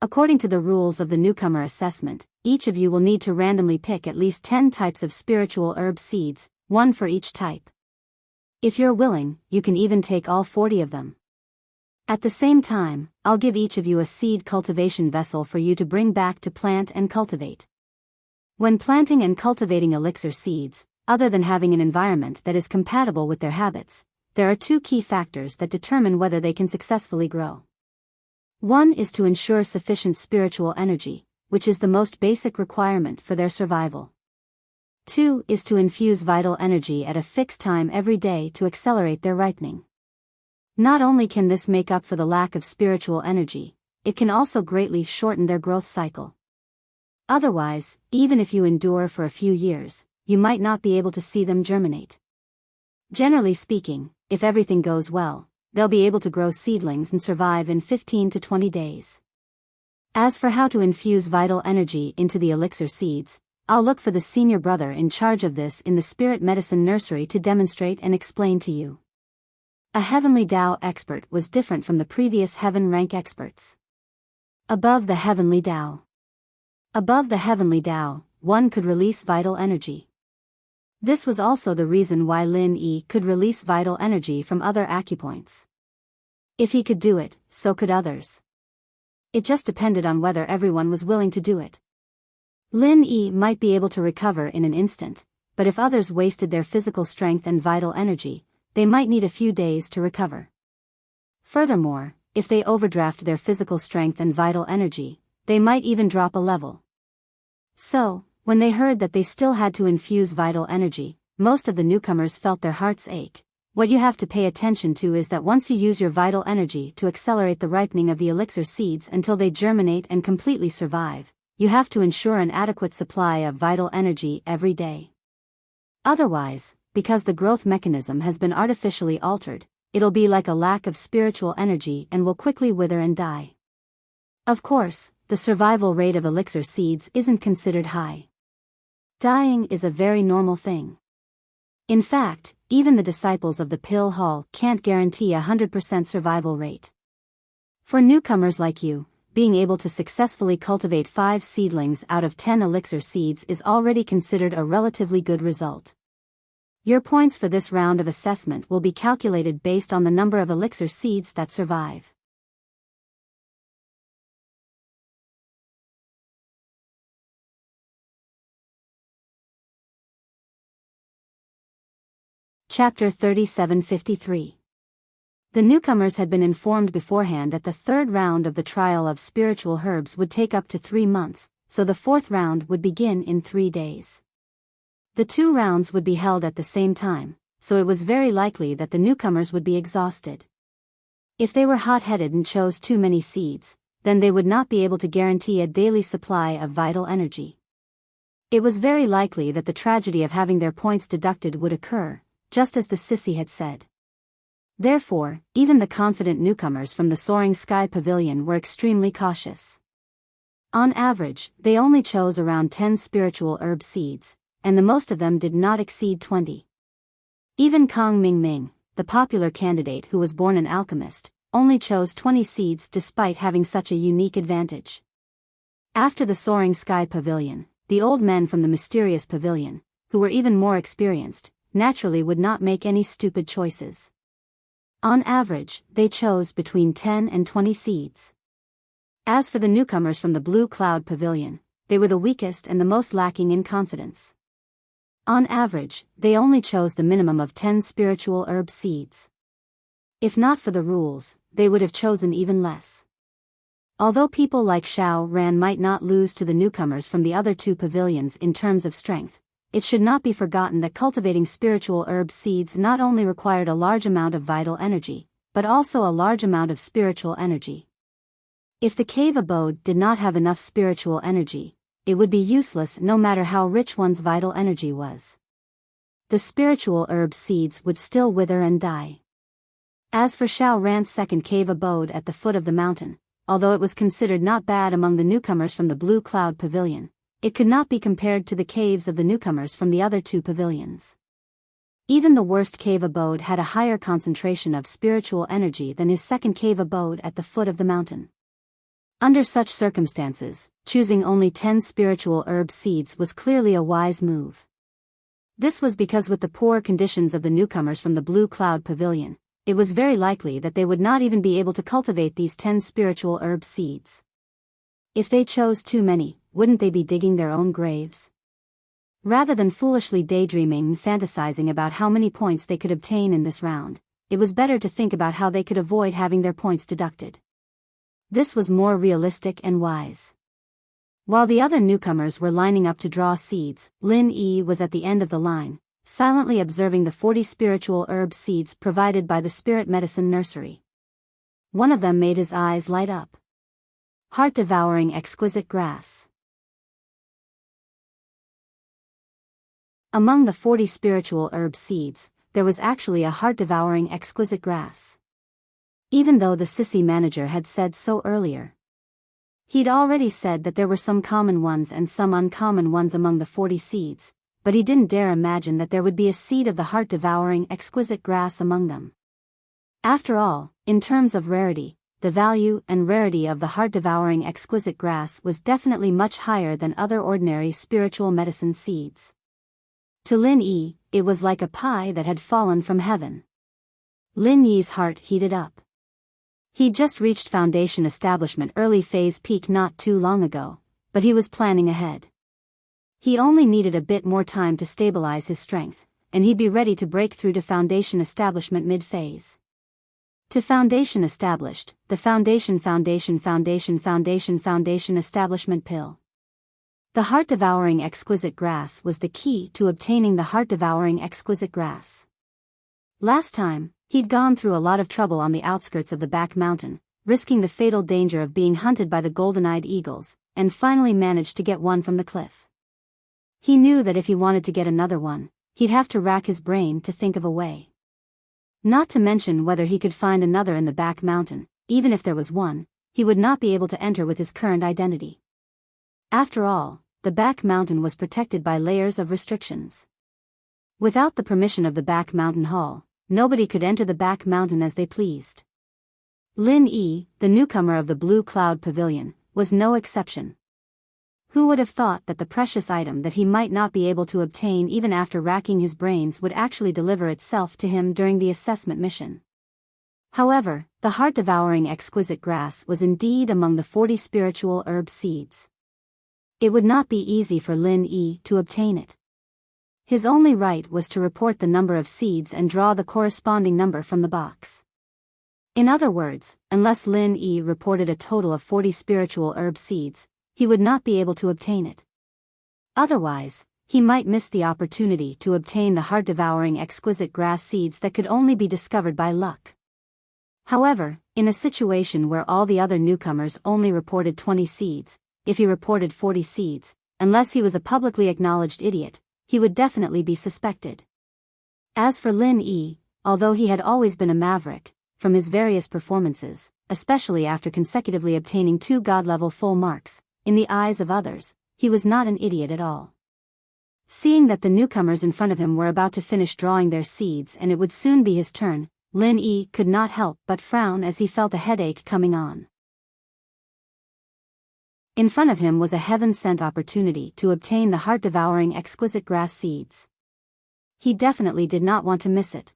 A: According to the rules of the newcomer assessment, each of you will need to randomly pick at least 10 types of spiritual herb seeds, one for each type. If you're willing, you can even take all 40 of them. At the same time, I'll give each of you a seed cultivation vessel for you to bring back to plant and cultivate. When planting and cultivating elixir seeds, other than having an environment that is compatible with their habits, there are two key factors that determine whether they can successfully grow. One is to ensure sufficient spiritual energy, which is the most basic requirement for their survival. Two is to infuse vital energy at a fixed time every day to accelerate their ripening. Not only can this make up for the lack of spiritual energy, it can also greatly shorten their growth cycle. Otherwise, even if you endure for a few years, you might not be able to see them germinate. Generally speaking, if everything goes well, they'll be able to grow seedlings and survive in 15 to 20 days. As for how to infuse vital energy into the elixir seeds, I'll look for the senior brother in charge of this in the spirit medicine nursery to demonstrate and explain to you. A heavenly Tao expert was different from the previous heaven rank experts. Above the heavenly Tao. Above the heavenly Tao, one could release vital energy. This was also the reason why Lin Yi could release vital energy from other acupoints. If he could do it, so could others. It just depended on whether everyone was willing to do it. Lin Yi might be able to recover in an instant, but if others wasted their physical strength and vital energy, they might need a few days to recover. Furthermore, if they overdraft their physical strength and vital energy, they might even drop a level. So, when they heard that they still had to infuse vital energy, most of the newcomers felt their hearts ache. What you have to pay attention to is that once you use your vital energy to accelerate the ripening of the elixir seeds until they germinate and completely survive, you have to ensure an adequate supply of vital energy every day. Otherwise, because the growth mechanism has been artificially altered, it'll be like a lack of spiritual energy and will quickly wither and die. Of course, the survival rate of elixir seeds isn't considered high. Dying is a very normal thing. In fact, even the disciples of the pill hall can't guarantee a 100% survival rate. For newcomers like you, being able to successfully cultivate 5 seedlings out of 10 elixir seeds is already considered a relatively good result. Your points for this round of assessment will be calculated based on the number of elixir seeds that survive. Chapter 3753. The newcomers had been informed beforehand that the third round of the trial of spiritual herbs would take up to 3 months, so the fourth round would begin in 3 days. The 2 rounds would be held at the same time, so it was very likely that the newcomers would be exhausted. If they were hot-headed and chose too many seeds, then they would not be able to guarantee a daily supply of vital energy. It was very likely that the tragedy of having their points deducted would occur, just as the sissy had said. Therefore, even the confident newcomers from the Soaring Sky Pavilion were extremely cautious. On average, they only chose around 10 spiritual herb seeds, and the most of them did not exceed 20. Even Kong Ming, the popular candidate who was born an alchemist, only chose 20 seeds despite having such a unique advantage. After the Soaring Sky Pavilion, the old men from the Mysterious Pavilion, who were even more experienced, naturally would not make any stupid choices. On average, they chose between 10 and 20 seeds. As for the newcomers from the Blue Cloud Pavilion, they were the weakest and the most lacking in confidence. On average, they only chose the minimum of 10 spiritual herb seeds. If not for the rules, they would have chosen even less. Although people like Xiao Ran might not lose to the newcomers from the other 2 pavilions in terms of strength, it should not be forgotten that cultivating spiritual herb seeds not only required a large amount of vital energy, but also a large amount of spiritual energy. If the cave abode did not have enough spiritual energy, it would be useless no matter how rich one's vital energy was. The spiritual herb seeds would still wither and die. As for Xiao Ran's second cave abode at the foot of the mountain, although it was considered not bad among the newcomers from the Blue Cloud Pavilion, it could not be compared to the caves of the newcomers from the other 2 pavilions. Even the worst cave abode had a higher concentration of spiritual energy than his second cave abode at the foot of the mountain. Under such circumstances, choosing only 10 spiritual herb seeds was clearly a wise move. This was because with the poor conditions of the newcomers from the Blue Cloud Pavilion, it was very likely that they would not even be able to cultivate these 10 spiritual herb seeds. If they chose too many, wouldn't they be digging their own graves? Rather than foolishly daydreaming and fantasizing about how many points they could obtain in this round, it was better to think about how they could avoid having their points deducted. This was more realistic and wise. While the other newcomers were lining up to draw seeds, Lin Yi was at the end of the line, silently observing the 40 spiritual herb seeds provided by the Spirit Medicine Nursery. One of them made his eyes light up. Heart-devouring exquisite grass. Among the 40 spiritual herb seeds, there was actually a heart-devouring exquisite grass. Even though the sissy manager had said so earlier. He'd already said that there were some common ones and some uncommon ones among the 40 seeds, but he didn't dare imagine that there would be a seed of the heart-devouring exquisite grass among them. After all, in terms of rarity, the value and rarity of the heart-devouring exquisite grass was definitely much higher than other ordinary spiritual medicine seeds. To Lin Yi, it was like a pie that had fallen from heaven. Lin Yi's heart heated up. He'd just reached Foundation Establishment early phase peak not too long ago, but he was planning ahead. He only needed a bit more time to stabilize his strength, and he'd be ready to break through to Foundation Establishment mid-phase. To Foundation Established, the Foundation Establishment Pill. The heart-devouring exquisite grass was the key to obtaining the heart-devouring exquisite grass. Last time, he'd gone through a lot of trouble on the outskirts of the back mountain, risking the fatal danger of being hunted by the golden-eyed eagles, and finally managed to get one from the cliff. He knew that if he wanted to get another one, he'd have to rack his brain to think of a way. Not to mention whether he could find another in the back mountain. Even if there was one, he would not be able to enter with his current identity. After all, the back mountain was protected by layers of restrictions. Without the permission of the back mountain hall, nobody could enter the back mountain as they pleased. Lin Yi, the newcomer of the Blue Cloud Pavilion, was no exception. Who would have thought that the precious item that he might not be able to obtain even after racking his brains would actually deliver itself to him during the assessment mission? However, the heart-devouring exquisite grass was indeed among the 40 spiritual herb seeds. It would not be easy for Lin Yi to obtain it. His only right was to report the number of seeds and draw the corresponding number from the box. In other words, unless Lin Yi reported a total of 40 spiritual herb seeds, he would not be able to obtain it. Otherwise, he might miss the opportunity to obtain the heart-devouring exquisite grass seeds that could only be discovered by luck. However, in a situation where all the other newcomers only reported 20 seeds, if he reported 40 seeds, unless he was a publicly acknowledged idiot, he would definitely be suspected. As for Lin Yi, although he had always been a maverick, from his various performances, especially after consecutively obtaining 2 God-level full marks, in the eyes of others, he was not an idiot at all. Seeing that the newcomers in front of him were about to finish drawing their seeds and it would soon be his turn, Lin Yi could not help but frown as he felt a headache coming on. In front of him was a heaven-sent opportunity to obtain the heart-devouring exquisite grass seeds. He definitely did not want to miss it.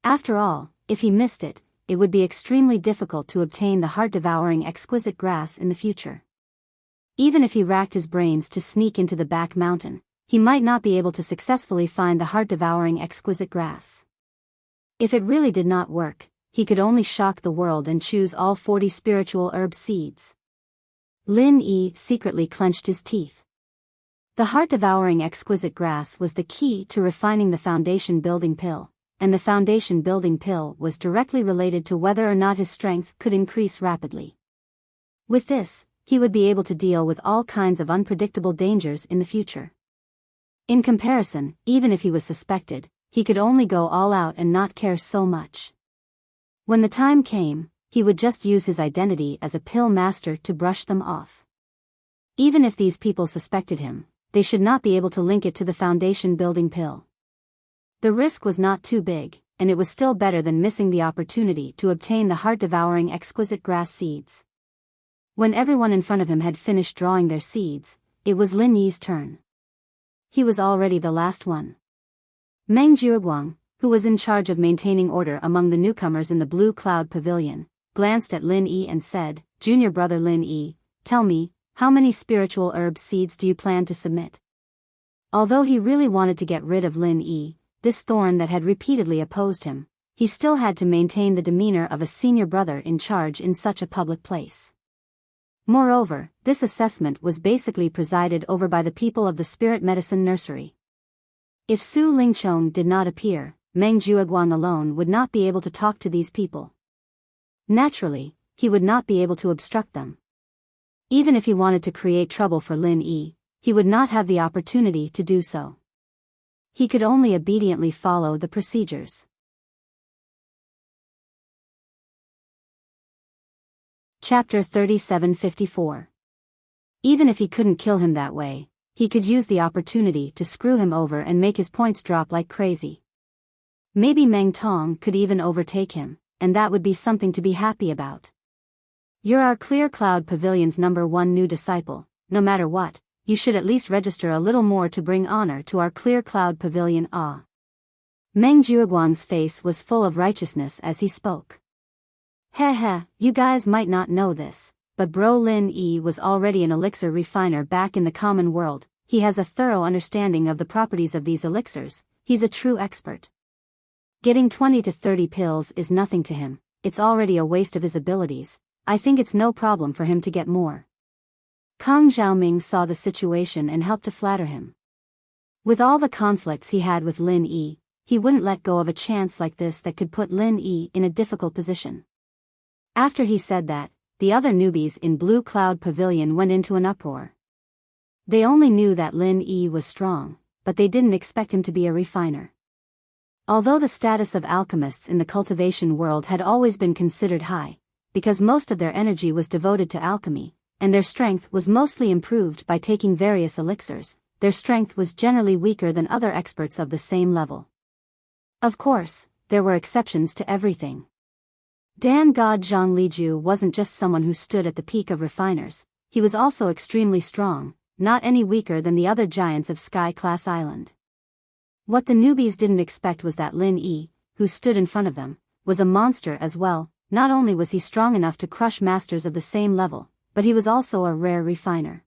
A: After all, if he missed it, it would be extremely difficult to obtain the heart-devouring exquisite grass in the future. Even if he racked his brains to sneak into the back mountain, he might not be able to successfully find the heart-devouring exquisite grass. If it really did not work, he could only shock the world and choose all 40 spiritual herb seeds. Lin Yi secretly clenched his teeth. The heart-devouring exquisite grass was the key to refining the foundation building pill, and the foundation building pill was directly related to whether or not his strength could increase rapidly. With this, he would be able to deal with all kinds of unpredictable dangers in the future. In comparison, even if he was suspected, he could only go all out and not care so much. When the time came, he would just use his identity as a pill master to brush them off. Even if these people suspected him, they should not be able to link it to the foundation building pill. The risk was not too big, and it was still better than missing the opportunity to obtain the heart-devouring exquisite grass seeds. When everyone in front of him had finished drawing their seeds, it was Lin Yi's turn. He was already the last one. Meng Jiuguang, who was in charge of maintaining order among the newcomers in the Blue Cloud Pavilion, glanced at Lin Yi and said, "Junior brother Lin Yi, tell me, how many spiritual herb seeds do you plan to submit?" Although he really wanted to get rid of Lin Yi, this thorn that had repeatedly opposed him, he still had to maintain the demeanor of a senior brother in charge in such a public place. Moreover, this assessment was basically presided over by the people of the Spirit Medicine Nursery. If Su Lingchong did not appear, Meng Jiuguang alone would not be able to talk to these people. Naturally, he would not be able to obstruct them. Even if he wanted to create trouble for Lin Yi, he would not have the opportunity to do so. He could only obediently follow the procedures. Chapter 3754. Even if he couldn't kill him that way, he could use the opportunity to screw him over and make his points drop like crazy. Maybe Meng Tong could even overtake him, and that would be something to be happy about. You're our Clear Cloud Pavilion's #1 new disciple. No matter what, you should at least register a little more to bring honor to our Clear Cloud Pavilion. Meng Jiuguang's face was full of righteousness as he spoke. Heh, you guys might not know this, but bro Lin Yi was already an elixir refiner back in the common world. He has a thorough understanding of the properties of these elixirs. He's a true expert. Getting 20 to 30 pills is nothing to him. It's already a waste of his abilities. I think it's no problem for him to get more. Kang Xiaoming saw the situation and helped to flatter him. With all the conflicts he had with Lin Yi, he wouldn't let go of a chance like this that could put Lin Yi in a difficult position. After he said that, the other newbies in Blue Cloud Pavilion went into an uproar. They only knew that Lin Yi was strong, but they didn't expect him to be a refiner. Although the status of alchemists in the cultivation world had always been considered high, because most of their energy was devoted to alchemy, and their strength was mostly improved by taking various elixirs, their strength was generally weaker than other experts of the same level. Of course, there were exceptions to everything. Dan God Zhang Liju wasn't just someone who stood at the peak of refiners, he was also extremely strong, not any weaker than the other giants of Sky Class Island. What the newbies didn't expect was that Lin Yi, who stood in front of them, was a monster as well. Not only was he strong enough to crush masters of the same level, but he was also a rare refiner.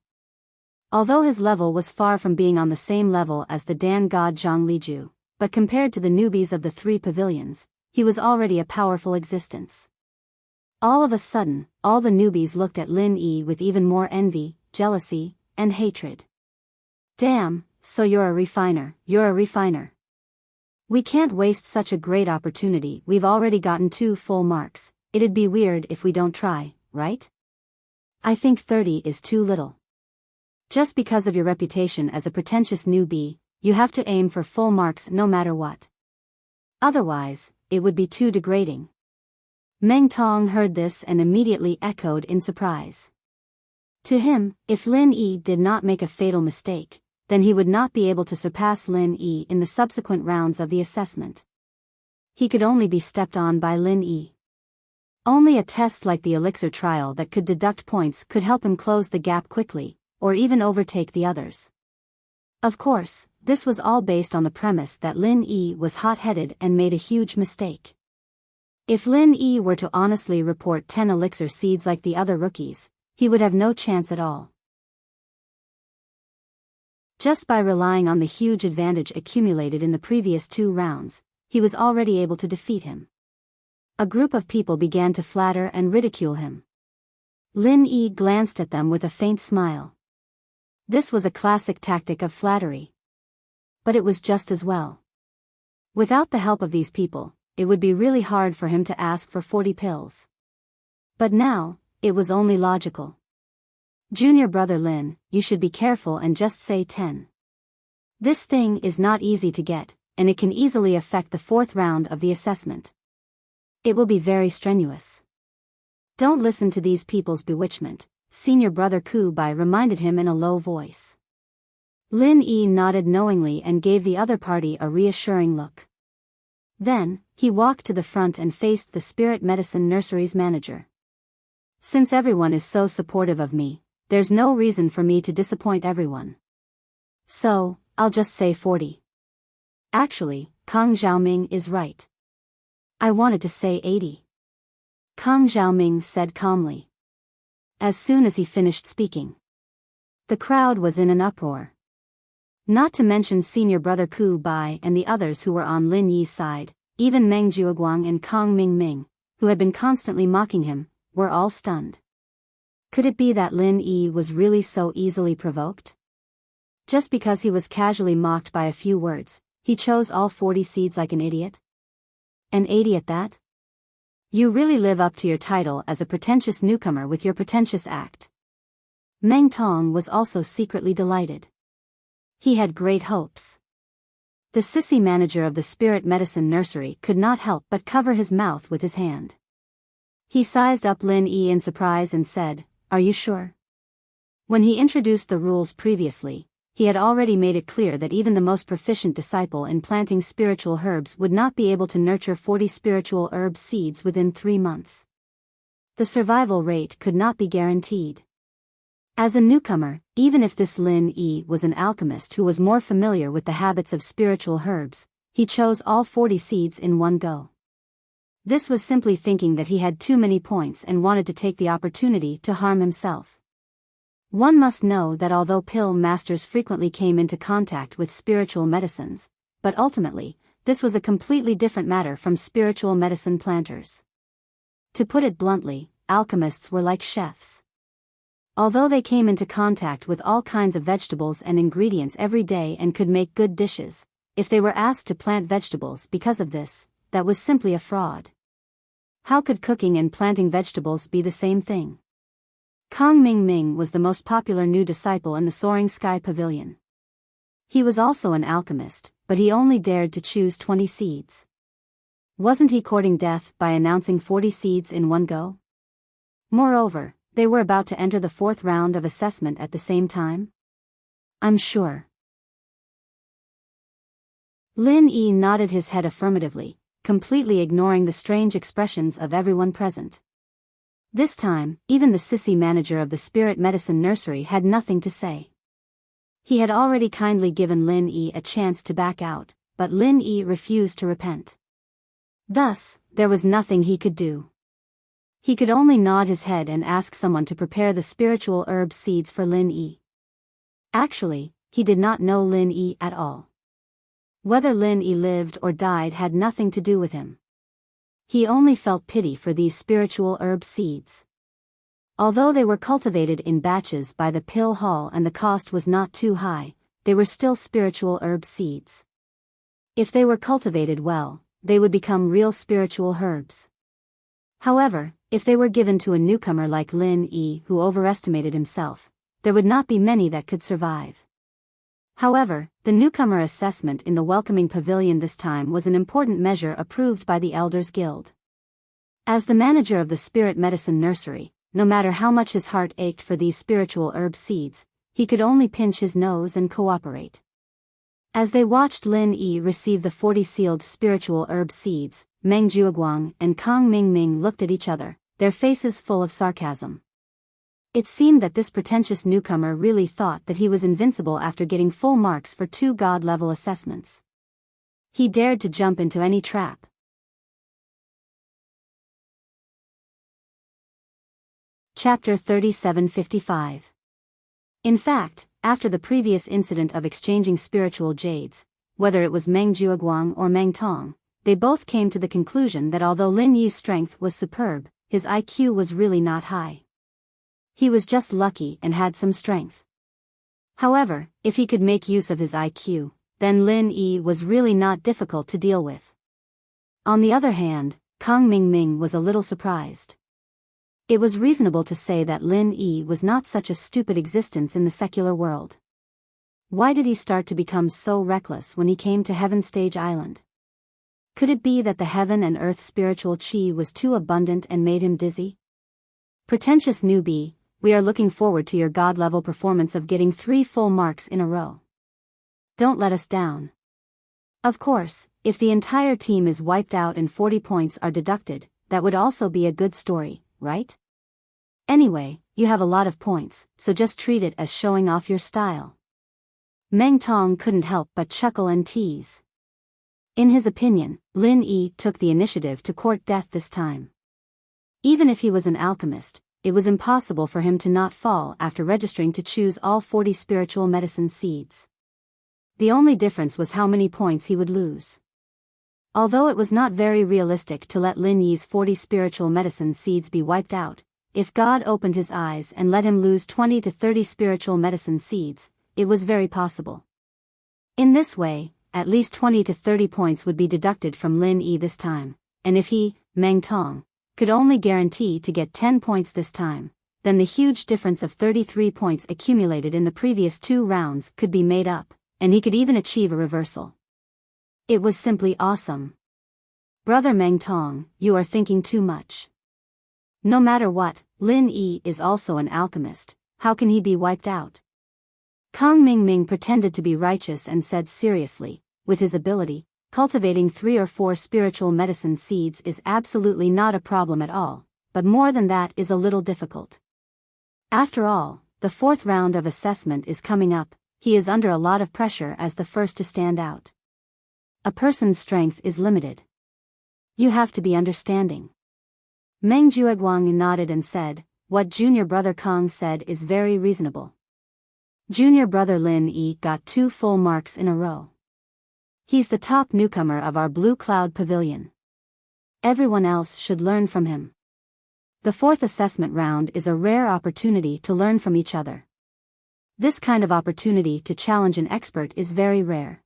A: Although his level was far from being on the same level as the Dan God Zhang Liju, but compared to the newbies of the 3 pavilions, he was already a powerful existence. All of a sudden, all the newbies looked at Lin Yi with even more envy, jealousy, and hatred. Damn, so you're a refiner. We can't waste such a great opportunity. We've already gotten 2 full marks. It'd be weird if we don't try, right? I think 30 is too little. Just because of your reputation as a pretentious newbie, you have to aim for full marks no matter what. Otherwise, it would be too degrading. Meng Tong heard this and immediately echoed in surprise. To him, if Lin Yi did not make a fatal mistake, then he would not be able to surpass Lin Yi in the subsequent rounds of the assessment. He could only be stepped on by Lin Yi. Only a test like the elixir trial that could deduct points could help him close the gap quickly, or even overtake the others. Of course, this was all based on the premise that Lin Yi was hot-headed and made a huge mistake. If Lin Yi were to honestly report 10 elixir seeds like the other rookies, he would have no chance at all. Just by relying on the huge advantage accumulated in the previous 2 rounds, he was already able to defeat him. A group of people began to flatter and ridicule him. Lin Yi glanced at them with a faint smile. This was a classic tactic of flattery. But it was just as well. Without the help of these people, it would be really hard for him to ask for 40 pills. But now, it was only logical. Junior brother Lin, you should be careful and just say 10. This thing is not easy to get, and it can easily affect the 4th round of the assessment. It will be very strenuous. Don't listen to these people's bewitchment, Senior brother Ku Bai reminded him in a low voice. Lin Yi nodded knowingly and gave the other party a reassuring look. Then, he walked to the front and faced the Spirit Medicine Nursery's manager. Since everyone is so supportive of me, there's no reason for me to disappoint everyone. So, I'll just say 40. Actually, Kang Xiaoming is right. I wanted to say 80. Kang Xiaoming said calmly. As soon as he finished speaking, the crowd was in an uproar. Not to mention senior brother Ku Bai and the others who were on Lin Yi's side, even Meng Juoguang and Kang Mingming, who had been constantly mocking him, were all stunned. Could it be that Lin Yi was really so easily provoked? Just because he was casually mocked by a few words, he chose all 40 seeds like an idiot? An 80 at that? You really live up to your title as a pretentious newcomer with your pretentious act. Meng Tong was also secretly delighted. He had great hopes. The sissy manager of the Spirit Medicine Nursery could not help but cover his mouth with his hand. He sized up Lin Yi in surprise and said, "Are you sure?" When he introduced the rules previously, he had already made it clear that even the most proficient disciple in planting spiritual herbs would not be able to nurture 40 spiritual herb seeds within 3 months. The survival rate could not be guaranteed. As a newcomer, even if this Lin Yi was an alchemist who was more familiar with the habits of spiritual herbs, he chose all 40 seeds in one go. This was simply thinking that he had too many points and wanted to take the opportunity to harm himself. One must know that although pill masters frequently came into contact with spiritual medicines, but ultimately, this was a completely different matter from spiritual medicine planters. To put it bluntly, alchemists were like chefs. Although they came into contact with all kinds of vegetables and ingredients every day and could make good dishes, if they were asked to plant vegetables because of this, that was simply a fraud. How could cooking and planting vegetables be the same thing? Kang Mingming was the most popular new disciple in the Soaring Sky Pavilion. He was also an alchemist, but he only dared to choose 20 seeds. Wasn't he courting death by announcing 40 seeds in one go? Moreover, they were about to enter the 4th round of assessment at the same time? I'm sure. Lin Yi nodded his head affirmatively, completely ignoring the strange expressions of everyone present. This time, even the sissy manager of the Spirit Medicine Nursery had nothing to say. He had already kindly given Lin Yi a chance to back out, but Lin Yi refused to repent. Thus, there was nothing he could do. He could only nod his head and ask someone to prepare the spiritual herb seeds for Lin Yi. Actually, he did not know Lin Yi at all. Whether Lin Yi lived or died had nothing to do with him. He only felt pity for these spiritual herb seeds. Although they were cultivated in batches by the pill hall and the cost was not too high, they were still spiritual herb seeds. If they were cultivated well, they would become real spiritual herbs. However, if they were given to a newcomer like Lin Yi who overestimated himself, there would not be many that could survive. However, the newcomer assessment in the welcoming pavilion this time was an important measure approved by the Elders Guild. As the manager of the Spirit Medicine Nursery, no matter how much his heart ached for these spiritual herb seeds, he could only pinch his nose and cooperate. As they watched Lin Yi receive the 40 sealed spiritual herb seeds, Meng Juoguang and Kang Mingming looked at each other, their faces full of sarcasm. It seemed that this pretentious newcomer really thought that he was invincible after getting full marks for 2 god-level assessments. He dared to jump into any trap. Chapter 3755. In fact, after the previous incident of exchanging spiritual jades, whether it was Meng Juoguang or Meng Tong, they both came to the conclusion that although Lin Yi's strength was superb, his IQ was really not high. He was just lucky and had some strength. However, if he could make use of his IQ, then Lin Yi was really not difficult to deal with. On the other hand, Kang Mingming was a little surprised. It was reasonable to say that Lin Yi was not such a stupid existence in the secular world. Why did he start to become so reckless when he came to Heaven Stage Island? Could it be that the heaven and earth spiritual chi was too abundant and made him dizzy? Pretentious newbie, we are looking forward to your god-level performance of getting 3 full marks in a row. Don't let us down. Of course, if the entire team is wiped out and 40 points are deducted, that would also be a good story, right? Anyway, you have a lot of points, so just treat it as showing off your style. Meng Tong couldn't help but chuckle and tease. In his opinion, Lin Yi took the initiative to court death this time. Even if he was an alchemist, it was impossible for him to not fall after registering to choose all 40 spiritual medicine seeds. The only difference was how many points he would lose. Although it was not very realistic to let Lin Yi's 40 spiritual medicine seeds be wiped out, if God opened his eyes and let him lose 20 to 30 spiritual medicine seeds, it was very possible. In this way, at least 20 to 30 points would be deducted from Lin Yi this time, and if he, Meng Tong, could only guarantee to get 10 points this time, then the huge difference of 33 points accumulated in the previous 2 rounds could be made up, and he could even achieve a reversal. It was simply awesome. Brother Meng Tong, you are thinking too much. No matter what, Lin Yi is also an alchemist, how can he be wiped out? Kang Mingming pretended to be righteous and said seriously, with his ability, cultivating 3 or 4 spiritual medicine seeds is absolutely not a problem at all, but more than that is a little difficult. After all, the 4th round of assessment is coming up, he is under a lot of pressure as the first to stand out. A person's strength is limited. You have to be understanding. Meng Jueguang nodded and said, what junior brother Kang said is very reasonable. Junior brother Lin Yi got 2 full marks in a row. He's the top newcomer of our Blue Cloud Pavilion. Everyone else should learn from him. The 4th assessment round is a rare opportunity to learn from each other. This kind of opportunity to challenge an expert is very rare.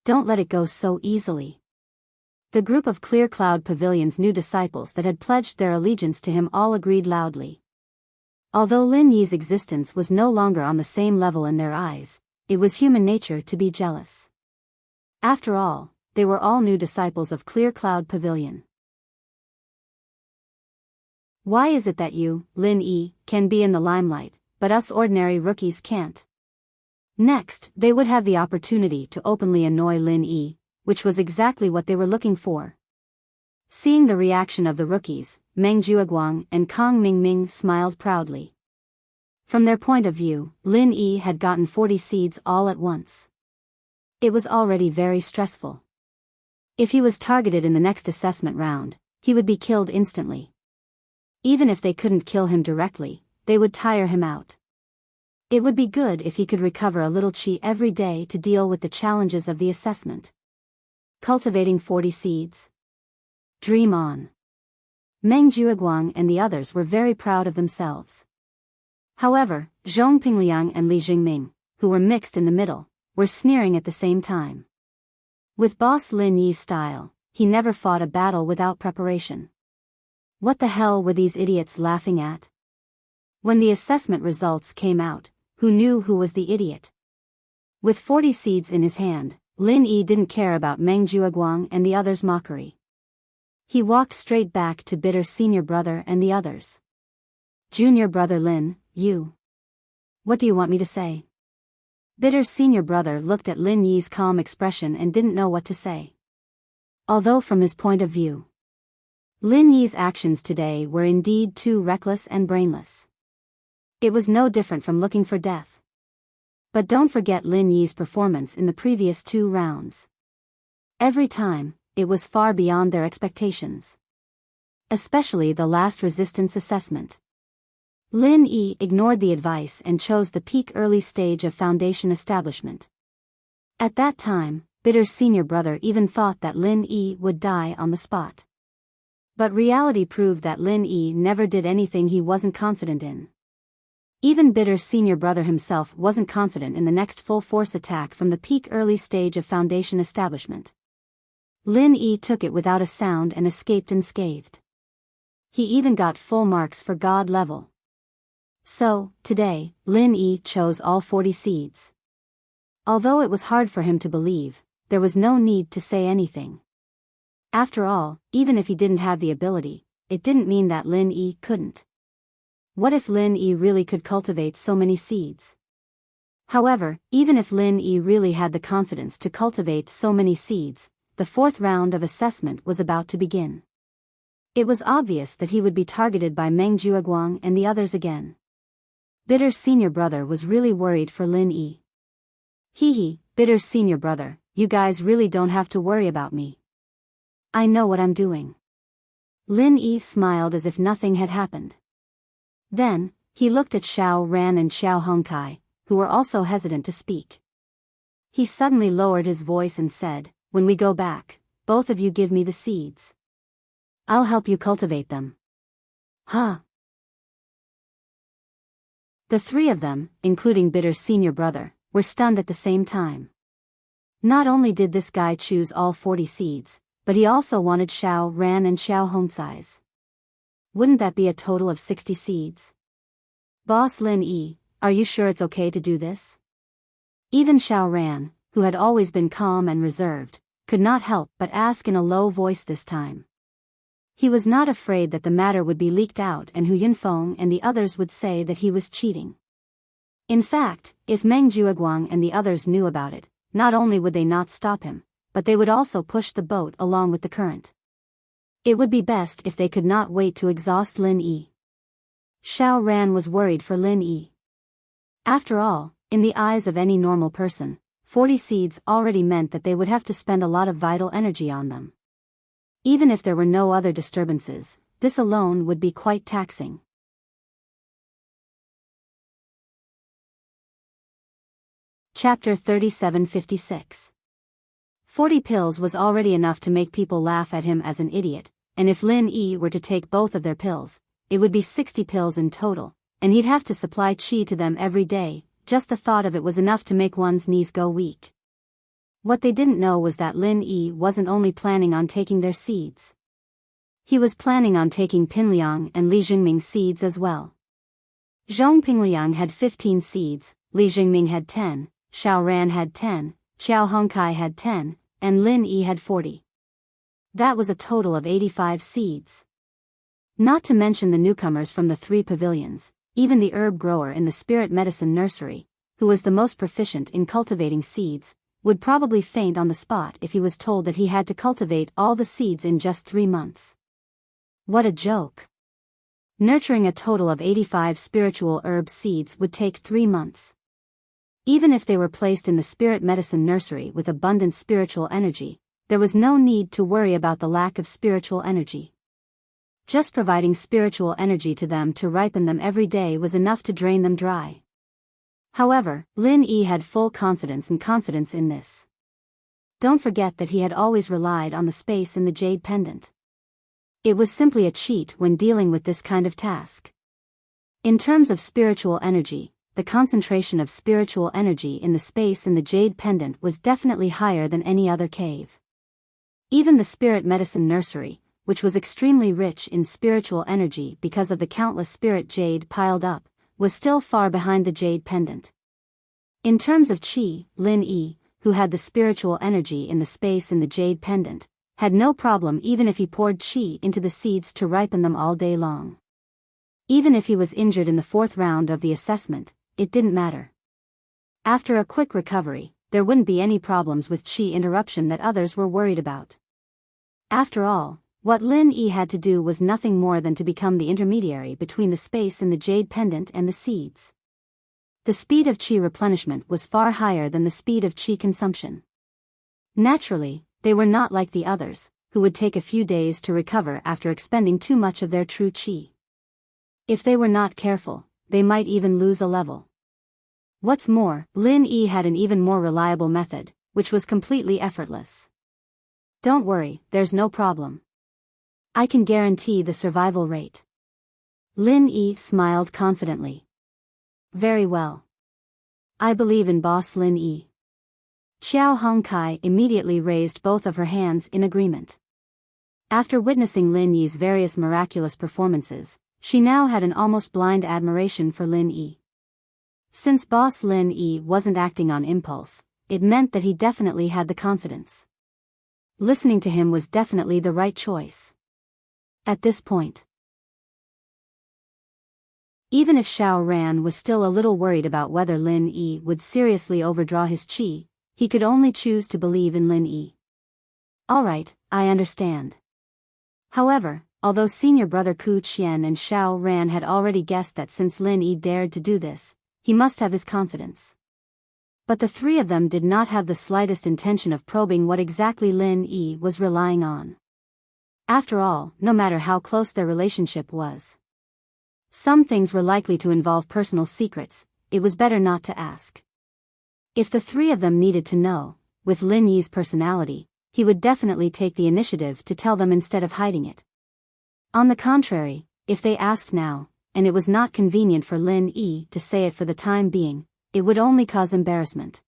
A: Don't let it go so easily. The group of Clear Cloud Pavilion's new disciples that had pledged their allegiance to him all agreed loudly. Although Lin Yi's existence was no longer on the same level in their eyes, it was human nature to be jealous. After all, they were all new disciples of Clear Cloud Pavilion. Why is it that you, Lin Yi, can be in the limelight, but us ordinary rookies can't? Next, they would have the opportunity to openly annoy Lin Yi, which was exactly what they were looking for. Seeing the reaction of the rookies, Meng Jueguang and Kang Mingming smiled proudly. From their point of view, Lin Yi had gotten 40 seeds all at once. It was already very stressful. If he was targeted in the next assessment round, he would be killed instantly. Even if they couldn't kill him directly, they would tire him out. It would be good if he could recover a little chi every day to deal with the challenges of the assessment. Cultivating 40 seeds. Dream on. Meng Jueguang and the others were very proud of themselves. However, Zhong Pingliang and Li Jingming, who were mixed in the middle, were sneering at the same time. With boss Lin Yi's style, he never fought a battle without preparation. What the hell were these idiots laughing at? When the assessment results came out, who knew who was the idiot? With 40 seeds in his hand, Lin Yi didn't care about Meng Jueguang and the others' mockery. He walked straight back to Bitter's senior brother and the others. Junior brother Lin, you. What do you want me to say? Bitter's senior brother looked at Lin Yi's calm expression and didn't know what to say. Although from his point of view, Lin Yi's actions today were indeed too reckless and brainless. It was no different from looking for death. But don't forget Lin Yi's performance in the previous 2 rounds. Every time, it was far beyond their expectations. Especially the last resistance assessment. Lin Yi ignored the advice and chose the peak early stage of foundation establishment. At that time, Bitter's senior brother even thought that Lin Yi would die on the spot. But reality proved that Lin Yi never did anything he wasn't confident in. Even Bitter's senior brother himself wasn't confident in the next full-force attack from the peak early stage of foundation establishment. Lin Yi took it without a sound and escaped unscathed. He even got full marks for God level. So, today, Lin Yi chose all 40 seeds. Although it was hard for him to believe, there was no need to say anything. After all, even if he didn't have the ability, it didn't mean that Lin Yi couldn't. What if Lin Yi really could cultivate so many seeds? However, even if Lin Yi really had the confidence to cultivate so many seeds, the fourth round of assessment was about to begin. It was obvious that he would be targeted by Meng Jueguang and the others again. Bitter's senior brother was really worried for Lin Yi. Hee, Bitter's senior brother, you guys really don't have to worry about me. I know what I'm doing. Lin Yi smiled as if nothing had happened. Then, he looked at Xiao Ran and Xiao Hongkai, who were also hesitant to speak. He suddenly lowered his voice and said, "When we go back, both of you give me the seeds. I'll help you cultivate them." Huh? The three of them, including Bitter's senior brother, were stunned at the same time. Not only did this guy choose all 40 seeds, but he also wanted Xiao Ran and Xiao Hongcai's. Wouldn't that be a total of 60 seeds? Boss Lin Yi, are you sure it's okay to do this? Even Xiao Ran, who had always been calm and reserved, could not help but ask in a low voice this time. He was not afraid that the matter would be leaked out and Hu Yunfeng and the others would say that he was cheating. In fact, if Meng Jueguang and the others knew about it, not only would they not stop him, but they would also push the boat along with the current. It would be best if they could not wait to exhaust Lin Yi. Xiao Ran was worried for Lin Yi. After all, in the eyes of any normal person, 40 seeds already meant that they would have to spend a lot of vital energy on them. Even if there were no other disturbances, this alone would be quite taxing. Chapter 3756. 40 pills was already enough to make people laugh at him as an idiot, and if Lin Yi were to take both of their pills, it would be 60 pills in total, and he'd have to supply qi to them every day. Just the thought of it was enough to make one's knees go weak. What they didn't know was that Lin Yi wasn't only planning on taking their seeds. He was planning on taking Pinliang and Li Jingming's seeds as well. Zhong Pingliang had 15 seeds, Li Jingming had 10, Xiao Ran had 10, Xiao Hongkai had 10, and Lin Yi had 40. That was a total of 85 seeds. Not to mention the newcomers from the 3 pavilions, even the herb grower in the spirit medicine nursery, who was the most proficient in cultivating seeds, would probably faint on the spot if he was told that he had to cultivate all the seeds in just 3 months. What a joke! Nurturing a total of 85 spiritual herb seeds would take 3 months. Even if they were placed in the spirit medicine nursery with abundant spiritual energy, there was no need to worry about the lack of spiritual energy. Just providing spiritual energy to them to ripen them every day was enough to drain them dry. However, Lin Yi had full confidence in this. Don't forget that he had always relied on the space in the jade pendant. It was simply a cheat when dealing with this kind of task. In terms of spiritual energy, the concentration of spiritual energy in the space in the jade pendant was definitely higher than any other cave. Even the spirit medicine nursery, which was extremely rich in spiritual energy because of the countless spirit jade piled up, was still far behind the jade pendant. In terms of qi, Lin Yi, who had the spiritual energy in the space in the jade pendant, had no problem even if he poured qi into the seeds to ripen them all day long. Even if he was injured in the 4th round of the assessment, it didn't matter. After a quick recovery, there wouldn't be any problems with qi interruption that others were worried about. After all, what Lin Yi had to do was nothing more than to become the intermediary between the space in the jade pendant and the seeds. The speed of qi replenishment was far higher than the speed of qi consumption. Naturally, they were not like the others, who would take a few days to recover after expending too much of their true qi. If they were not careful, they might even lose a level. What's more, Lin Yi had an even more reliable method, which was completely effortless. Don't worry, there's no problem. I can guarantee the survival rate. Lin Yi smiled confidently. Very well. I believe in Boss Lin Yi. Xiao Hongkai immediately raised both of her hands in agreement. After witnessing Lin Yi's various miraculous performances, she now had an almost blind admiration for Lin Yi. Since Boss Lin Yi wasn't acting on impulse, it meant that he definitely had the confidence. Listening to him was definitely the right choice. At this point, Even if Xiao Ran was still a little worried about whether Lin Yi would seriously overdraw his qi, he could only choose to believe in Lin Yi. Alright, I understand. However, although senior brother Ku Qian and Xiao Ran had already guessed that since Lin Yi dared to do this, he must have his confidence. But the three of them did not have the slightest intention of probing what exactly Lin Yi was relying on. After all, no matter how close their relationship was, some things were likely to involve personal secrets. It was better not to ask. If the three of them needed to know, with Lin Yi's personality, he would definitely take the initiative to tell them instead of hiding it. On the contrary, if they asked now, and it was not convenient for Lin Yi to say it for the time being, it would only cause embarrassment.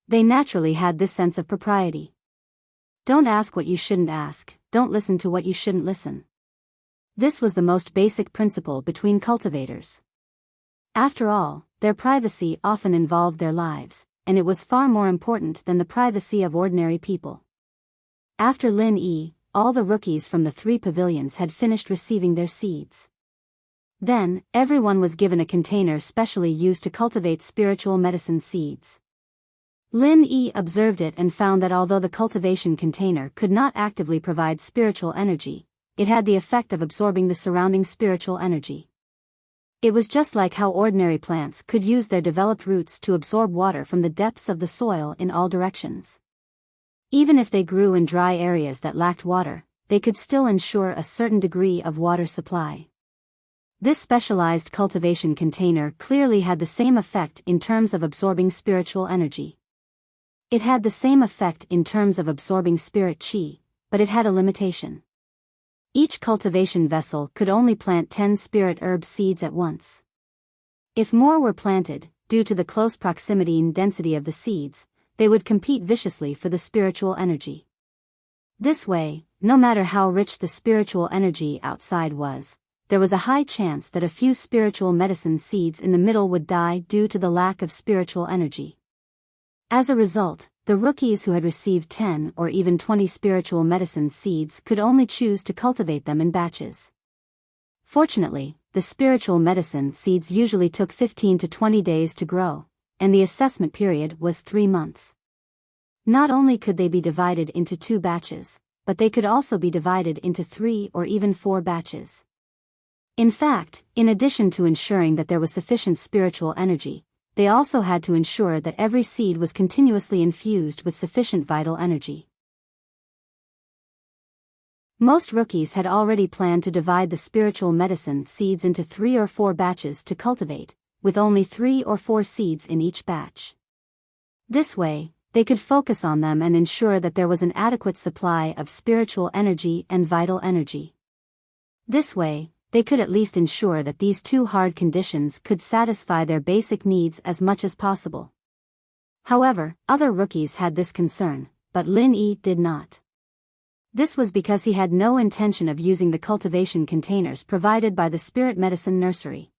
A: They naturally had this sense of propriety. Don't ask what you shouldn't ask, don't listen to what you shouldn't listen. This was the most basic principle between cultivators. After all, their privacy often involved their lives, and it was far more important than the privacy of ordinary people. After Lin Yi, all the rookies from the three pavilions had finished receiving their seeds. Then, everyone was given a container specially used to cultivate spiritual medicine seeds. Lin Yi observed it and found that although the cultivation container could not actively provide spiritual energy, it had the effect of absorbing the surrounding spiritual energy. It was just like how ordinary plants could use their developed roots to absorb water from the depths of the soil in all directions. Even if they grew in dry areas that lacked water, they could still ensure a certain degree of water supply. This specialized cultivation container clearly had the same effect in terms of absorbing spiritual energy. It had the same effect in terms of absorbing spirit qi, but it had a limitation. Each cultivation vessel could only plant 10 spirit herb seeds at once. If more were planted, due to the close proximity and density of the seeds, they would compete viciously for the spiritual energy. This way, no matter how rich the spiritual energy outside was, there was a high chance that a few spiritual medicine seeds in the middle would die due to the lack of spiritual energy. As a result, the rookies who had received 10 or even 20 spiritual medicine seeds could only choose to cultivate them in batches. Fortunately, the spiritual medicine seeds usually took 15 to 20 days to grow, and the assessment period was 3 months. Not only could they be divided into 2 batches, but they could also be divided into 3 or even 4 batches. In fact, in addition to ensuring that there was sufficient spiritual energy, they also had to ensure that every seed was continuously infused with sufficient vital energy. Most rookies had already planned to divide the spiritual medicine seeds into 3 or 4 batches to cultivate, with only 3 or 4 seeds in each batch. This way, they could focus on them and ensure that there was an adequate supply of spiritual energy and vital energy. This way, they could at least ensure that these 2 hard conditions could satisfy their basic needs as much as possible. However, other rookies had this concern, but Lin Yi did not. This was because he had no intention of using the cultivation containers provided by the spirit medicine nursery.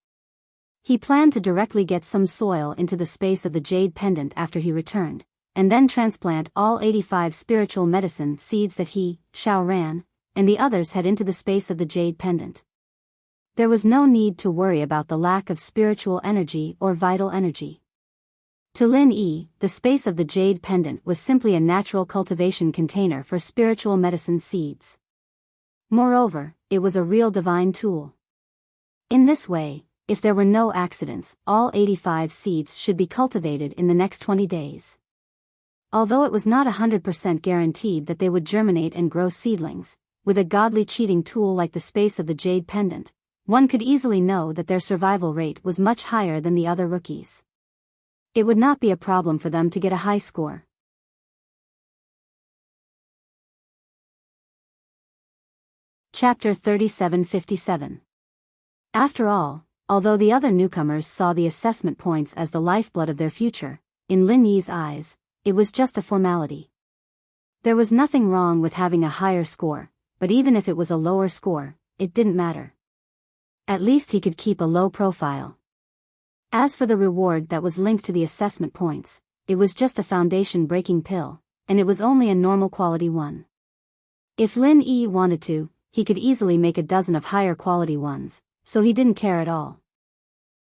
A: He planned to directly get some soil into the space of the jade pendant after he returned, and then transplant all 85 spiritual medicine seeds that he, Xiao Ran, and the others had into the space of the jade pendant. There was no need to worry about the lack of spiritual energy or vital energy. To Lin Yi, the space of the jade pendant was simply a natural cultivation container for spiritual medicine seeds. Moreover, it was a real divine tool. In this way, if there were no accidents, all 85 seeds should be cultivated in the next 20 days. Although it was not 100% guaranteed that they would germinate and grow seedlings, with a godly cheating tool like the space of the jade pendant, one could easily know that their survival rate was much higher than the other rookies. It would not be a problem for them to get a high score. Chapter 3757. After all, although the other newcomers saw the assessment points as the lifeblood of their future, in Lin Yi's eyes, it was just a formality. There was nothing wrong with having a higher score, but even if it was a lower score, it didn't matter. At least he could keep a low profile. As for the reward that was linked to the assessment points, it was just a foundation-breaking pill, and it was only a normal quality one. If Lin Yi wanted to, he could easily make a dozen of higher quality ones, so he didn't care at all.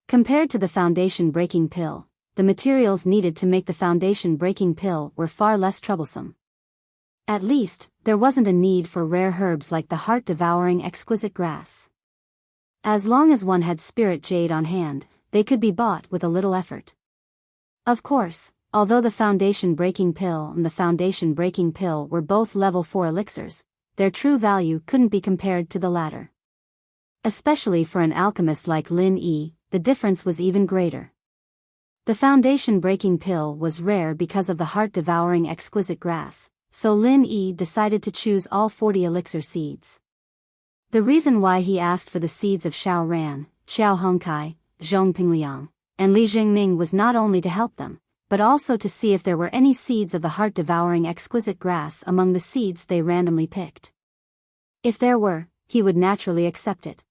A: Compared to the foundation-breaking pill, the materials needed to make the foundation-breaking pill were far less troublesome. At least, there wasn't a need for rare herbs like the heart-devouring exquisite grass. As long as one had spirit jade on hand, they could be bought with a little effort. Of course, although the foundation-breaking pill and the foundation-breaking pill were both level 4 elixirs, their true value couldn't be compared to the latter. Especially for an alchemist like Lin Yi, the difference was even greater. The foundation-breaking pill was rare because of the heart-devouring exquisite grass, so Lin Yi decided to choose all 40 elixir seeds. The reason why he asked for the seeds of Xiao Ran, Xiao Hongkai, Zhong Pingliang, and Li Jingming was not only to help them, but also to see if there were any seeds of the heart-devouring exquisite grass among the seeds they randomly picked. If there were, he would naturally accept it.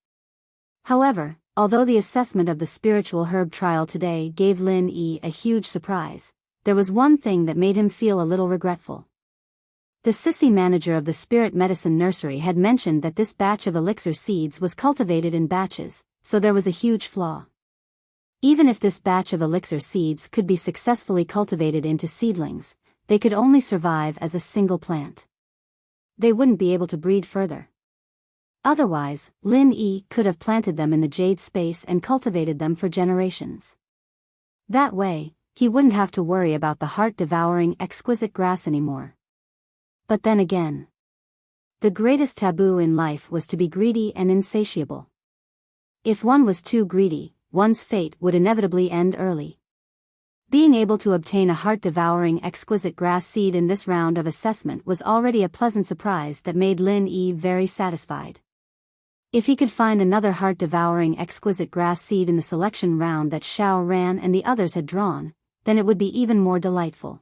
A: However, although the assessment of the spiritual herb trial today gave Lin Yi a huge surprise, there was one thing that made him feel a little regretful. The sissy manager of the spirit medicine nursery had mentioned that this batch of elixir seeds was cultivated in batches, so there was a huge flaw. Even if this batch of elixir seeds could be successfully cultivated into seedlings, they could only survive as a single plant. They wouldn't be able to breed further. Otherwise, Lin Yi could have planted them in the jade space and cultivated them for generations. That way, he wouldn't have to worry about the heart-devouring exquisite grass anymore. But then again, the greatest taboo in life was to be greedy and insatiable. If one was too greedy, one's fate would inevitably end early. Being able to obtain a heart-devouring exquisite grass seed in this round of assessment was already a pleasant surprise that made Lin Yi very satisfied. If he could find another heart-devouring exquisite grass seed in the selection round that Xiao Ran and the others had drawn, then it would be even more delightful.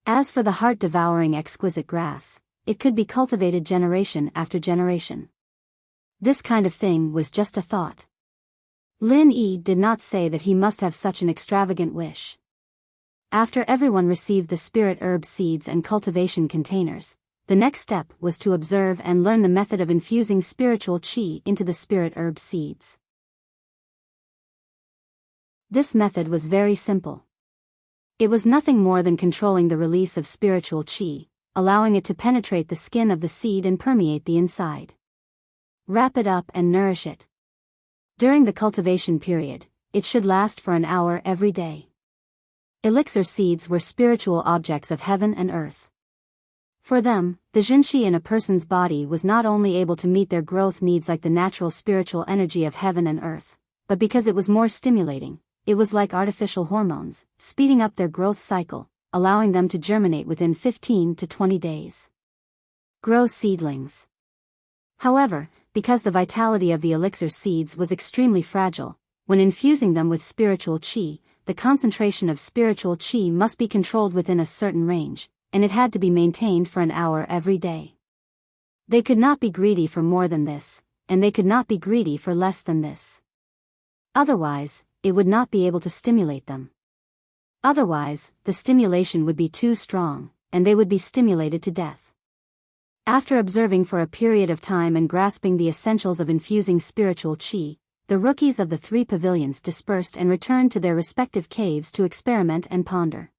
A: As for the heart-devouring exquisite grass, it could be cultivated generation after generation. This kind of thing was just a thought. Lin Yi did not say that he must have such an extravagant wish. After everyone received the spirit herb seeds and cultivation containers, the next step was to observe and learn the method of infusing spiritual qi into the spirit herb seeds. This method was very simple. It was nothing more than controlling the release of spiritual qi, allowing it to penetrate the skin of the seed and permeate the inside. Wrap it up and nourish it. During the cultivation period, it should last for an hour every day. Elixir seeds were spiritual objects of heaven and earth. For them, the jinqi in a person's body was not only able to meet their growth needs like the natural spiritual energy of heaven and earth, but because it was more stimulating, it was like artificial hormones, speeding up their growth cycle, allowing them to germinate within 15 to 20 days. Grow seedlings. However, because the vitality of the elixir seeds was extremely fragile, when infusing them with spiritual qi, the concentration of spiritual qi must be controlled within a certain range, and it had to be maintained for an hour every day. They could not be greedy for more than this, and they could not be greedy for less than this. Otherwise, it would not be able to stimulate them. Otherwise, the stimulation would be too strong, and they would be stimulated to death. After observing for a period of time and grasping the essentials of infusing spiritual qi, the rookies of the 3 pavilions dispersed and returned to their respective caves to experiment and ponder.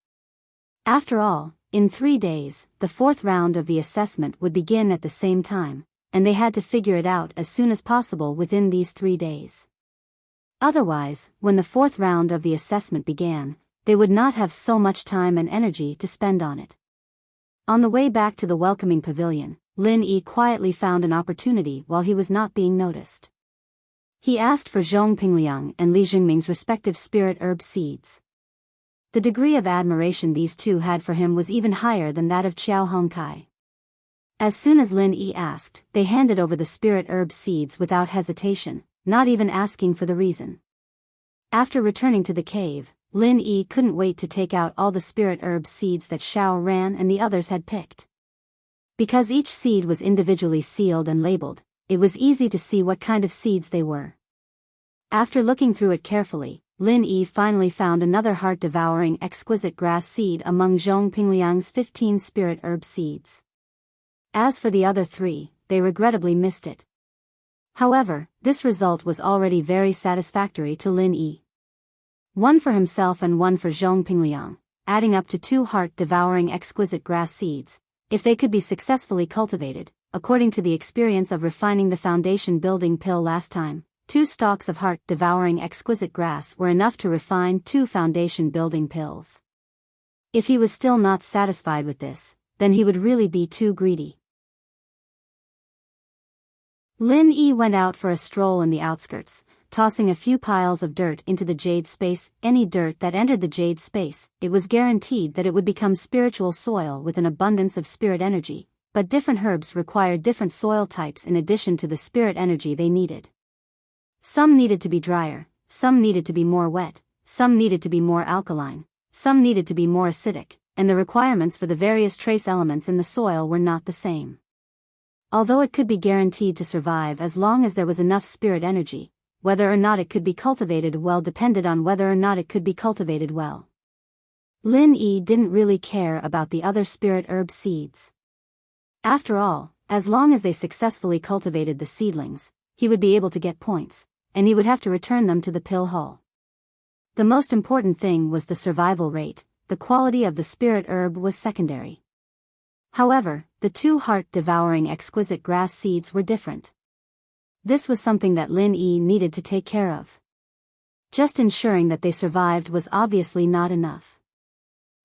A: After all, in 3 days, the 4th round of the assessment would begin at the same time, and they had to figure it out as soon as possible within these 3 days. Otherwise, when the 4th round of the assessment began, they would not have so much time and energy to spend on it. On the way back to the welcoming pavilion, Lin Yi quietly found an opportunity while he was not being noticed. He asked for Zhong Pingliang and Li Jingming's respective spirit herb seeds. The degree of admiration these two had for him was even higher than that of Xiao Hongkai. As soon as Lin Yi asked, they handed over the spirit herb seeds without hesitation, not even asking for the reason. After returning to the cave, Lin Yi couldn't wait to take out all the spirit herb seeds that Xiao Ran and the others had picked. Because each seed was individually sealed and labeled, it was easy to see what kind of seeds they were. After looking through it carefully, Lin Yi finally found another heart-devouring exquisite grass seed among Zhong Pingliang's 15 spirit herb seeds. As for the other 3, they regrettably missed it. However, this result was already very satisfactory to Lin Yi. One for himself and one for Zhong Pingliang, adding up to 2 heart-devouring exquisite grass seeds, if they could be successfully cultivated, according to the experience of refining the foundation-building pill last time. 2 stalks of heart-devouring exquisite grass were enough to refine 2 foundation-building pills. If he was still not satisfied with this, then he would really be too greedy. Lin Yi went out for a stroll in the outskirts, tossing a few piles of dirt into the jade space. Any dirt that entered the jade space, it was guaranteed that it would become spiritual soil with an abundance of spirit energy, but different herbs required different soil types in addition to the spirit energy they needed. Some needed to be drier, some needed to be more wet, some needed to be more alkaline, some needed to be more acidic, and the requirements for the various trace elements in the soil were not the same. Although it could be guaranteed to survive as long as there was enough spirit energy, whether or not it could be cultivated well depended on whether or not it could be cultivated well. Lin Yi didn't really care about the other spirit herb seeds. After all, as long as they successfully cultivated the seedlings, he would be able to get points, and he would have to return them to the pill hall. The most important thing was the survival rate. The quality of the spirit herb was secondary. However, the 2 heart-devouring exquisite grass seeds were different. This was something that Lin Yi needed to take care of. Just ensuring that they survived was obviously not enough.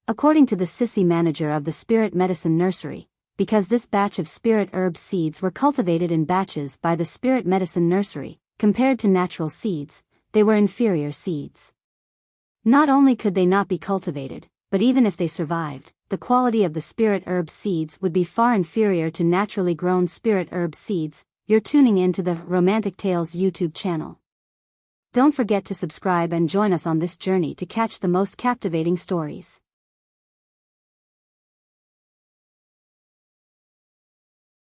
A: According to the sissy manager of the spirit medicine nursery, because this batch of spirit herb seeds were cultivated in batches by the spirit medicine nursery, compared to natural seeds, they were inferior seeds. Not only could they not be cultivated, but even if they survived, the quality of the spirit herb seeds would be far inferior to naturally grown spirit herb seeds. You're tuning in to the Romantic Tales YouTube channel. Don't forget to subscribe and join us on this journey to catch the most captivating stories.